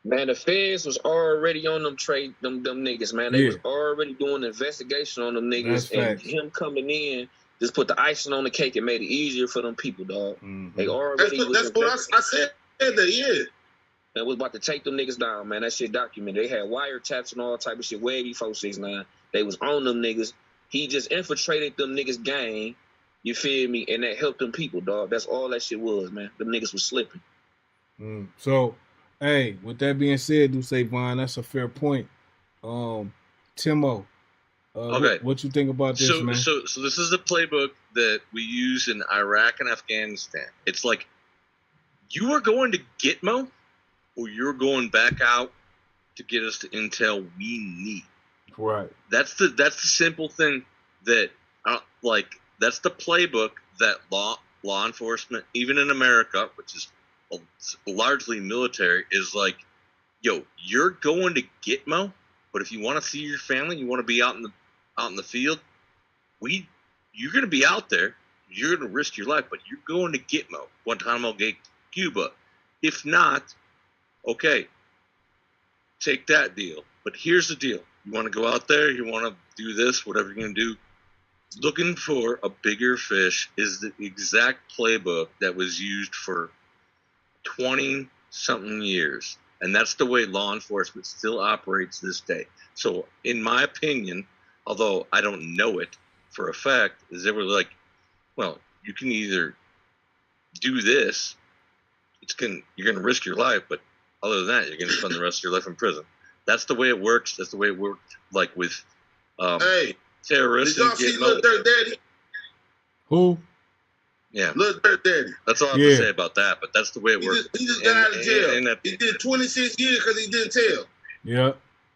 Man, the feds was already on them niggas, man. They was already doing the investigation on them niggas. And him coming in just put the icing on the cake and made it easier for them people, dog. Mm-hmm. They already That's what I said that, yeah. And was about to take them niggas down, man. That shit documented. They had wiretaps and all type of shit way before 6ix9ine. They was on them niggas. He just infiltrated them niggas' gang. You feel me? And that helped them people, dog. That's all that shit was, man. Them niggas was slipping. So, hey, with that being said, do say Vaughn, that's a fair point. Timo, okay, what you think about this, man? So this is the playbook that we use in Iraq and Afghanistan. It's like you are going to Gitmo, or you're going back out to get us the intel we need. Right. That's the simple thing that that's the playbook that law enforcement, even in America, which is largely military, is like, yo, you're going to Gitmo, but if you want to see your family, you want to be out in the field, you're going to be out there. You're going to risk your life, but you're going to Gitmo, Guantanamo Bay, Cuba. If not, okay, take that deal. But here's the deal. You want to go out there, you want to do this, whatever you're going to do, looking for a bigger fish is the exact playbook that was used for 20-something years. And that's the way law enforcement still operates this day. So in my opinion, although I don't know it for a fact, is they were like, well, you can either do this, you're going to risk your life, but other than that, you're going to spend the rest of your life in prison. That's the way it works. That's the way it worked, like with terrorists. Did y'all see Lil Dirt Daddy? Who? Yeah. Lil Dirt Daddy. That's all I have to say about that, but that's the way it works. He just got out of jail. He did 26 years because he didn't tell. Yeah,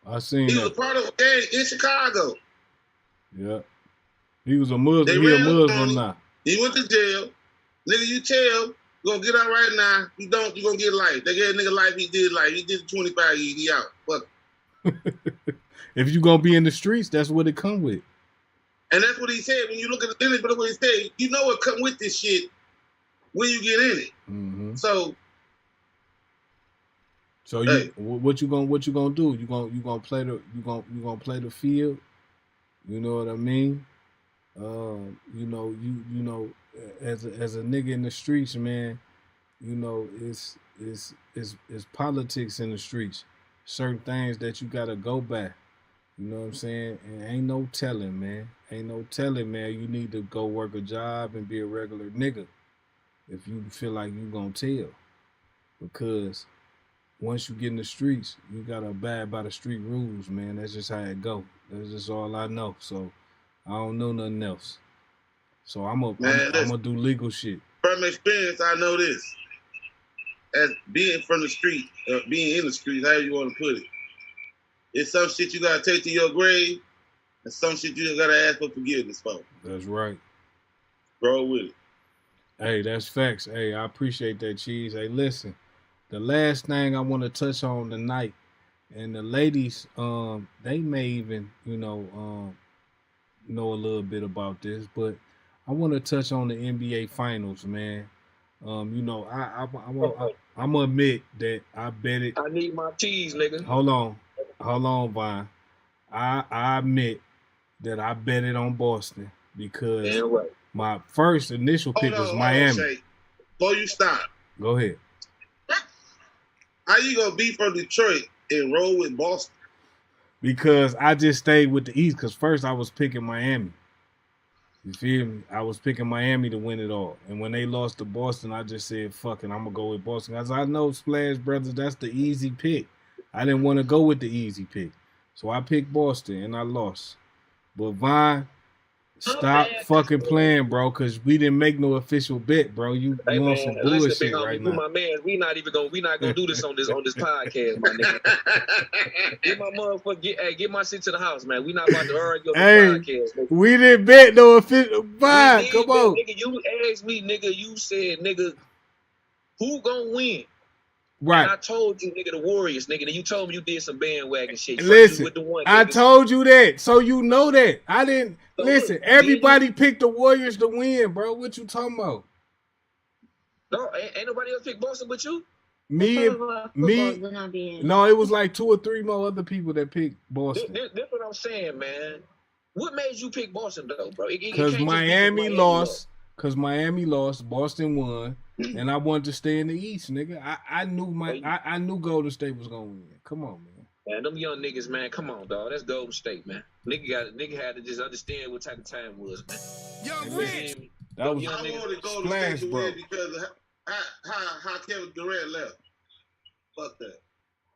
I seen he that. He was part of a gang in Chicago. Yeah. He was a Muslim. He a Muslim now. He went to jail. Nigga, you tell, you're going to get out right now. You don't, you're going to get life. They gave a nigga life, he did life. He did 25 years, he out. Fuck. If you gonna be in the streets, that's what it come with. And that's what he said. When you look at the image, but what he said, you know what come with this shit when you get in it. Mm-hmm. So hey. What you gonna do? You gonna play the field. You know what I mean? You know, as a nigga in the streets, man. You know, it's politics in the streets. Certain things that you gotta go by. You know what I'm saying? And ain't no telling, man. You need to go work a job and be a regular nigga if you feel like you gonna tell. Because once you get in the streets, you gotta abide by the street rules, man. That's just how it go. That's just all I know. So I don't know nothing else. So I'm gonna do legal shit. From experience, I know this. As being from the street, being in the streets, however you want to put it. It's some shit you gotta take to your grave, and some shit you gotta ask for forgiveness for. That's right. Grow with it. Hey, that's facts. Hey, I appreciate that, Cheese. Hey, listen, the last thing I want to touch on tonight, and the ladies, they may even, know a little bit about this, but I want to touch on the NBA Finals, man. I'm gonna admit that I bet it. I need my cheese, nigga. Hold on, Vine. I admit that I bet it on Boston because my first initial pick was Miami. Before you stop, go ahead. How you gonna be from Detroit and roll with Boston? Because I just stayed with the East. Because first I was picking Miami. You feel me? I was picking Miami to win it all. And when they lost to Boston, I just said, fuck it, I'm going to go with Boston. As I know, Splash Brothers, that's the easy pick. I didn't want to go with the easy pick. So I picked Boston, and I lost. But Vine, stop fucking playing, bro, because we didn't make no official bet, bro. You on some bullshit right now. My man, we not gonna do this on this podcast, my nigga. Get my motherfucker, get my shit to the house, man. We not about to argue on the podcast. Nigga. We didn't bet no official. Vine, come on, nigga. You asked me, nigga. You said, nigga, who gonna win? Right. And I told you, nigga, the Warriors, nigga. And you told me you did some bandwagon shit. Listen, with the one, I told you that, so you know that. I didn't listen. Everybody picked the Warriors to win, bro. What you talking about? No, ain't nobody else picked Boston but you. Me. No, it was like 2 or 3 more other people that picked Boston. That's what I'm saying, man. What made you pick Boston though, bro? Because Miami lost. Because Miami lost, Boston won, and I wanted to stay in the East, nigga. I knew Golden State was gonna win. Come on, man. Man, them young niggas, man, come on, dog. That's Golden State, man. Nigga had to just understand what type of time it was, man. Young Rich. That was I wanted Golden Splash, State to bro. win because of how Kevin Durant left. Fuck that.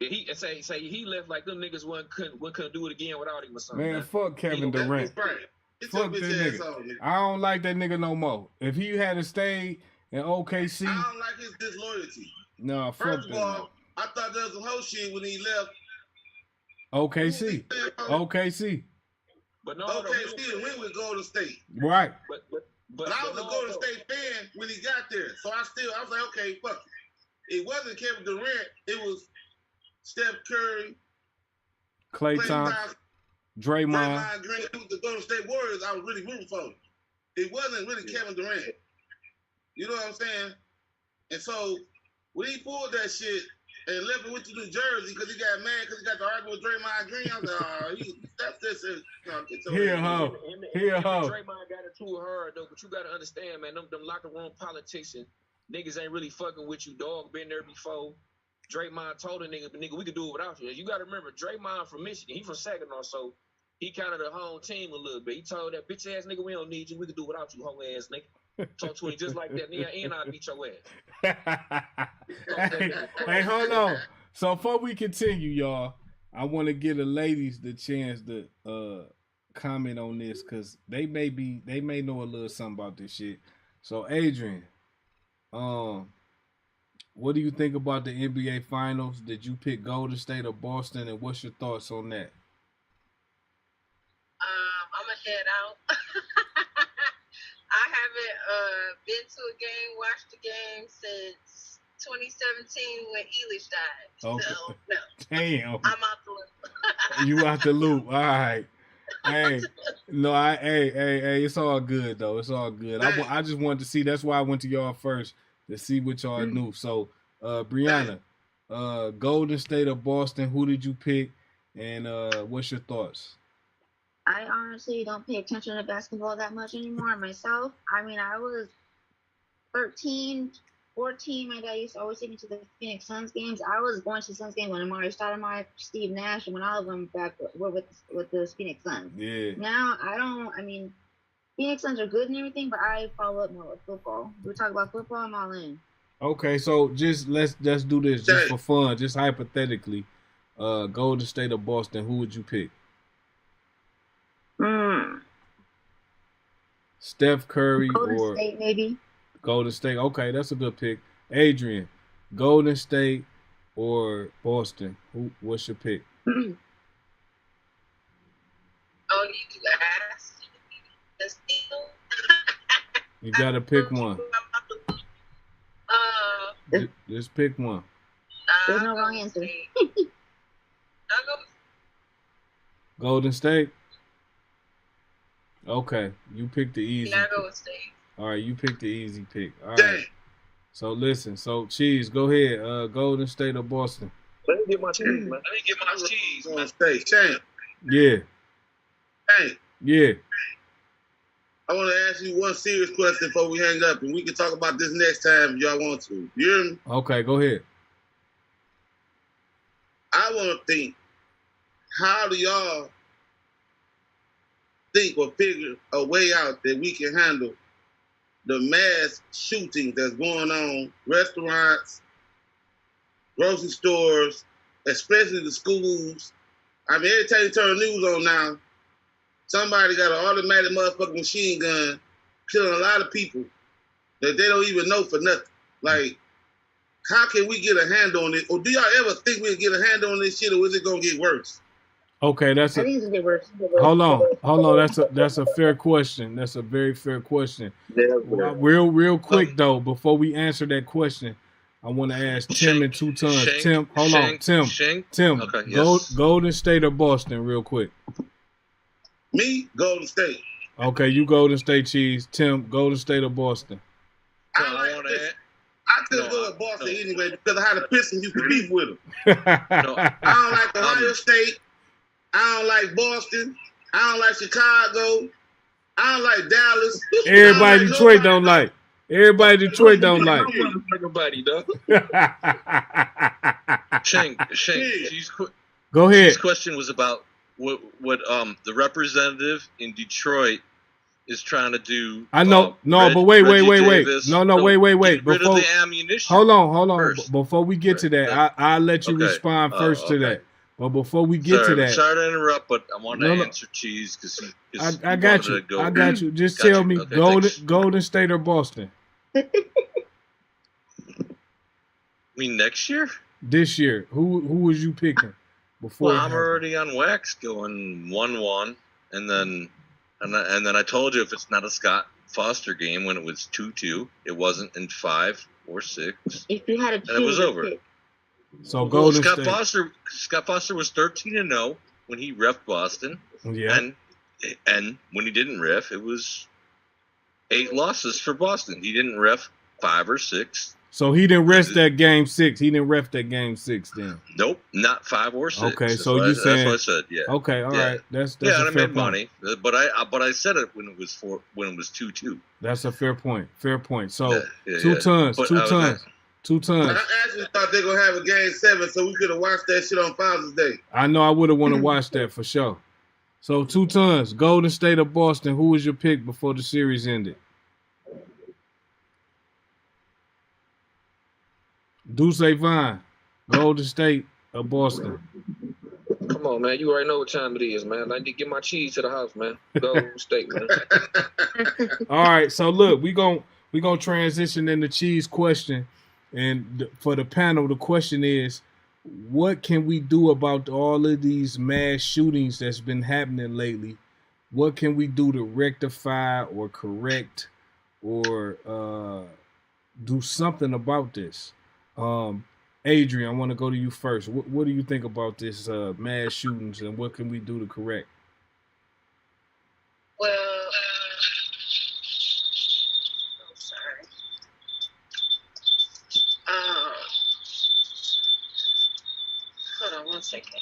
He say he left like them niggas couldn't do it again without him or something. Man, fuck Kevin Durant. Right. Fuck that nigga. I don't like that nigga no more. If he had to stay in OKC, I don't like his disloyalty. No, fuck First of that. all, I thought there was some whole shit when he left. OKC. But no, OKC went with Golden State. Right. But I was a Golden State fan when he got there. So I was like, okay, fuck it. It wasn't Kevin Durant. It was Steph Curry, Klay Thompson, Draymond Green. It was the Golden State Warriors I was really rooting for. It wasn't really Kevin Durant. You know what I'm saying? And so when he pulled that shit and left and went to New Jersey because he got mad because he got to argue with Draymond Green, I was like, that's just Here, ho. Draymond got into her though, but you gotta understand, man, them locker room politicians, niggas ain't really fucking with you, dog. Been there before. Draymond told a nigga, we could do it without you. You gotta remember, Draymond from Michigan, he from Saginaw, so he kind of the home team a little bit. He told that bitch ass nigga, we don't need you, we could do it without you, hoe ass nigga. Talk to him just like that, nigga, and I'll beat your ass. hey, hold on. So before we continue, y'all, I want to give the ladies the chance to comment on this because they may know a little something about this shit. So Adrian, what do you think about the NBA Finals? Did you pick Golden State or Boston, and what's your thoughts on that? I'm gonna head out. I haven't been to a game, watched a game since 2017 when Elish died. Okay. So, no. Damn. I'm out the loop. You out the loop. All right. Hey, no, hey, it's all good though. It's all good. I just wanted to see. That's why I went to y'all first to see what y'all knew. So, Brianna, Golden State or Boston? Who did you pick? And what's your thoughts? I honestly don't pay attention to basketball that much anymore myself. I mean, I was 13, 14. My dad used to always take me to the Phoenix Suns games. I was going to the Suns game when Amari Stoudemire, Steve Nash, and when all of them back were with the Phoenix Suns. Yeah. Now, I mean, Phoenix Suns are good and everything, but I follow up more with football. We talk about football, I'm all in. Okay, so just let's do this just for fun, just hypothetically. Golden State or Boston, who would you pick? Steph Curry Golden State, maybe. Golden State. Okay, that's a good pick. Adrian, Golden State or Boston? What's your pick? Oh, you asked. You gotta pick one. Just pick one. There's no wrong answer. Golden State? Okay, you picked the easy pick. Golden State. All right, you picked the easy pick. All right. So listen, Cheese, go ahead. Golden State or Boston? Let me get my cheese, man. Golden State, champ. Yeah. Hey. Yeah. I want to ask you one serious question before we hang up, and we can talk about this next time if y'all want to. You hear me? Okay, go ahead. I want to think, how do y'all think or figure a way out that we can handle the mass shooting that's going on, restaurants, grocery stores, especially the schools? I mean, every time you turn the news on now, somebody got an automatic motherfucking machine gun killing a lot of people that they don't even know for nothing. Like, how can we get a handle on it? Or do y'all ever think we'll get a handle on this shit, or is it going to get worse? Okay, that's hold on. That's a fair question. That's a very fair question. Real quick though, before we answer that question, I want to ask Tim in 2 tons. Tim, hold on, Tim. Okay, yes. Golden State or Boston, real quick. Me, Golden State. Okay, you Golden State, Cheese. Tim, Golden State or Boston? I couldn't go with Boston anyway because of how the Pistons used to beef with them. I don't like Ohio State. I don't like Boston. I don't like Chicago. I don't like Dallas. Everybody in Detroit don't like. Everybody in Detroit don't like. Everybody, though. Shank, Go ahead. This question was about what the representative in Detroit is trying to do. I know. But wait. No, wait. Get rid of the ammunition. Hold on. Before we get to that, I'll let you respond first to that. But before we get to that, sorry to interrupt, but I want to answer Cheese because I got you. I got you. Just tell me, Golden State or Boston? I mean, next year? This year, who was you picking? Before I'm already on wax, going 1-1, and then I told you if it's not a Scott Foster game when it was 2-2, it wasn't in 5 or 6. If you had a choose, and it was over. So Golden State. Scott Foster was 13-0 when he ref Boston. Yeah. And when he didn't ref, it was 8 losses for Boston. He didn't ref 5 or 6. So he didn't ref that game 6. He didn't ref that game 6 then. Nope, not 5 or 6. Okay, so you saying that's what I said. Yeah. Okay, all right. That's and a I fair made point. money, but I said it when it was 2-2. That's a fair point. Fair point. So Yeah, 2 tons. I actually thought they were gonna have a game 7, so we could have watched that shit on Father's Day. I know I would have wanted to watch that for sure. So 2 tons. Golden State or Boston? Who was your pick before the series ended? Deuce Vine, Golden State or Boston? Come on, man. You already know what time it is, man. I need to get my cheese to the house, man. Golden State, man. All right, so look, we gonna transition in the cheese question, and for the panel, the question is, what can we do about all of these mass shootings that's been happening lately? What can we do to rectify or correct or do something about this? Adrian, I want to go to you first. What do you think about this mass shootings, and what can we do to correct? Well, I'm sorry. Hold on 1 second.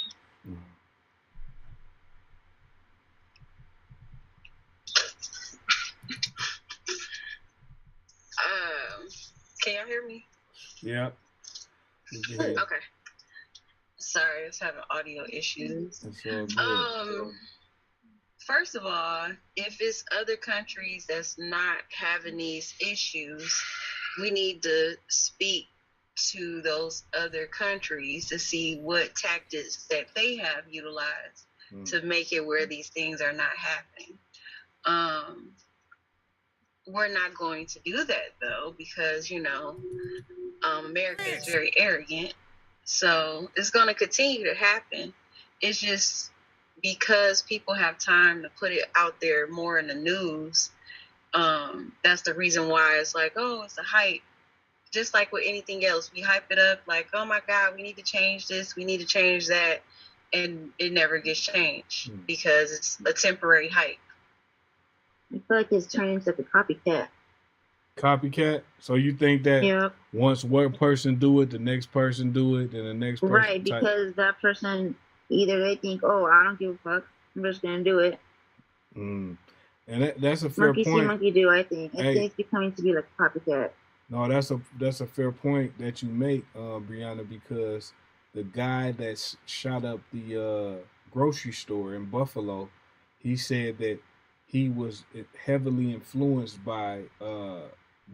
Can y'all hear me? Yeah. Okay. Sorry, I was having audio issues. That's all good. First of all, if it's other countries that's not having these issues, we need to speak to those other countries to see what tactics that they have utilized to make it where these things are not happening. We're not going to do that, though, because, America is very arrogant. So it's going to continue to happen. It's just because people have time to put it out there more in the news. That's the reason why it's like, oh, it's a hype. Just like with anything else, we hype it up like, oh, my God, we need to change this. We need to change that. And it never gets changed because it's a temporary hype. I feel like it's turning into a copycat. Copycat? So you think that once one person do it, the next person do it, and the next person right, because that person, either they think, oh, I don't give a fuck, I'm just going to do it. And that's a fair monkey point. See, monkey do, I think. I think it's becoming to be like a copycat. No, that's a fair point that you make, Brianna, because the guy that shot up the grocery store in Buffalo, he said that he was heavily influenced by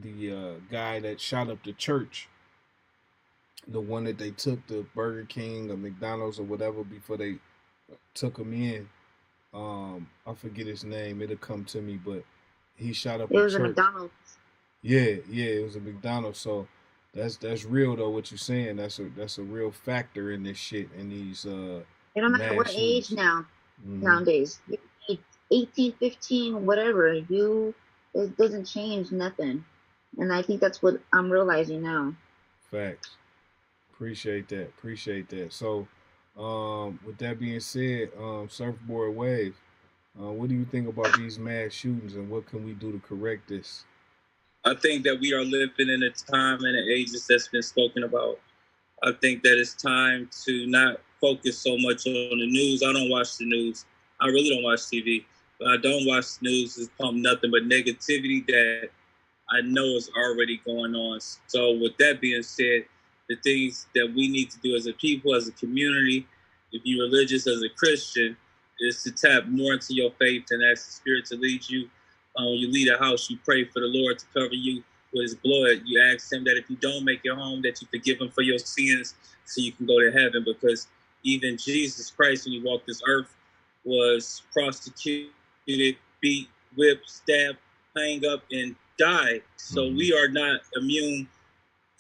the guy that shot up the church, the one that they took to Burger King or McDonald's or whatever before they took him in. I forget his name. It'll come to me, but he shot up. It was a McDonald's. Yeah, it was a McDonald's. So that's real though. What you're saying, that's a real factor in this shit. In these it don't matter what age now. Nowadays, 18, 15, whatever. It doesn't change nothing. And I think that's what I'm realizing now. Facts. Appreciate that. So, with that being said, Surfboard Wave, what do you think about these mass shootings and what can we do to correct this? I think that we are living in a time and an age that's been spoken about. I think that it's time to not focus so much on the news. I don't watch the news. I really don't watch TV. But I don't watch the news. It's pump nothing but negativity that I know is already going on. So with that being said, the things that we need to do as a people, as a community, if you're religious as a Christian, is to tap more into your faith and ask the Spirit to lead you. When you leave a house, you pray for the Lord to cover you with His blood. You ask Him that if you don't make it home, that you forgive Him for your sins so you can go to heaven. Because even Jesus Christ, when He walked this earth, was prosecuted, beat, whipped, stabbed, hung up, and died. So we are not immune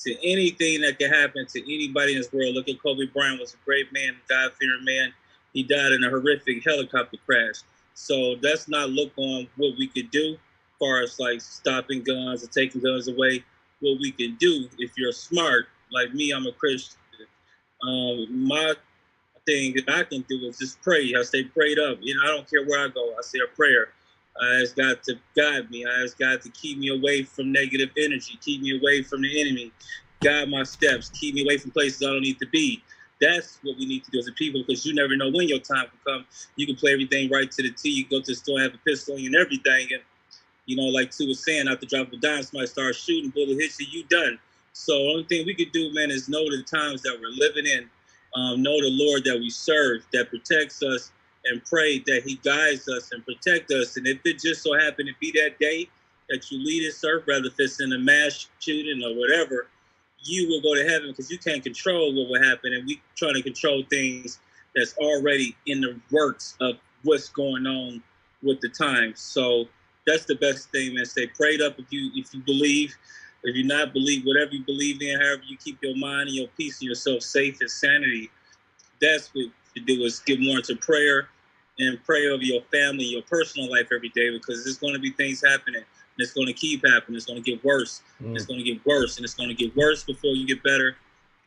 to anything that can happen to anybody in this world. Look at Kobe Bryant, was a great man, God-fearing man. He died in a horrific helicopter crash. So let's not look on what we could do as far as like stopping guns or taking guns away. What we can do, if you're smart, like me, I'm a Christian. My thing that I can do is just pray. I stay prayed up. You know, I don't care where I go. I say a prayer. I ask God to guide me. I ask God to keep me away from negative energy, keep me away from the enemy, guide my steps, keep me away from places I don't need to be. That's what we need to do as a people, because you never know when your time will come. You can play everything right to the T. You go to the store, have a pistol on you and everything. And, you know, like Sue was saying, after drop of a dime, somebody starts shooting, bullet hits you, done. So the only thing we could do, man, is know the times that we're living in, know the Lord that we serve, that protects us, and pray that He guides us and protect us. And if it just so happened to be that day that you lead this earth, whether if it's in a mass shooting or whatever, you will go to heaven, because you can't control what will happen. And we trying to control things that's already in the works of what's going on with the times. So that's the best thing, man. Stay prayed up if you believe. If you not believe, whatever you believe in, however you keep your mind and your peace and yourself safe and sanity, that's what you do, is get more into prayer and pray over your family, your personal life every day, because there's going to be things happening. And it's going to keep happening. It's going to get worse. It's going to get worse, and it's going to get worse before you get better.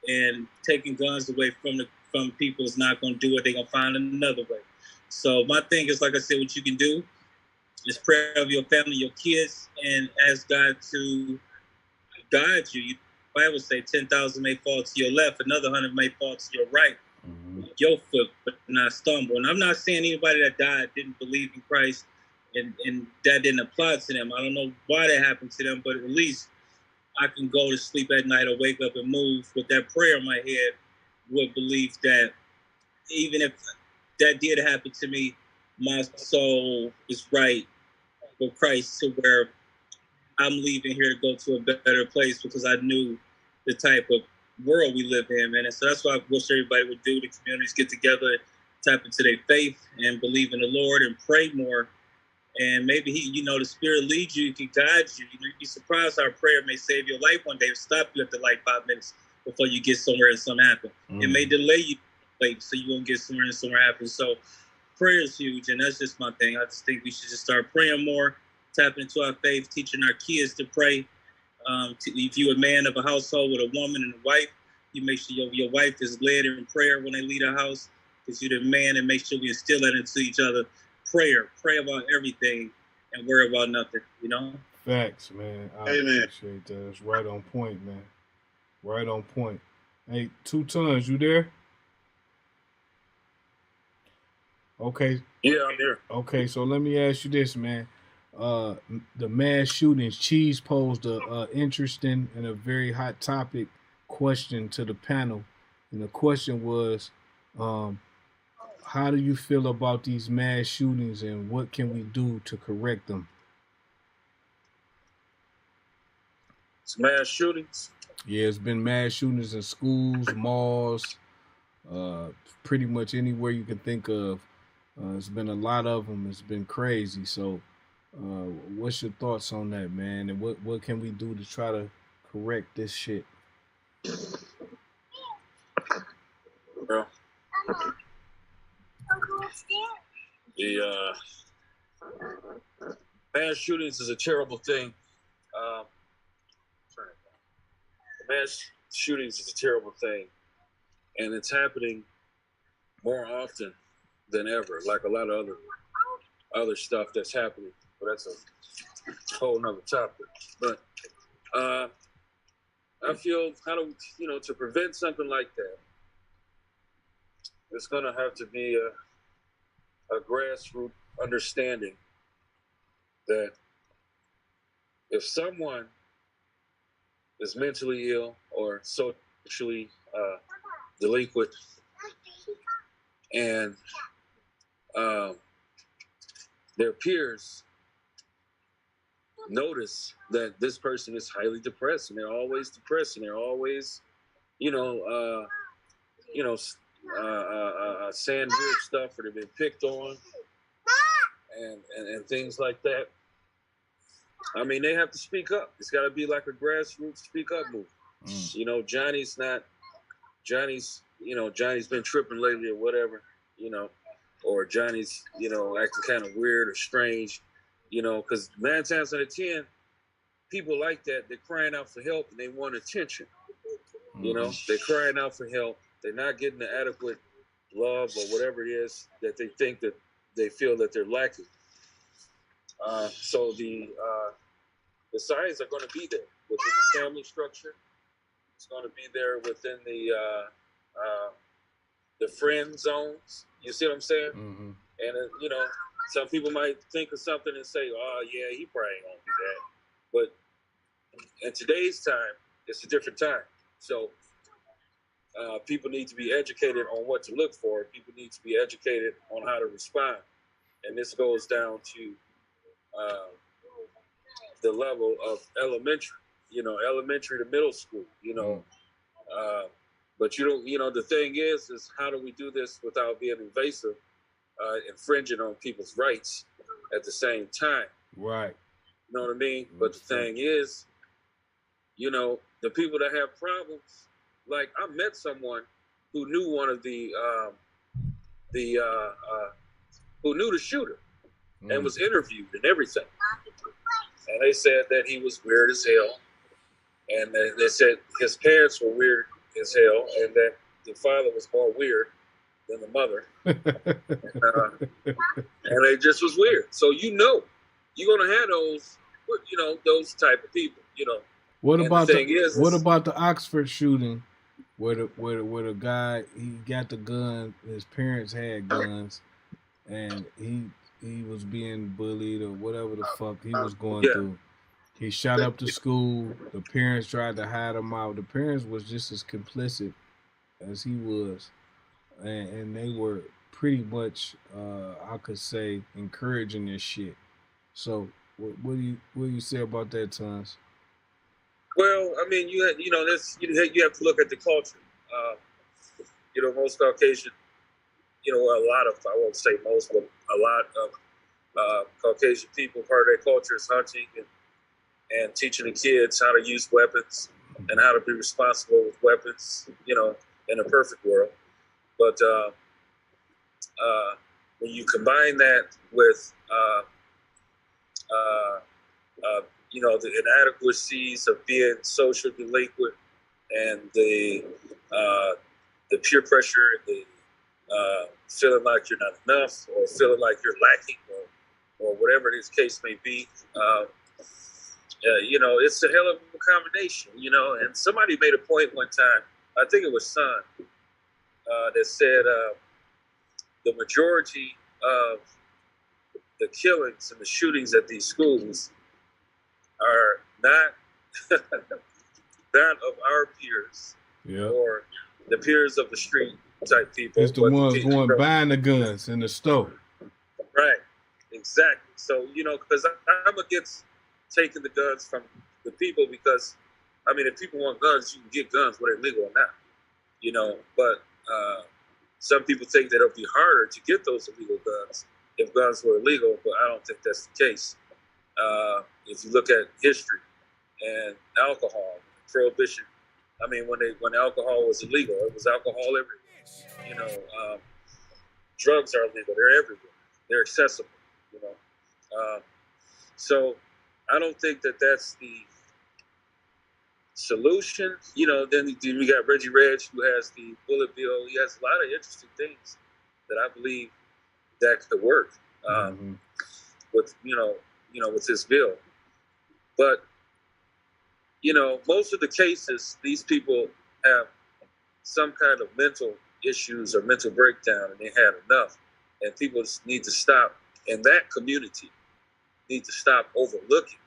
And taking guns away from people is not going to do it. They're going to find another way. So my thing is, like I said, what you can do is pray over your family, your kids, and ask God to guide you. The Bible say 10,000 may fall to your left, another 100 may fall to your right. Your foot but not stumble. And I'm not saying anybody that died didn't believe in Christ and that didn't apply to them. I don't know why that happened to them, but at least I can go to sleep at night or wake up and move with that prayer in my head, with belief that even if that did happen to me, my soul is right with Christ, to where I'm leaving here to go to a better place, because I knew the type of world we live in, man. And so that's what I wish everybody would do. The communities get together, tap into their faith, and believe in the Lord, and pray more. And maybe the Spirit leads you, can guide you. You'd be surprised how a prayer may save your life one day, stop you at the light 5 minutes before you get somewhere and something happens. It may delay you late, so you won't get somewhere and somewhere happens. So prayer is huge, and that's just my thing. I just think we should just start praying more, tapping into our faith, teaching our kids to pray. If you're a man of a household with a woman and a wife, you make sure your wife is led in prayer when they leave the house, because you're the man, and make sure we instill that into each other. Pray about everything and worry about nothing, you know? Facts, man. I appreciate that. It's right on point, man. Right on point. Hey, 2 Tons, you there? Okay. Yeah, I'm here. Okay, so let me ask you this, man. The mass shootings, Cheese posed a interesting and a very hot topic question to the panel, and the question was, how do you feel about these mass shootings, and what can we do to correct them? It's mass shootings? Yeah, it's been mass shootings in schools, malls, pretty much anywhere you can think of. It's been a lot of them. It's been crazy. So what's your thoughts on that, man? And what can we do to try to correct this shit? Well, the mass shootings is a terrible thing. Mass shootings is a terrible thing, and it's happening more often than ever, like a lot of other stuff that's happening. But that's a whole nother topic. But I feel to prevent something like that, it's going to have to be a grassroots understanding that if someone is mentally ill or socially delinquent, and their peers notice that this person is highly depressed, and they're always depressed, and they're always, saying weird stuff, or they've been picked on, and things like that. I mean, they have to speak up. It's got to be like a grassroots speak up movement. Johnny's been tripping lately or whatever, or Johnny's, acting kind of weird or strange, because 9 times out of 10, people like that, they're crying out for help and they want attention. They're crying out for help. They're not getting the adequate love or whatever it is that they think that they feel that they're lacking. So the signs are going to be there within the family structure. It's going to be there within the friend zones. You see what I'm saying? Mm-hmm. And some people might think of something and say, "Oh, yeah, he probably ain't gonna do that." But in today's time, it's a different time. So people need to be educated on what to look for. People need to be educated on how to respond. And this goes down to the level of elementary, elementary to middle school, but the thing is how do we do this without being invasive, infringing on people's rights at the same time? Right. You know what I mean? But the thing is, the people that have problems, like I met someone who knew one of who knew the shooter and was interviewed and everything. And they said that he was weird as hell. And they said his parents were weird as hell, and that the father was more weird than the mother. And they just was weird. So you're going to have those type of people, What about the Oxford shooting where the guy, he got the gun, his parents had guns, and he was being bullied or whatever the fuck he was going through. He shot up the school. The parents tried to hide him out. The parents was just as complicit as he was. And they were pretty much, I could say, encouraging this shit. So what do you say about that, Tons? Well, I mean, you have to look at the culture. Most Caucasian, a lot of, I won't say most, but a lot of Caucasian people, part of their culture is hunting and teaching the kids how to use weapons and how to be responsible with weapons, in a perfect world. But when you combine that with, the inadequacies of being social delinquent and the peer pressure, the feeling like you're not enough or feeling like you're lacking or whatever this case may be, it's a hell of a combination, and somebody made a point one time, I think it was Son, that said the majority of the killings and the shootings at these schools are not of our peers or the peers of the street type people. It's the ones going buying the guns in the store. Right, exactly. So, because I'm against taking the guns from the people because, I mean, if people want guns, you can get guns whether they're legal or not, but some people think that it'll be harder to get those illegal guns if guns were illegal, but I don't think that's the case. If you look at history and alcohol, prohibition, I mean, when alcohol was illegal, it was alcohol everywhere. Drugs are illegal; they're everywhere. They're accessible. So I don't think that that's the solution. Then we got Reggie Reg, who has the bullet bill. He has a lot of interesting things that I believe that could work with with this bill. But most of the cases, these people have some kind of mental issues or mental breakdown, and they had enough. And people just need to stop, and that community need to stop overlooking,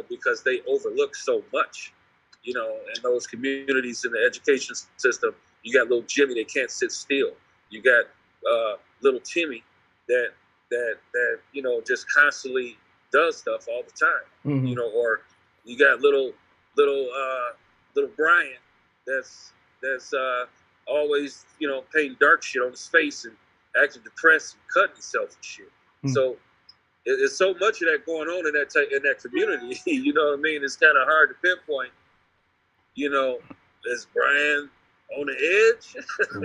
because they overlook so much, in those communities in the education system. You got little Jimmy that can't sit still. You got little Timmy that just constantly does stuff all the time. Or you got little Brian that's always painting dark shit on his face and acting depressed and cutting himself and shit. So there's so much of that going on in that community. You know what I mean? It's kind of hard to pinpoint. Is Brian on the edge?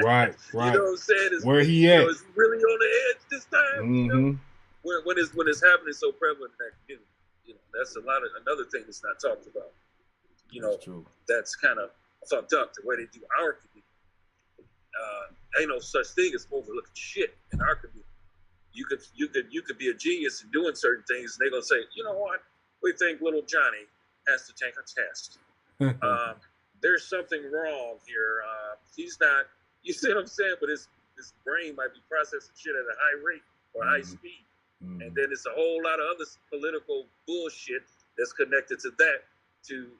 Right. You know what I'm saying? Where he at? Is he really on the edge this time? When it's happening so prevalent in that community, that's another thing that's not talked about. That's kind of fucked up the way they do our community. Ain't no such thing as overlooking shit in our community. You could be a genius in doing certain things, and they're gonna say, you know what? We think little Johnny has to take a test. There's something wrong here. He's not. You see what I'm saying? But his brain might be processing shit at a high rate or high speed, and then it's a whole lot of other political bullshit that's connected to that to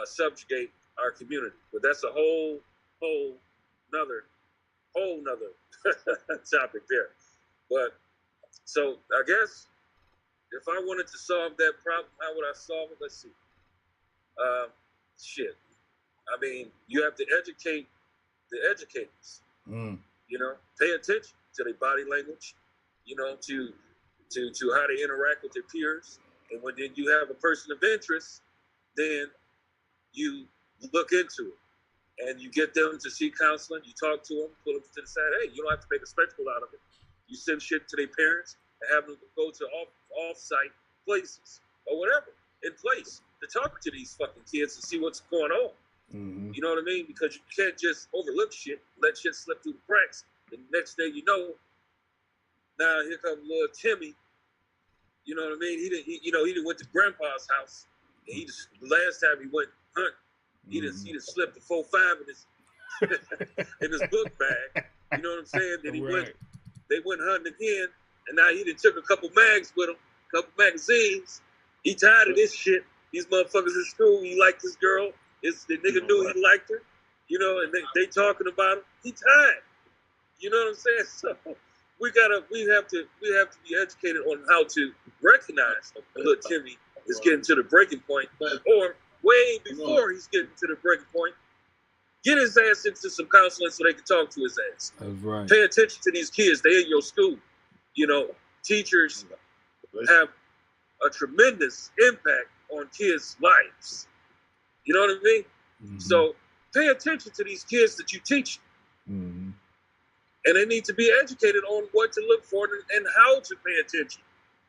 subjugate our community. But that's a whole nother topic there. But so I guess if I wanted to solve that problem, how would I solve it? Let's see. Shit. I mean, you have to educate the educators. Pay attention to their body language. To how they interact with their peers. And when then you have a person of interest, then you look into it. And you get them to see counseling. You talk to them, pull them to the side. Hey, you don't have to make a spectacle out of it. You send shit to their parents and have them go to off-site places or whatever in place to talk to these fucking kids and see what's going on. You know what I mean? Because you can't just overlook shit, let shit slip through the cracks. The next day, now here comes little Timmy. You know what I mean? He didn't went to Grandpa's house. And last time he went hunting, he done slipped the 4.5 in his book bag. You know what I'm saying? Then they went hunting again, and now he done took a couple mags with him, a couple magazines. He tired of this shit. These motherfuckers in school, he liked this girl. The nigga knew he liked her, and they talking about him. He tired. You know what I'm saying? So we have to be educated on how to recognize little Timmy is getting to the breaking point, or way before he's getting to the breaking point. Get his ass into some counseling so they can talk to his ass. That's right. Pay attention to these kids. They're in your school. Teachers have a tremendous impact on kids' lives. You know what I mean? So pay attention to these kids that you teach. And they need to be educated on what to look for and how to pay attention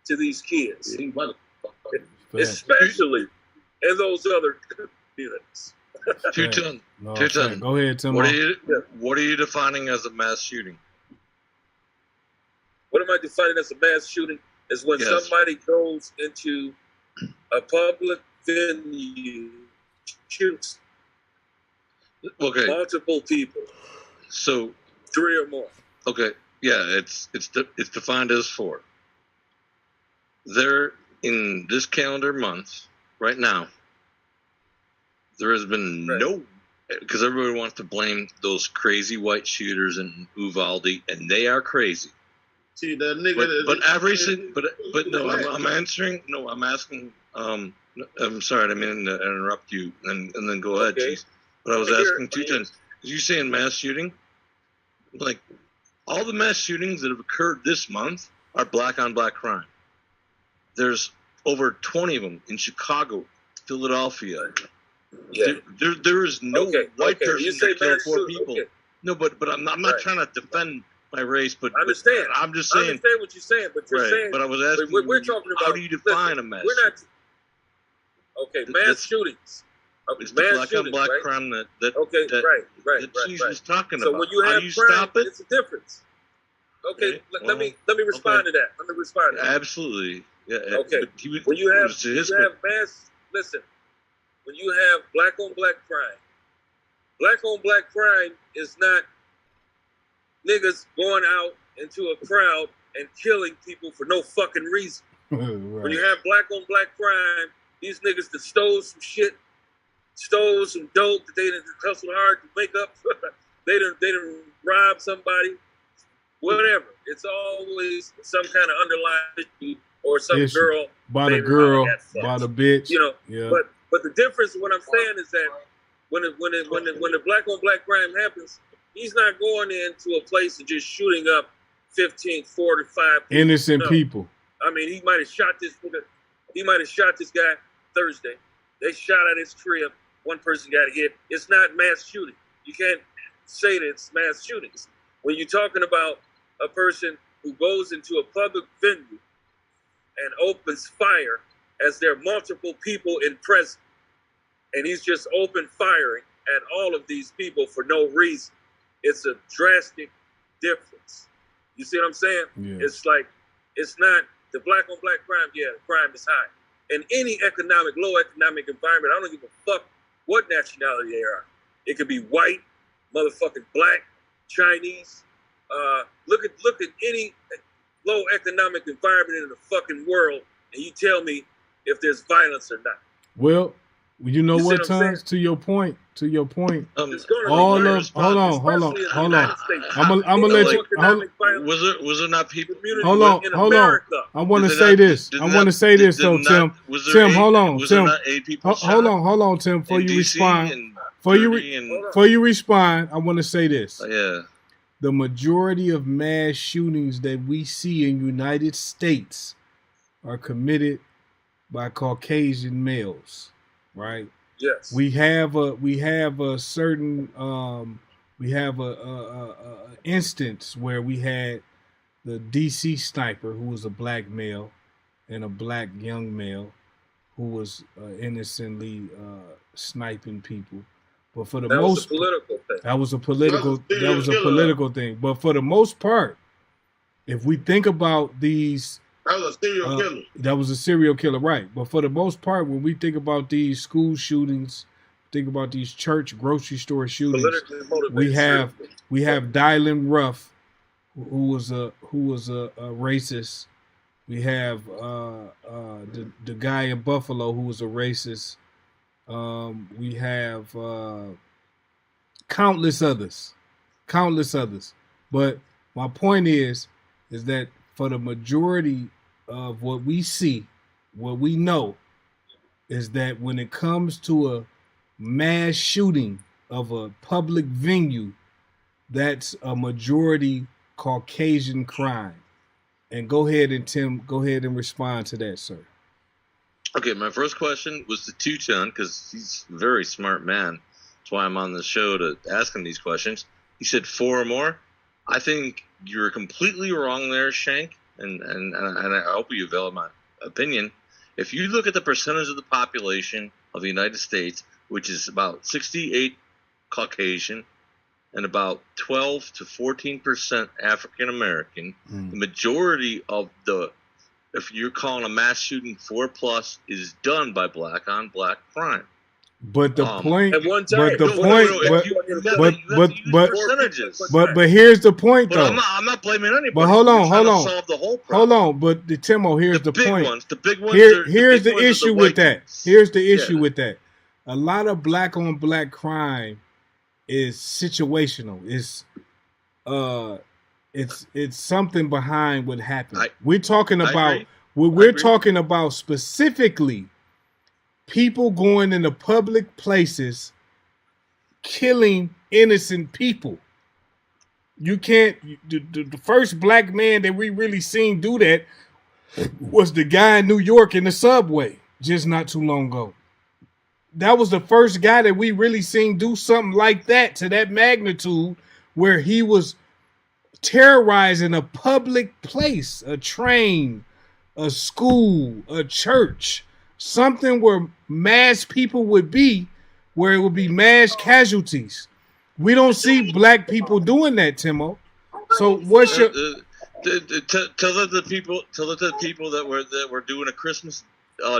to these kids. Especially in those other communities. Two-ton. Go ahead, Tim. What are you defining as a mass shooting? What am I defining as a mass shooting? Is when somebody goes into a public venue, shoots multiple people. So 3 or more. Okay, yeah, it's defined as 4. There in this calendar month, right now, there has been no, because everybody wants to blame those crazy white shooters in Uvalde, and they are crazy. See that nigga. But no, I'm asking. I'm sorry, I didn't mean to interrupt you, and then go ahead, Chief. But I was asking Two-Ton, you saying mass shooting? Like, all the mass shootings that have occurred this month are black on black crime. There's over 20 of them in Chicago, Philadelphia. Yeah. There is no white person that killed 4 people. Okay. No, but I'm not trying to defend my race, but I understand. I'm just saying. I understand what you're saying, but you're saying. But I was asking. We're talking about. How do you define a mass? We're not. Okay, mass shootings. It's the black on black crime that Cheese was talking about. So when you have how do you crime, stop it? It's a difference. Okay, let me respond to that. Let me respond to that. Absolutely. Yeah. Okay. When you have mass, listen. When you have black on black crime is not niggas going out into a crowd and killing people for no fucking reason. When you have black on black crime, these niggas that stole some shit, stole some dope that they didn't hustle hard to make up, they done rob somebody, whatever. It's always some kind of underlying issue or some issue. girl By the girl, by the bitch. You know, yeah. But the difference, what I'm saying is that when the black on black crime happens, he's not going into a place and just shooting up 15, 45 innocent people. I mean, he might have shot this guy Thursday. They shot at his crib. One person got hit. It's not mass shooting. You can't say that it's mass shootings. When you're talking about a person who goes into a public venue and opens fire as there are multiple people in presence, and he's just open firing at all of these people for no reason, it's a drastic difference. You see what I'm saying? Yeah. It's like, it's not the black on black crime. Yeah, the crime is high. In any low economic environment, I don't give a fuck what nationality they are. It could be white, motherfucking black, Chinese. Look at any low economic environment in the fucking world, and you tell me if there's violence or not. Well, you know what, Tons? To your point. All of hold on. I'm gonna let you. Was it not people? Hold on. I want to say this. Though, Tim. Tim, hold on, Tim. Hold on, Tim. Before you respond, I want to say this. Yeah. The majority of mass shootings that we see in United States are committed by Caucasian males, right? Yes. We have a certain instance where we had the DC sniper who was a black male and a black young male who was innocently sniping people. But for the most that was a political thing. But for the most part, if we think about these, that was a serial killer. That was a serial killer, right? But for the most part, when we think about these school shootings, think about these church, grocery store shootings, we have Dylan Ruff, who was a racist. We have the guy in Buffalo who was a racist. We have countless others. But my point is that for the majority of what we see, what we know, is that when it comes to a mass shooting of a public venue, that's a majority Caucasian crime. And go ahead and respond to that, sir. Okay, my first question was to Two-Ton, because he's a very smart man. That's why I'm on the show to ask him these questions. He said 4 or more. I think you're completely wrong there, Shank, and I hope you value my opinion. If you look at the percentage of the population of the United States, which is about 68 Caucasian and about 12 to 14% African American, the majority of if you're calling a mass shooting 4+ is done by black on black crime. But the point, at one time, but here's the point, though. I'm not blaming anybody. But hold on. Solve the whole problem. Hold on, but Timo, here's the point. The big ones. Here's the issue with that. Here's the issue with that. A lot of black on black crime is situational. It's something behind what happened. We're talking about specifically people going into public places, killing innocent people. You can't. The first black man that we really seen do that was the guy in New York in the subway just not too long ago. That was the first guy that we really seen do something like that to that magnitude, where he was terrorizing a public place, a train, a school, a church, something where mass people would be, where it would be mass casualties. We don't see black people doing that, Timo. So what's your tell the people that were doing a Christmas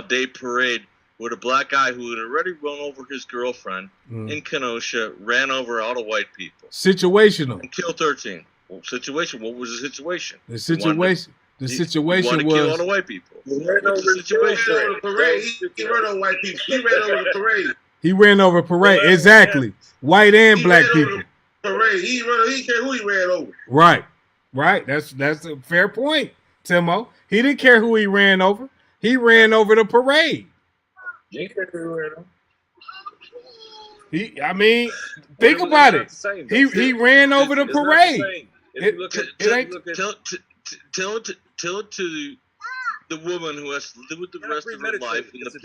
Day parade with a black guy who had already run over his girlfriend in Kenosha, ran over all the white people. Situational. And killed 13. Well, situation. What was the situation? The situation was kill all the white people. He ran over the parade. He ran over white people. He ran over the parade. He ran over a parade. Exactly. White and black people. parade. He didn't care who he ran over. Right. That's a fair point, Timo. He didn't care who he ran over. He ran over the parade. I mean, think about it. He ran over the parade. Tell it to the woman who has to live with the rest of her life, and the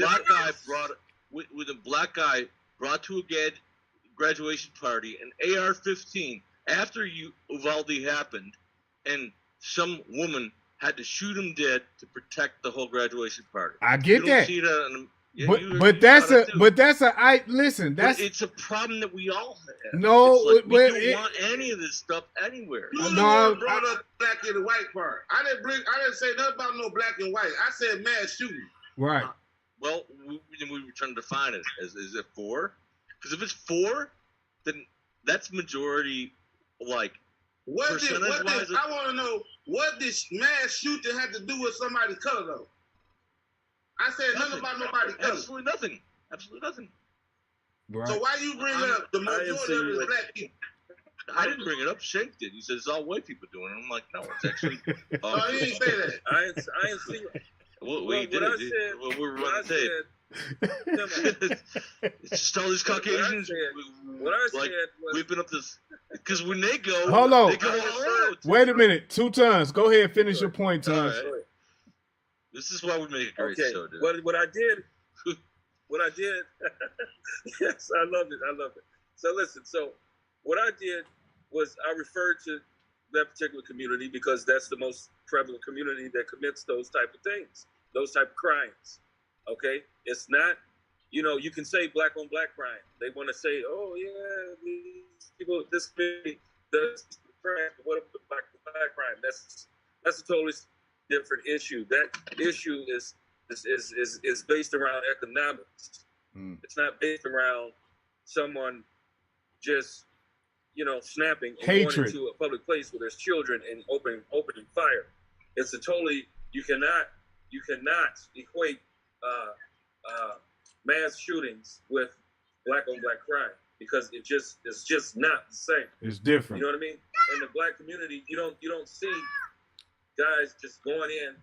black guy brought to a graduation party an AR-15 after Uvalde happened, and some woman had to shoot him dead to protect the whole graduation party. I get that. See that it's a problem that we all have. No, we don't want any of this stuff anywhere. You brought up black and white part. I didn't say nothing about no black and white. I said mass shooting. Right. Well, we were trying to define it as is it 4? Because if it's 4, then that's majority. Like I want to know what this mass shooting had to do with somebody's color though. I said nothing about nobody's color. Absolutely nothing. Right. So why you bring up the majority of the black people? I didn't bring it up. Shank did. He said it's all white people doing it. I'm like, no, it's actually. He didn't say that. I ain't see it. We were running tape. It's just all these Caucasians. What I said was, we've been up this because when they go, hold on. They go all out. Wait a minute. 2 tons. Go ahead. Finish your point, Tons. Right. This is why we make a great show, dude. What I did. Yes, I love it. So listen. So what I did was I referred to that particular community because that's the most prevalent community that commits those type of things, those type of crimes. Okay, it's not, you can say black on black crime. They want to say, oh yeah, these people, this community does crime. What about black on black crime? That's a totally different issue. That issue is based around economics. It's not based around someone just snapping and going into a public place where there's children and opening fire. It's a totally you cannot equate mass shootings with black on black crime because it's just not the same. It's different. You know what I mean? In the black community, you don't see guys just going in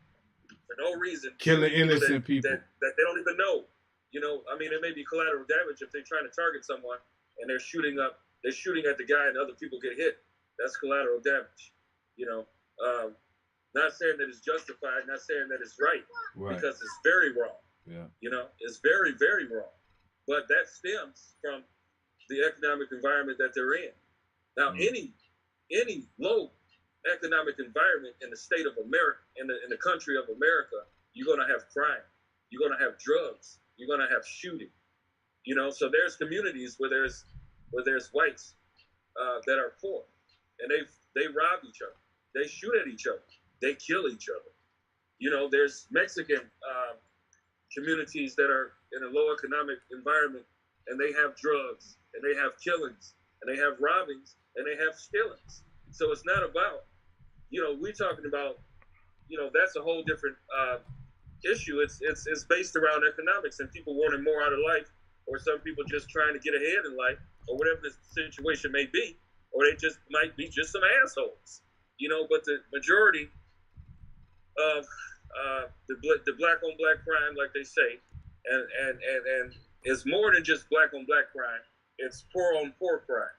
for no reason, killing innocent people that they don't even know. It may be collateral damage if they're trying to target someone and they're shooting at the guy and other people get hit. That's collateral damage. Not saying that it's justified, not saying that it's right. Because it's very wrong. Yeah. It's very, very wrong. But that stems from the economic environment that they're in. Now, any low economic environment in the state of America, in the country of America, you're going to have crime. You're going to have drugs. You're going to have shooting. So there's communities where there's whites that are poor, and they rob each other. They shoot at each other. They kill each other. There's Mexican communities that are in a low economic environment, and they have drugs, and they have killings, and they have robbings, and they have stealings. So it's not about, we're talking about, that's a whole different issue. It's based around economics and people wanting more out of life, or some people just trying to get ahead in life, or whatever the situation may be, or they just might be just some assholes, But the majority of the black on black crime, like they say, and it's more than just black on black crime. It's poor on poor crime.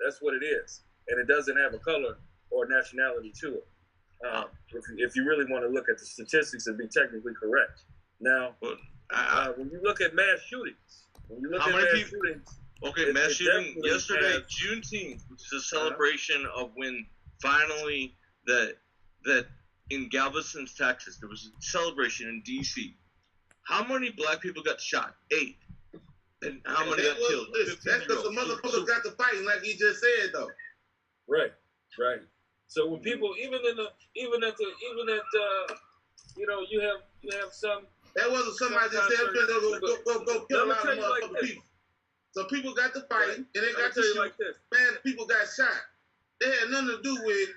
That's what it is, and it doesn't have a color or nationality to it. If you really want to look at the statistics and be technically correct. Now, when you look at mass shootings, Okay, mass shooting yesterday, Juneteenth, which is a celebration of when finally that in Galveston, Texas, there was a celebration in D.C. How many black people got shot? 8. And how many got killed? That's because the motherfuckers got to fighting, like he just said, though. Right. So when people, even at you have some. That wasn't somebody just said, go kill a lot of motherfucking people. So people got to fight, and they got to shoot. Like this. Mad people got shot. They had nothing to do with.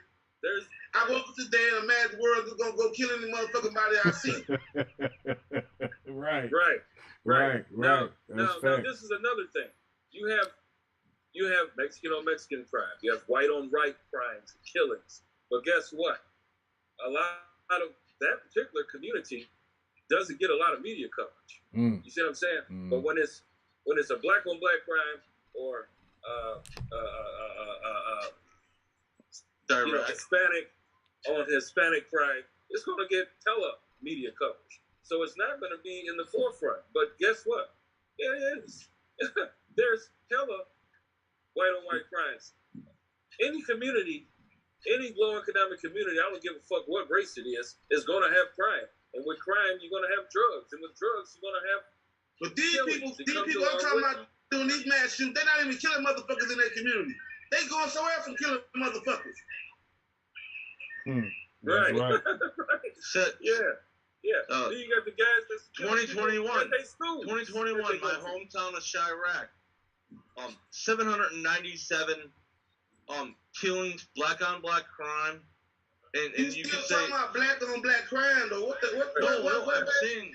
I woke up today and a mad world is gonna go kill any motherfucking body I see. Right. Now, this is another thing. You have you have Mexican on Mexican crime. You have white on white crimes, killings. But guess what? A lot of that particular community doesn't get a lot of media coverage. You see what I'm saying? But when it's a black on black crime or Hispanic on Hispanic crime, it's going to get media coverage. So it's not going to be in the forefront. But guess what? It is. There's hella white on white crimes. Any community, any low economic community, I don't give a fuck what race it is going to have crime. And with crime, you're going to have drugs. And with drugs, you're going to have. But these people I'm talking about doing these mass shootings, they're not even killing motherfuckers in their community. They going somewhere else and killing motherfuckers. Right. Right. Yeah. Then you got the guys that's 2021. 2021, my hometown of Chirac. 797 killings, black on black crime. And you can say talking about black on black crime though. What I'm saying.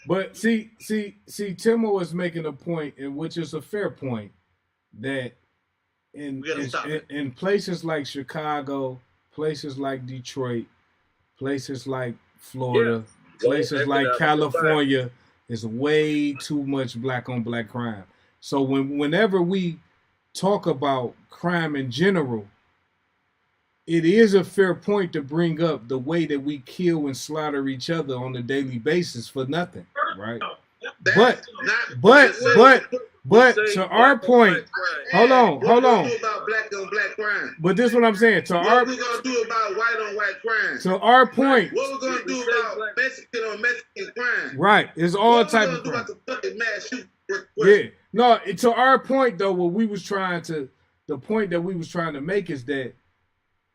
But see, Timo is making a point, and which is a fair point, that in places like Chicago, places like Detroit, places like Florida, places like California, is way too much black on black crime. So whenever we talk about crime in general, it is a fair point to bring up the way that we kill and slaughter each other on a daily basis for nothing, right? But to our point, hold on. What we gonna do about black on black crime? But this is what I'm saying. What we gonna do about white on white crime? To our point, what we gonna do about Mexican on Mexican crime? Right, it's all type of crime. What we gonna do about the fucking mass shooting? Yeah, no. To our point though, the point that we was trying to make is that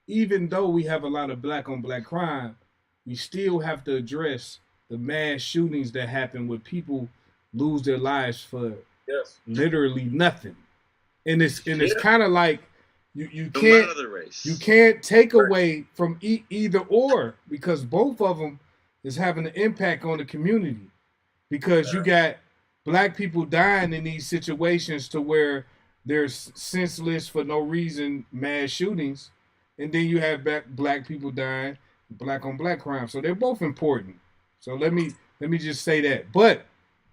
even though we have a lot of black on black crime, we still have to address the mass shootings that happen where people lose their lives for literally nothing. And it's kind of like you can't take away from either or, because both of them is having an impact on the community, because you got black people dying in these situations to where there's senseless for no reason mass shootings. And then you have black people dying, black on black crime. So they're both important. So let me just say that. But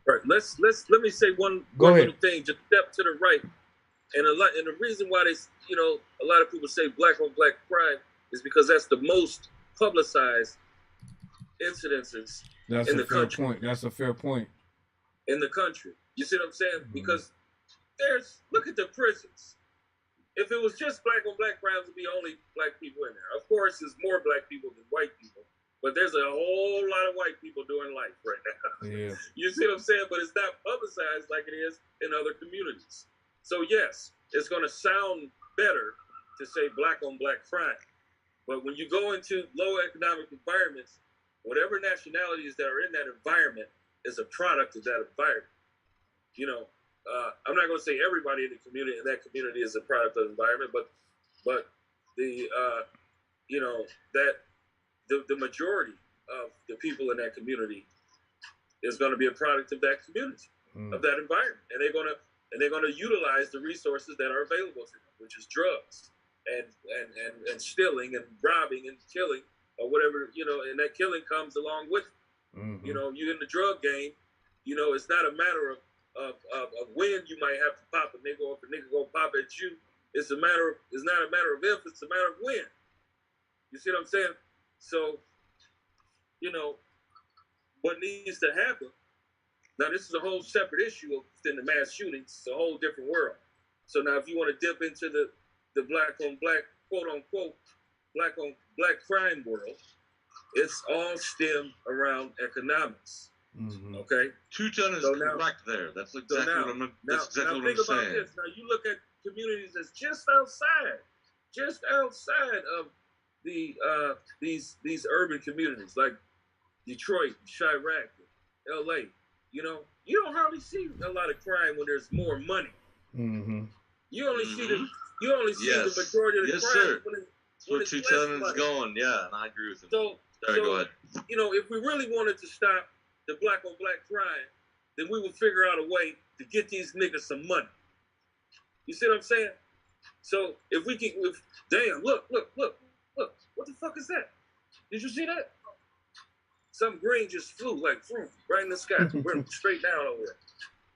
let me say one little thing. Just step to the right. And the reason why a lot of people say black on black crime is because that's the most publicized incidences in the country. That's a fair point. In the country, you see what I'm saying? Mm-hmm. Because look at the prisons. If it was just black on black crimes, it'd be only black people in there. Of course, there's more black people than white people, but there's a whole lot of white people doing life right now. Yeah. You see what I'm saying? But it's not publicized like it is in other communities. So yes, it's going to sound better to say black on black crime. But when you go into low economic environments, whatever nationalities that are in that environment is a product of that environment. I'm not going to say everybody in that community is a product of the environment, but the the majority of the people in that community is going to be a product of that community, of that environment, and they're going to utilize the resources that are available to them, which is drugs and stealing and robbing and killing or whatever, and that killing comes along with it. Mm-hmm. You're in the drug game. It's not a matter of when you might have to pop a nigga, or if a nigga gonna pop at you. It's not a matter of if, it's a matter of when. You see what I'm saying? So, what needs to happen. Now, this is a whole separate issue than the mass shootings. It's a whole different world. So now, if you want to dip into the black on black, quote unquote, black on black crime world, it's all stemmed around economics. Mm-hmm. Okay, Two-Ton is correct there. That's exactly what I'm saying. Think about this. Now you look at communities that's just outside of the these urban communities like Detroit, Chirac, LA. You don't hardly see a lot of crime when there's more money. Mm-hmm. You only see the majority of the crime when where Two-Ton is going. Yeah, and I agree with him. So go ahead. If we really wanted to stop the black on black crime, then we would figure out a way to get these niggas some money. You see what I'm saying? So if we can, damn, look, what the fuck is that? Did you see that? Some green just flew like right in the sky, went straight down over there.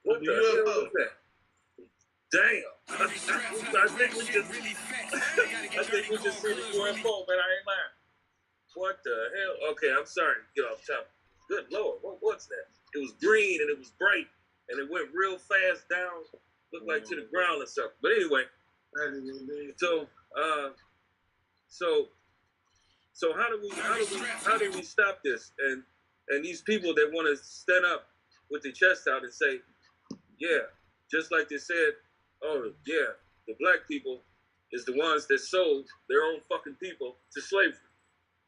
What the hell was that? Damn. I think we just see the UFO, man. I ain't lying. What the hell? Okay, I'm sorry to get off topic. Good Lord, what's that? It was green and it was bright and it went real fast down, looked like to the ground or something. But anyway, so how do we stop this? And these people that want to stand up with their chest out and say, yeah, just like they said, oh yeah, the black people is the ones that sold their own fucking people to slavery.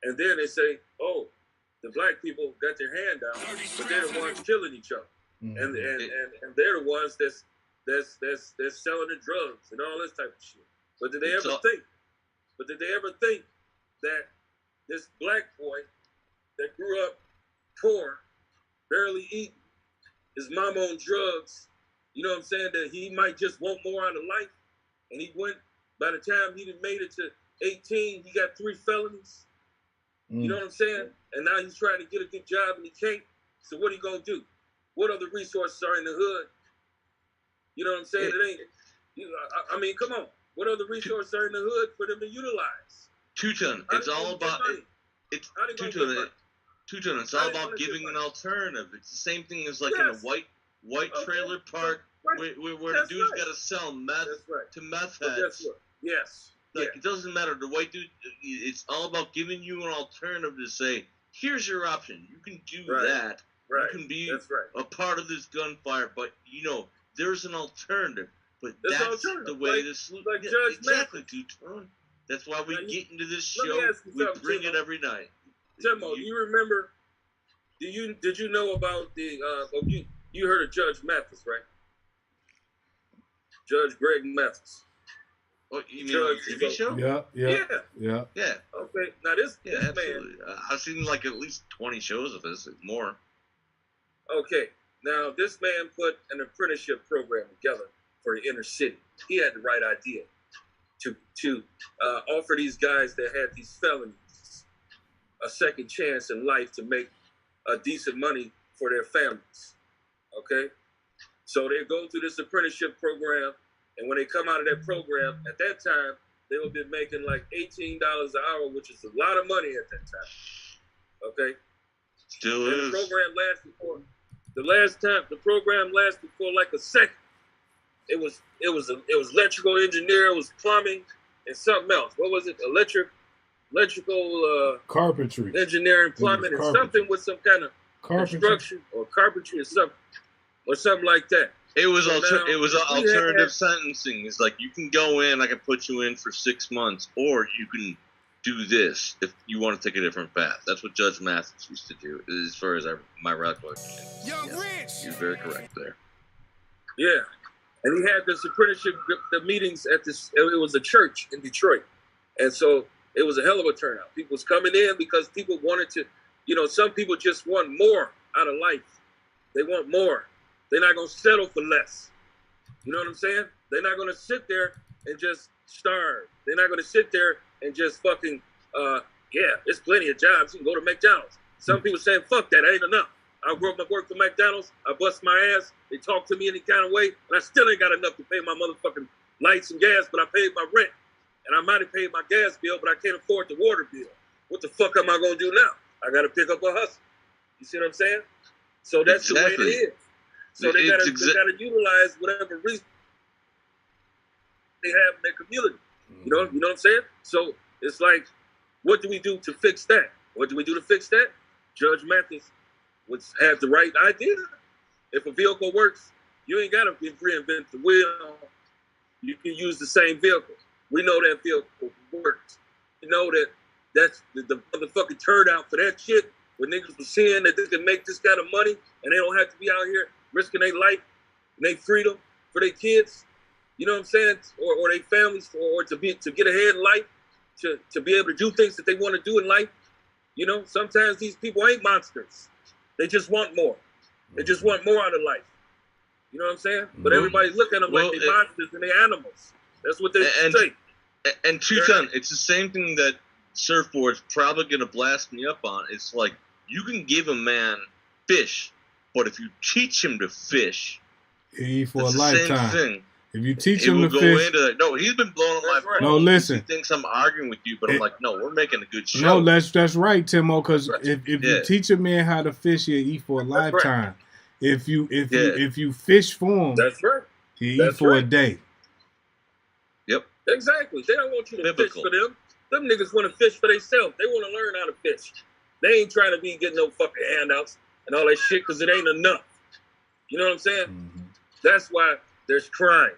And then they say, oh, the black people got their hand out, but they're the ones killing each other. Mm-hmm. And they're the ones that's selling the drugs and all this type of shit. But did they ever think that this black boy that grew up poor, barely eating, his mom on drugs, you know what I'm saying, that he might just want more out of life? And he went, by the time he made it to 18, he got 3 felonies. You know what I'm saying? And now he's trying to get a good job and he can't. So what are you going to do? What other resources are in the hood? You know what I'm saying? It ain't, I mean, come on. What other resources are in the hood for them to utilize? Two-Ton, it's all about Two-Ton, it's all about giving an alternative. It's the same thing as like in a white trailer park where the dude's got to sell meth to meth heads. Yes. It doesn't matter. The white dude, it's all about giving you an alternative to say, here's your option. You can do that. You can be a part of this gunfire, but, you know, there's an alternative. But that's the way this... Like Judge exactly, Two-Ton. That's why we get into this show. We bring it every night. Timo, you remember... Did you know about the... you heard of Judge Mathis, right? Judge Greg Mathis. What, you mean on the TV show? Yeah. Okay, now this absolutely. Man... I've seen like at least 20 shows of this, more. Okay, now this man put an apprenticeship program together for the inner city. He had the right idea to offer these guys that had these felonies a second chance in life to make a decent money for their families. Okay, so they go through this apprenticeship program. And when they come out of that program, at that time, they would be making like $18 an hour, which is a lot of money at that time. Okay? Still is. The program lasted for like a second. It was electrical engineer, it was plumbing, and something else. What was it? Electrical carpentry. Engineering, plumbing, and something with some kind of construction or carpentry or something like that. It was alternative sentencing. It's like you can go in, I can put you in for 6 months, or you can do this if you want to take a different path. That's what Judge Mathis used to do, as far as my recollection. You're very correct there. Yeah, and he had this apprenticeship, the meetings at this. It was a church in Detroit, and so it was a hell of a turnout. People was coming in because people wanted to, you know, some people just want more out of life. They want more. They're not going to settle for less. You know what I'm saying? They're not going to sit there and just starve. They're not going to sit there and just fucking, there's plenty of jobs. You can go to McDonald's. Some people saying, fuck that, ain't enough. I work for McDonald's. I bust my ass. They talk to me any kind of way. And I still ain't got enough to pay my motherfucking lights and gas, but I paid my rent. And I might have paid my gas bill, but I can't afford the water bill. What the fuck am I going to do now? I got to pick up a hustle. You see what I'm saying? So that's the way it is. So they gotta utilize whatever reason they have in their community. You know what I'm saying? So it's like, what do we do to fix that? Judge Mathis would have the right idea. If a vehicle works, you ain't gotta reinvent the wheel. You can use the same vehicle. We know that vehicle works. You know that's the motherfucking turnout for that shit. When niggas were seeing that they can make this kind of money and they don't have to be out here risking their life and their freedom for their kids, you know what I'm saying, or their families, or to get ahead in life, to be able to do things that they want to do in life. You know, sometimes these people ain't monsters. They just want more. They just want more out of life. You know what I'm saying? But everybody look at them like they're monsters and they're animals. That's what they say. And Two-Ton, it's the same thing that Surfboard's probably going to blast me up on. It's like, you can give a man fish, but if you teach him to fish, he eat for a lifetime. Same thing. If you teach him to fish, no, he's been blowing up my phone. No, listen. He thinks I'm arguing with you, but I'm like, no, we're making a good show. No, that's right, Timo. Because if you teach a man how to fish, he'll eat for a lifetime. Right. If you fish for him, that's right. He'll eat for a day. Yep. Exactly. They don't want you to fish for them. Them niggas want to fish for themselves. They want to learn how to fish. They ain't trying to be getting no fucking handouts and all that shit because it ain't enough. You know what I'm saying? Mm-hmm. That's why there's crime.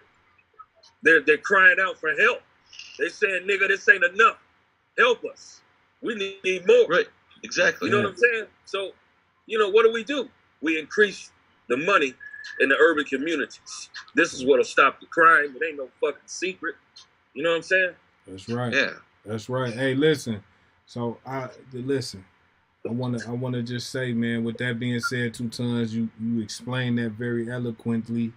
They're crying out for help. They're saying, nigga, this ain't enough. Help us. We need more. Right. Exactly. You know what I'm saying? So, what do? We increase the money in the urban communities. This is what'll stop the crime. It ain't no fucking secret. You know what I'm saying? That's right. Yeah. That's right. Hey, listen. So I wanna just say, man, with that being said, Two-Tons, you explained that very eloquently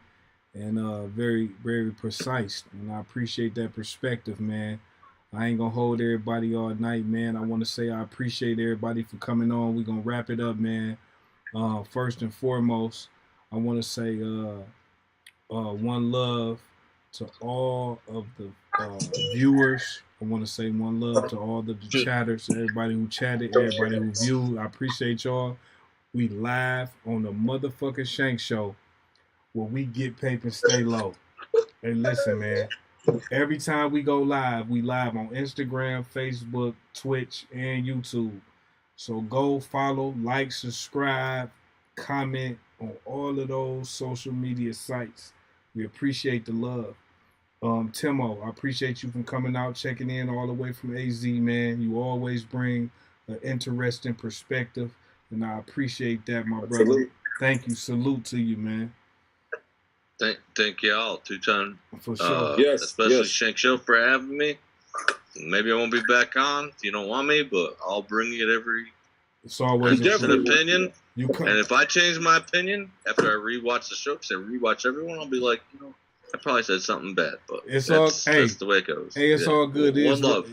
and very, very precise. And I appreciate that perspective, man. I ain't gonna hold everybody all night, man. I wanna say I appreciate everybody for coming on. We're gonna wrap it up, man. First and foremost, I wanna say one love to all of the viewers. I want to say one love to all the chatters, everybody who chatted, everybody who viewed. I appreciate y'all. We live on the motherfucking Shank Show where we get paper and stay low. Hey, listen, man. Every time we go live, we live on Instagram, Facebook, Twitch, and YouTube. So go follow, like, subscribe, comment on all of those social media sites. We appreciate the love. Timo, I appreciate you from coming out, checking in all the way from AZ, man. You always bring an interesting perspective, and I appreciate that, my brother. Salute. Thank you. Salute to you, man. Thank y'all, Two-Ton. For sure. Yes. Especially Shank Show for having me. Maybe I won't be back on if you don't want me, but I'll bring it every. It's always an opinion. And if I change my opinion after I rewatch the show, because I rewatch everyone, I'll be like, I probably said something bad, but that's the way it goes. Hey, it's all good. One love.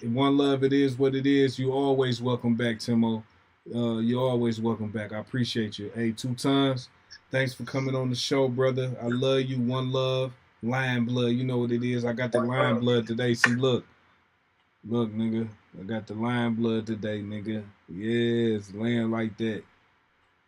One love. It is what it is. You always welcome back, Timo. You're always welcome back. I appreciate you. Hey, Two-Tons, thanks for coming on the show, brother. I love you. One love. Lion blood. You know what it is. I got the lion blood today. See, look, nigga. I got the lion blood today, nigga. Yes, laying like that.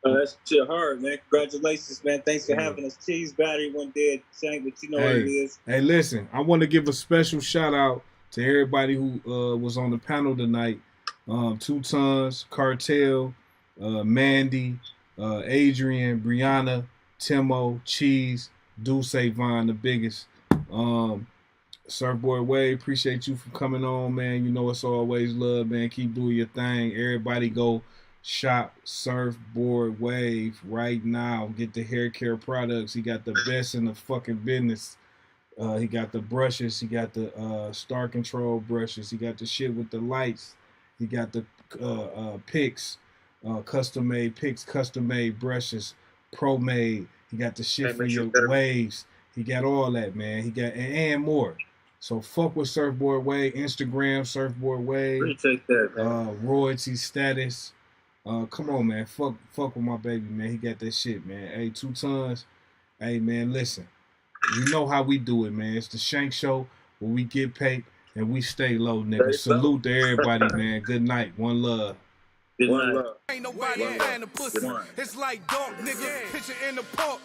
Oh, that's shit hard, man. Congratulations, man. Thanks for having us. Cheese battery one day, Shank, but you know what it is. Hey, listen, I want to give a special shout out to everybody who was on the panel tonight. Two-Tons, Cartel, Mandy, Adrian, Brianna, Timo, Cheese, Deuce Von, the biggest. Surfboard Wave, appreciate you for coming on, man. You know it's always love, man. Keep doing your thing. Everybody go shop Surfboard Wave right now. Get the hair care products. He got the best in the fucking business. He got the brushes. He got the Star Control brushes. He got the shit with the lights. He got the picks, custom-made picks, custom-made brushes, pro-made. He got the shit for your waves. He got all that, man. He got and more. So fuck with Surfboard Wave, Instagram, Surfboard Wave. Appreciate that, man. Royalty status. Come on, man. Fuck with my baby, man. He got that shit, man. Hey, Two-Tons. Hey, man, listen. You know how we do it, man. It's the Shank Show where we get paid and we stay low, nigga. Salute to everybody, man. Good night. One love. One love. Ain't nobody fan of pussy. It's like dog, nigga. Picture in the park.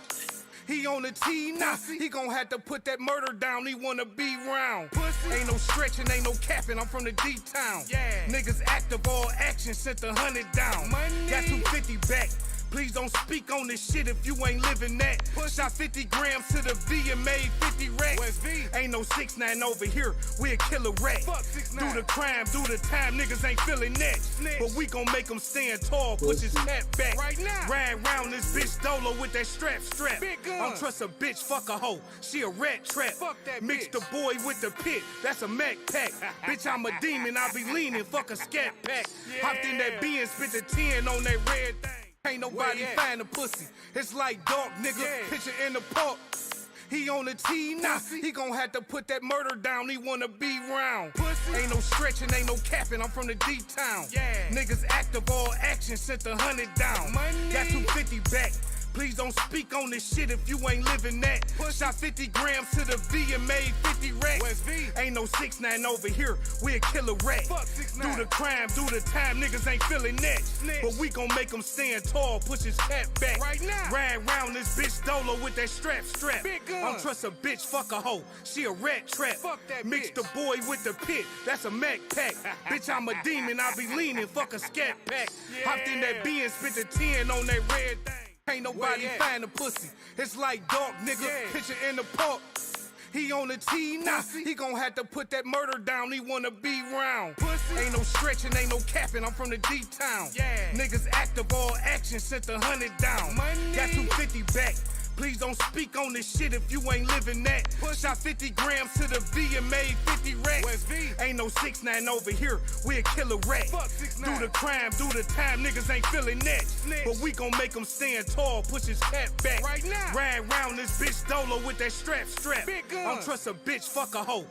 He on the T now, he gon' have to put that murder down, he wanna be round. Pussy. Ain't no stretching, ain't no capping, I'm from the D-town. Yeah. Niggas active, all action, sent the 100 down. Money. Got 250 back. Please don't speak on this shit if you ain't living that. Shot 50 grams to the V and made 50 racks. Ain't no 6ix9ine over here, we a killer rat. Do the crime, do the time, niggas ain't feeling that. But we gon' make them stand tall, push his hat back. Right now. Ride round this bitch dolo with that strap. I don't trust a bitch, fuck a hoe, she a rat trap. Mix the boy with the pit, that's a Mac pack. Bitch, I'm a demon, I be leaning, fuck a scat pack. Hopped in that B and spit the 10 on that red thing. Ain't nobody find a pussy. It's like dark nigga, picture in the park. He on the T now, he gon' have to put that murder down, he wanna be round. Pussy. Ain't no stretching, ain't no capping, I'm from the D-town. Yeah. Niggas active, all action, sent the 100 down. Money. Got 250 back. Please don't speak on this shit if you ain't living that. Shot 50 grams to the V and made 50 racks. Ain't no 6ix9ine over here, we a killer rat. Do the crime, do the time, niggas ain't feeling that. But we gon' make them stand tall, push his hat back. Right now. Ride round this bitch Dolo with that strap. Don't trust a bitch, fuck a hoe, she a rat trap. Mix the boy with the pit, that's a Mac pack. Bitch, I'm a demon, I be leaning, fuck a scat pack. Hopped in that B and spent the 10 on that red thing. Ain't nobody find a pussy. It's like dark nigga, picture in the park. He on the T now, he gon' have to put that murder down, he wanna be round. Pussy. Ain't no stretching, ain't no capping, I'm from the D-town. Yeah. Niggas active, all action, sent the 100 down. Money. Got 250 back. Please don't speak on this shit if you ain't living that. Shot 50 grams to the V and made 50 racks. Ain't no 6ix9ine over here, we a killer rat. Do the crime, do the time, niggas ain't feeling that. But we gon' make him stand tall, push his hat back. Right now. Ride round this bitch Dolo with that strap. Don't trust a bitch, fuck a hoe.